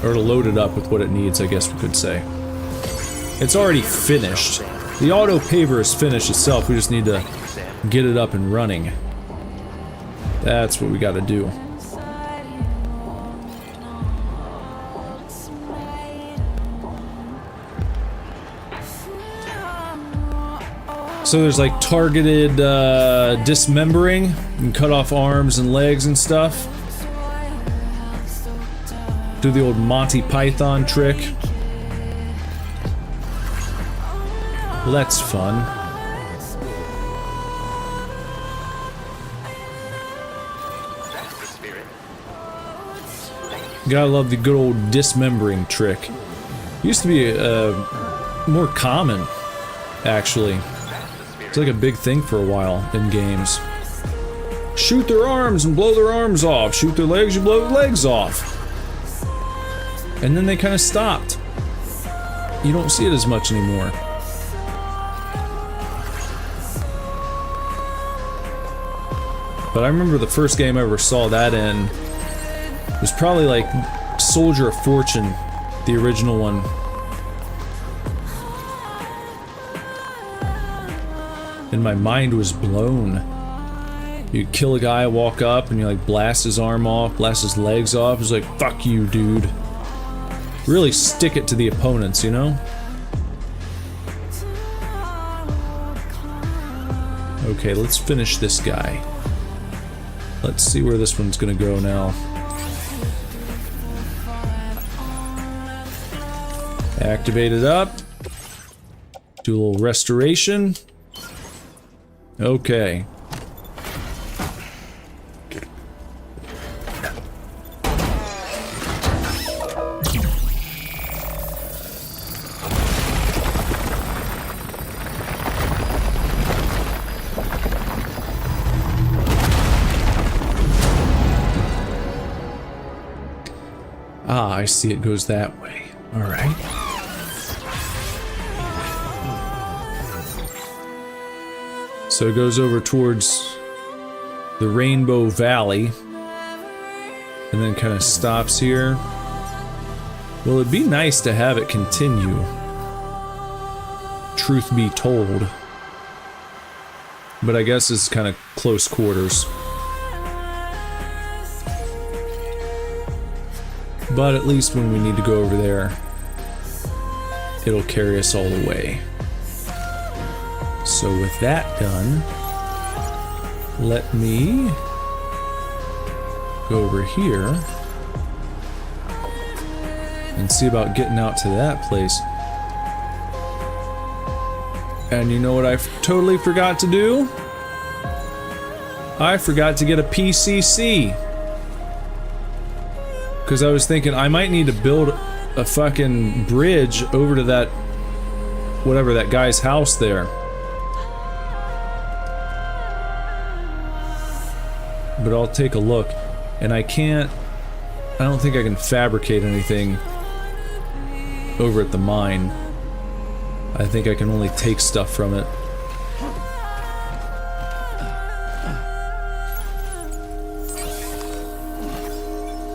Or to load it up with what it needs, I guess we could say. It's already finished. The auto paver is finished itself, we just need to get it up and running. That's what we gotta do. So there's like targeted dismembering. You can cut off arms and legs and stuff. Do the old Monty Python trick. Well, that's fun. That's the spirit. Gotta love the good old dismembering trick. Used to be more common, actually. It's like a big thing for a while in games. Shoot their arms and blow their arms off. Shoot their legs, you blow their legs off. And then they kind of stopped. You don't see it as much anymore. But I remember the first game I ever saw that in was probably like Soldier of Fortune, the original one. And my mind was blown. You kill a guy, walk up, and you like blast his arm off, blast his legs off. It's like, fuck you, dude. Really stick it to the opponents, you know? Okay, let's finish this guy. Let's see where this one's gonna go now. Activate it up. Do a little restoration. Okay. Ah, I see, it goes that way. All right. So it goes over towards the Rainbow Valley and then kind of stops here. Well, it'd be nice to have it continue, truth be told. But I guess it's kind of close quarters. But at least when we need to go over there, it'll carry us all the way. So with that done, let me go over here and see about getting out to that place. And you know what I totally forgot to do? I forgot to get a PCC. Because I was thinking I might need to build a fucking bridge over to that, whatever, that guy's house there. But I'll take a look. And I don't think I can fabricate anything over at the mine. I think I can only take stuff from it.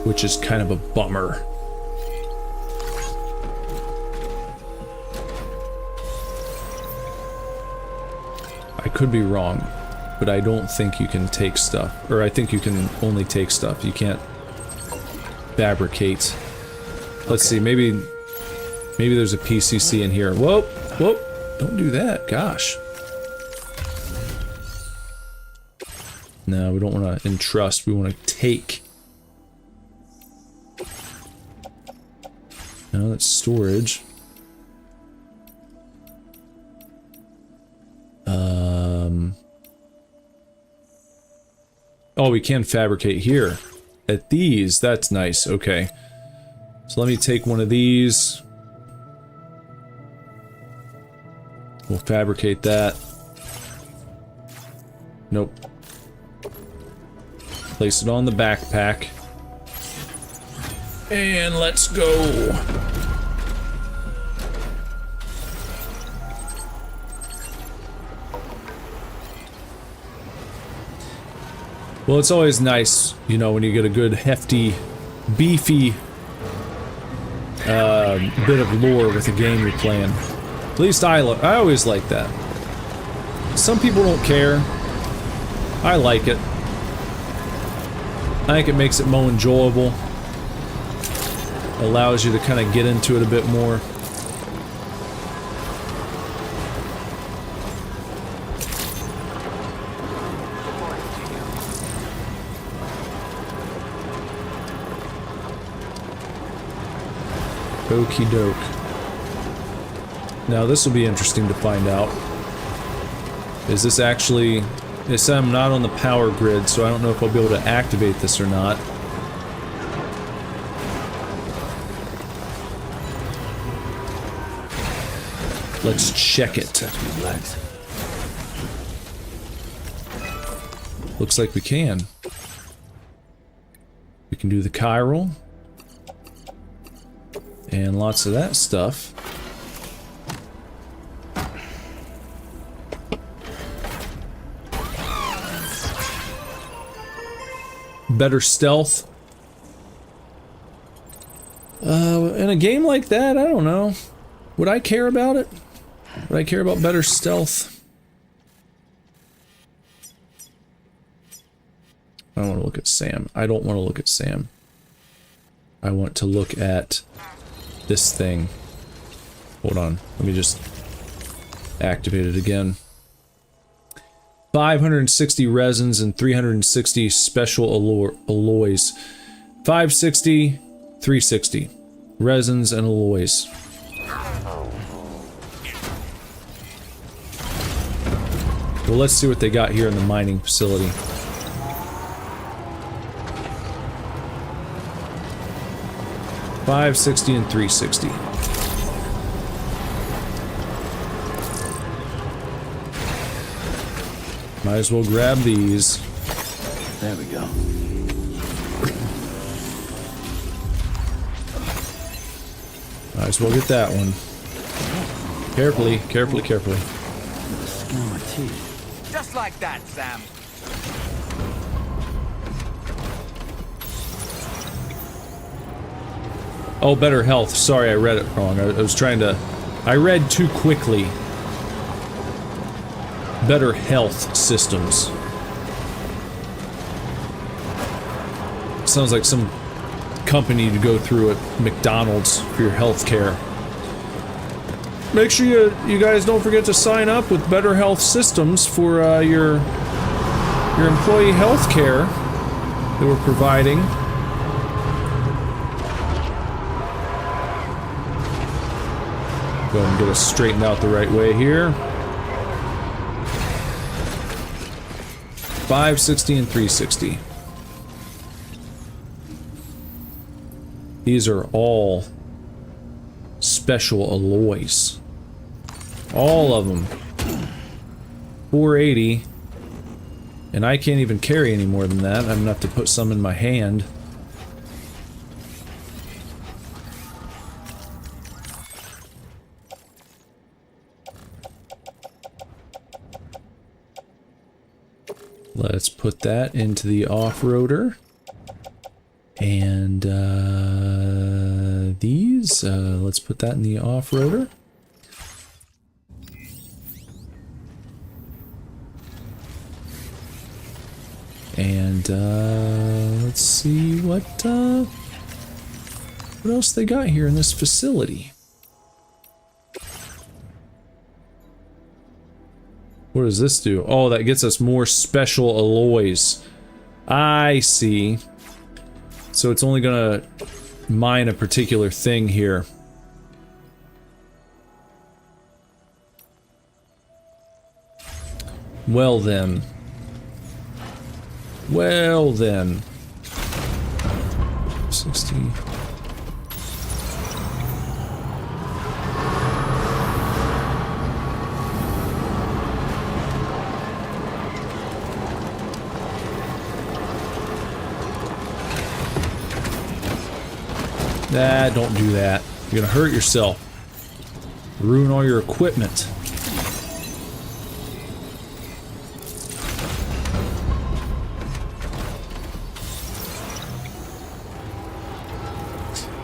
Which is kind of a bummer. I could be wrong, but I don't think you can take stuff. Or I think you can only take stuff. You can't fabricate. Let's see, maybe there's a PCC in here. Whoa, whoa, don't do that, gosh. No, we don't want to entrust, we want to take. No, that's storage. Oh, we can fabricate here. At these, that's nice, okay. So let me take one of these. We'll fabricate that. Nope. Place it on the backpack. And let's go. Well, it's always nice, you know, when you get a good, hefty, beefy bit of lore with a game you're playing. At least I always like that. Some people don't care. I like it. I think it makes it more enjoyable. Allows you to kind of get into it a bit more. Okie doke. Now this will be interesting to find out. Is this actually... They said I'm not on the power grid, so I don't know if I'll be able to activate this or not. Let's check it. Looks like we can. We can do the chiral. And lots of that stuff. Better stealth. In a game like that, I don't know. Would I care about it? Would I care about better stealth? I don't want to look at Sam. I don't want to look at Sam. I want to look at this thing. Hold on. Let me just activate it again. 560 resins and 360 special alloys. 560, 360. Resins and alloys. Well, let's see what they got here in the mining facility. $560 and $360. Might as well grab these. There we go. Might as well get that one. Carefully, carefully, carefully. Smell my teeth. Just like that, Sam. Oh, better health. Sorry, I read it wrong. I was trying to... I read too quickly. Better health systems. Sounds like some company to go through at McDonald's for your health care. Make sure you guys don't forget to sign up with Better Health Systems for your employee health care that we're providing. Go ahead and get us straightened out the right way here. 560 and 360. These are all special alloys. All of them. 480. And I can't even carry any more than that. I'm gonna have to put some in my hand. Let's put that into the off-roader. And these, let's put that in the off-roader. And let's see what else they got here in this facility. What does this do? Oh, that gets us more special alloys. I see. So it's only gonna mine a particular thing here. Well then. Well then. 60. Nah, don't do that. You're gonna hurt yourself. Ruin all your equipment.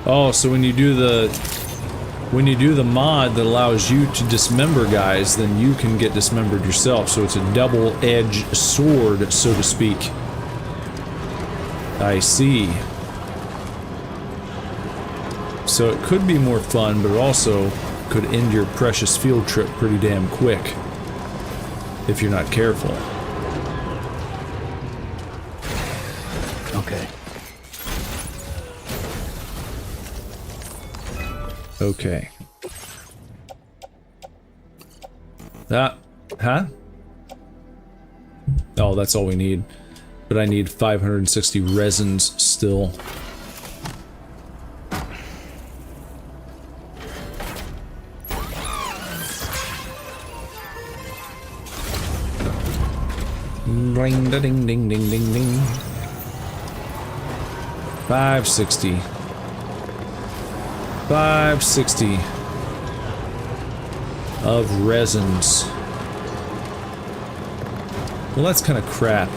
Oh, so when you do the mod that allows you to dismember guys, then you can get dismembered yourself. So it's a double-edged sword, so to speak. I see. So it could be more fun, but it also could end your precious field trip pretty damn quick if you're not careful. Okay. Okay. That, huh? Oh, that's all we need. But I need 560 resins still. Ding, ding, ding, ding, ding, ding. 560. 560 of resins. Well, that's kind of crap.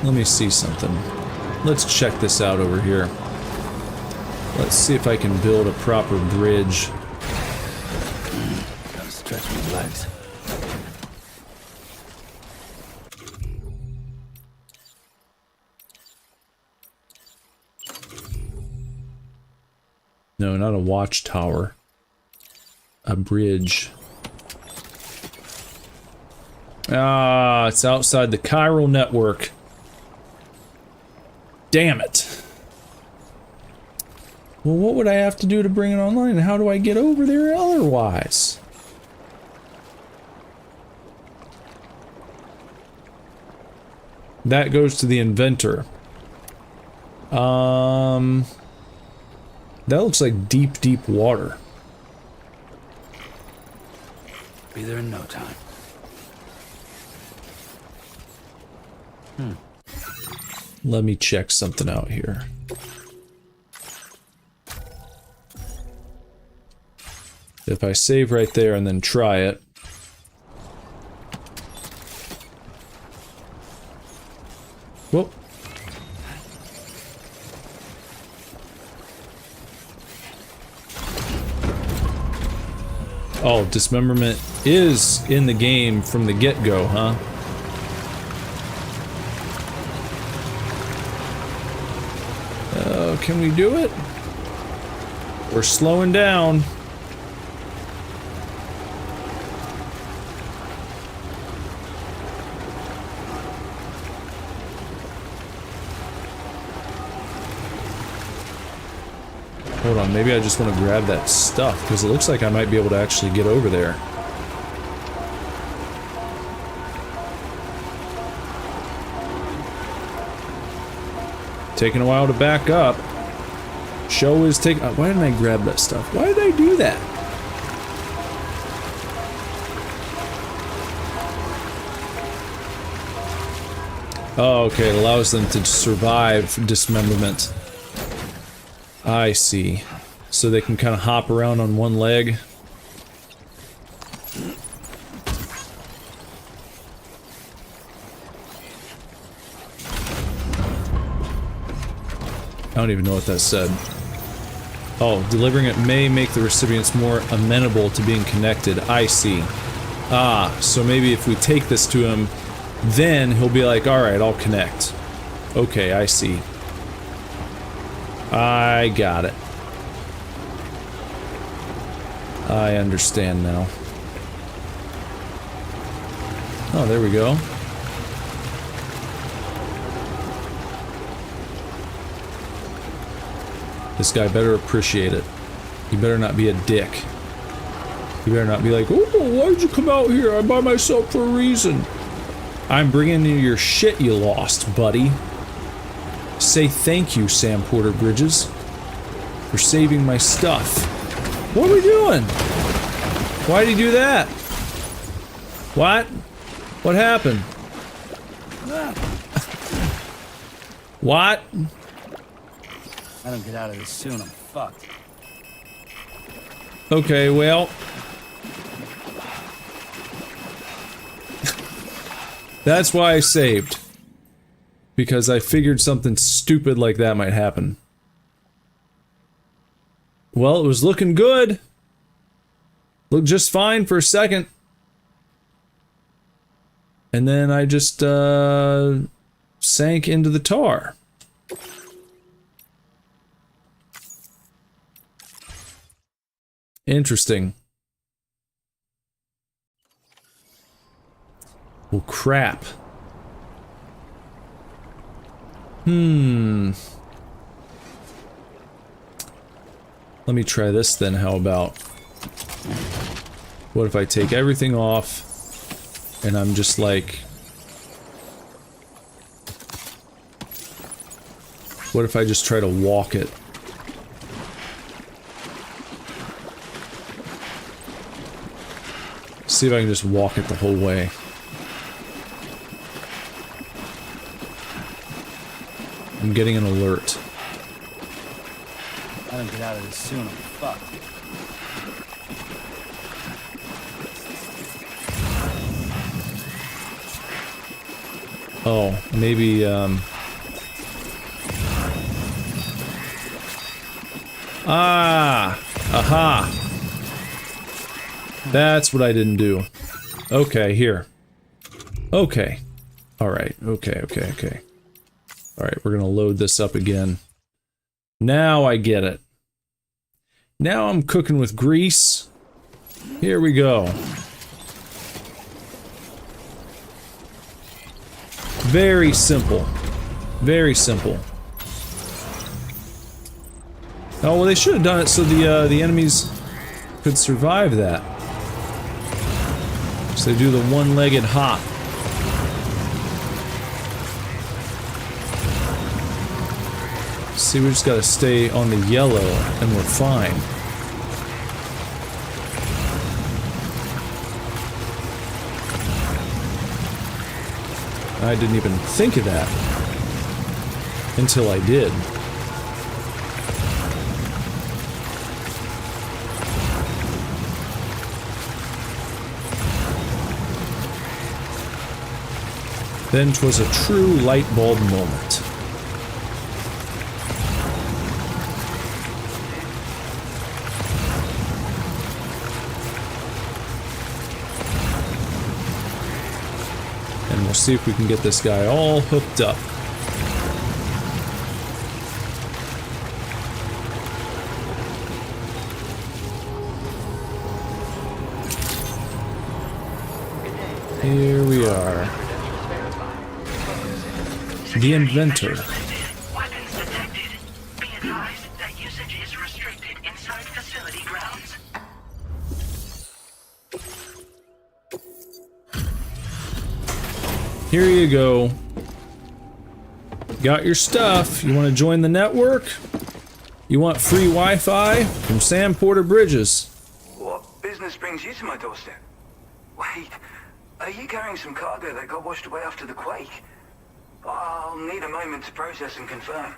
Let me see something. Let's check this out over here. Let's see if I can build a proper bridge. Gotta stretch my legs. No, not a watchtower. A bridge. Ah, it's outside the chiral network. Damn it. Well, what would I have to do to bring it online, and how do I get over there otherwise? That goes to the inventor. That looks like deep, deep water. Be there in no time. Let me check something out here. If I save right there and then try it. Whoop. Oh, dismemberment is in the game from the get-go, huh? Can we do it? We're slowing down. Hold on, maybe I just want to grab that stuff, because it looks like I might be able to actually get over there. Taking a while to back up. Show is taking... why didn't I grab that stuff? Why did I do that? Oh, okay, it allows them to survive dismemberment. I see. So they can kind of hop around on one leg. I don't even know what that said. Oh, delivering it may make the recipients more amenable to being connected. I see. Ah, so maybe if we take this to him, then he'll be like, alright, I'll connect. Okay, I see. I got it. I understand now. Oh, there we go. This guy better appreciate it. He better not be a dick. He better not be like, oh, why'd you come out here? I'm by myself for a reason. I'm bringing you your shit you lost, buddy. Say thank you, Sam Porter Bridges, for saving my stuff. What are we doing? Why'd he do that? What? What happened? What? I don't get out of this soon, I'm fucked. Okay, well... That's why I saved. Because I figured something stupid like that might happen. Well, it was looking good. Looked just fine for a second. And then I just, sank into the tar. Interesting. Well, crap. Let me try this then, how about? What if I take everything off and I'm just like... What if I just try to walk it? See if I can just walk it the whole way. I'm getting an alert. I don't get out of this soon, I'm fucked. Oh, maybe, Ah! Aha! That's what I didn't do. Okay, here. Okay. Alright, okay. Alright, we're gonna load this up again. Now I get it. Now I'm cooking with grease. Here we go. Very simple. Very simple. Oh, well, they should have done it so the enemies could survive that. So they do the one-legged hop. See, we just gotta stay on the yellow and we're fine. I didn't even think of that until I did. Then 'twas a true light bulb moment. And we'll see if we can get this guy all hooked up. Here we are. The inventor. Weapons detected. Be advised that usage is restricted inside facility grounds. Here you go. Got your stuff. You want to join the network? You want free Wi-Fi from Sam Porter Bridges. What business brings you to my doorstep? Wait, are you carrying some cargo that got washed away after the quake? I'll need a moment to process and confirm.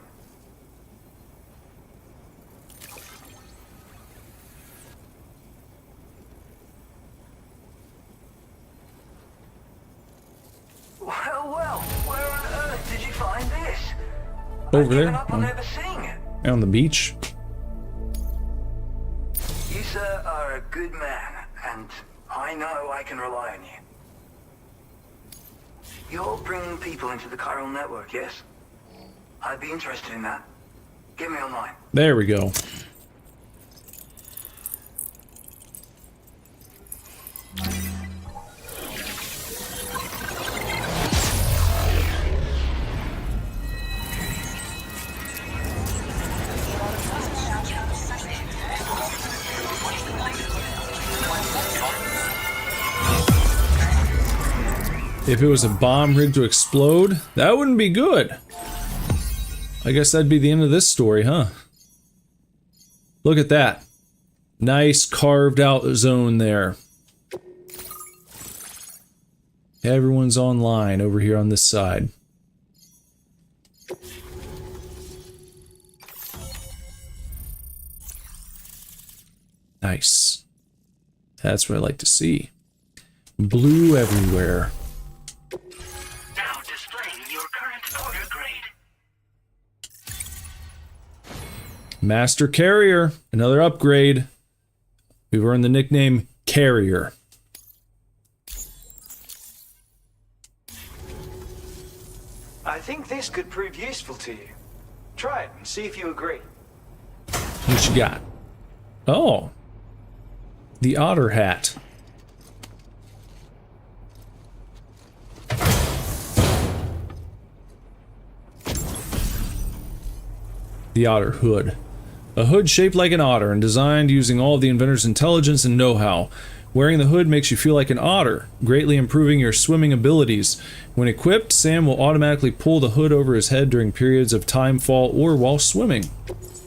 Well, where on earth did you find this? Over there. Up on never seeing it. On the beach. You, sir, are a good man, and I know I can rely on you. You're bringing people into the chiral network, yes? I'd be interested in that. Get me online. There we go. If it was a bomb rigged to explode, that wouldn't be good. I guess that'd be the end of this story, huh? Look at that. Nice carved out zone there. Everyone's online over here on this side. Nice. That's what I like to see. Blue everywhere. Now displaying your current order grade. Master Carrier, another upgrade. We've earned the nickname Carrier. I think this could prove useful to you. Try it and see if you agree. What you got? Oh. The otter hat. The otter hood. A hood shaped like an otter and designed using all of the inventor's intelligence and know-how. Wearing the hood makes you feel like an otter, greatly improving your swimming abilities. When equipped, Sam will automatically pull the hood over his head during periods of time fall or while swimming.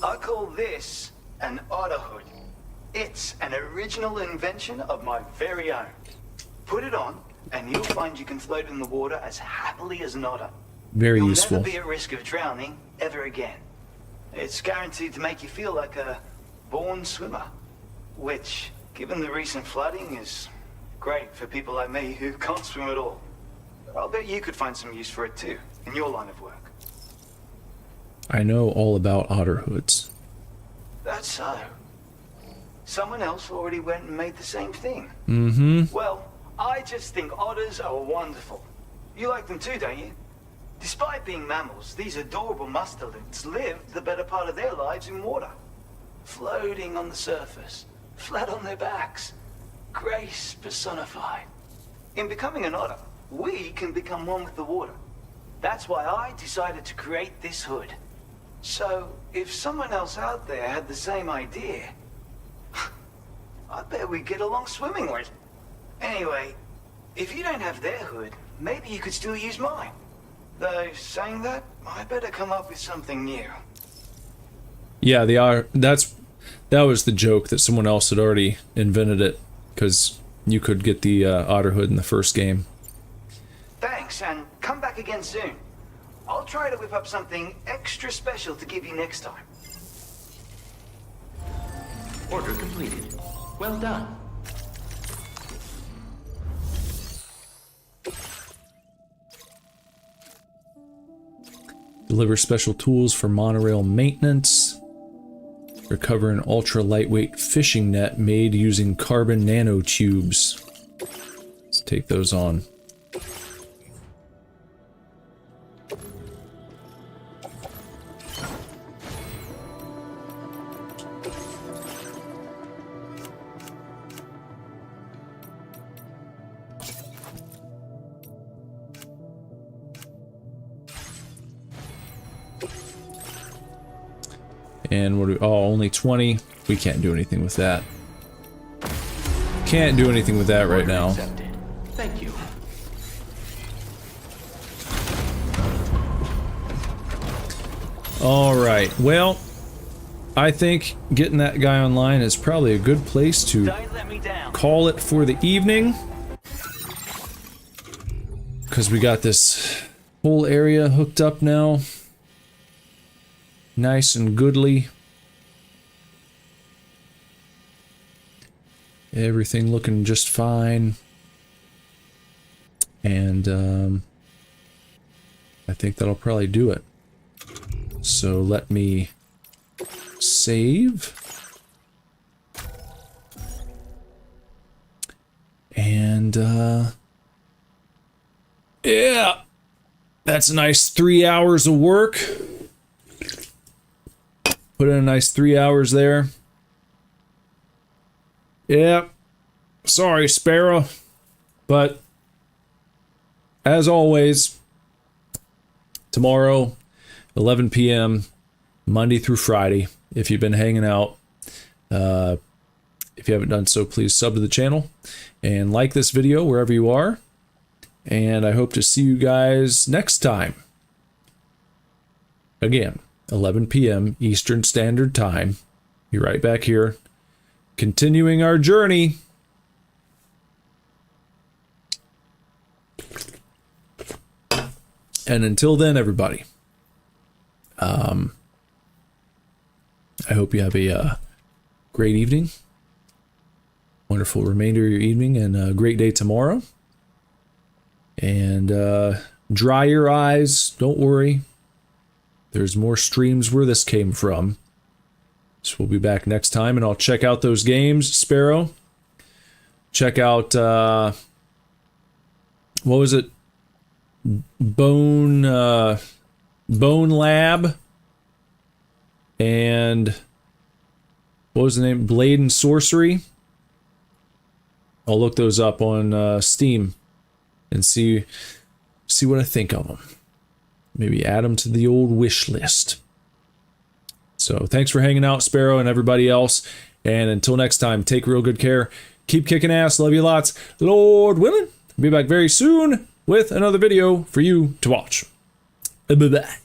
I call this an otter hood. It's an original invention of my very own. Put it on, and you'll find you can float in the water as happily as an otter. Very You'll useful. never be at risk of drowning ever again. It's guaranteed to make you feel like a born swimmer, which, given the recent flooding, is great for people like me who can't swim at all. I'll bet you could find some use for it too, in your line of work. I know all about otter hoods. That's so. Someone else already went and made the same thing. Mm-hmm. Well, I just think otters are wonderful. You like them too, don't you? Despite being mammals, these adorable mustelids live the better part of their lives in water. Floating on the surface, flat on their backs. Grace personified. In becoming an otter, we can become one with the water. That's why I decided to create this hood. So, if someone else out there had the same idea, I bet we'd get along swimmingly. Anyway, if you don't have their hood, maybe you could still use mine. Though, saying that, I better come up with something new. Yeah, that was the joke that someone else had already invented it, because you could get the otter hood in the first game. Thanks, and come back again soon. I'll try to whip up something extra special to give you next time. Order completed. Well done. Deliver special tools for monorail maintenance. Recover an ultra lightweight fishing net made using carbon nanotubes. Let's take those on. And what do we, oh, only 20. We can't do anything with that. Can't do anything with that right now. Accepted. Thank you. Alright, well, I think getting that guy online is probably a good place to call it for the evening. Because we got this whole area hooked up now. Nice and goodly. Everything looking just fine. And I think that'll probably do it. So let me save. And yeah, that's a nice 3 hours of work. Put in a nice 3 hours there. Yeah, sorry, Sparrow, but as always, tomorrow, 11 p.m., Monday through Friday. If you've been hanging out, if you haven't done so, please sub to the channel and like this video wherever you are. And I hope to see you guys next time. Again, 11 p.m. Eastern Standard Time. Be right back here, continuing our journey. And until then, everybody, I hope you have a great evening, wonderful remainder of your evening, and a great day tomorrow. And dry your eyes, don't worry. There's more streams where this came from. So we'll be back next time, and I'll check out those games, Sparrow. Check out, what was it? Bone Lab. And what was the name? Blade and Sorcery. I'll look those up on Steam and see what I think of them. Maybe add them to the old wish list. So thanks for hanging out, Sparrow, and everybody else. And until next time, take real good care. Keep kicking ass. Love you lots. Lord willing, be back very soon with another video for you to watch. Bye-bye.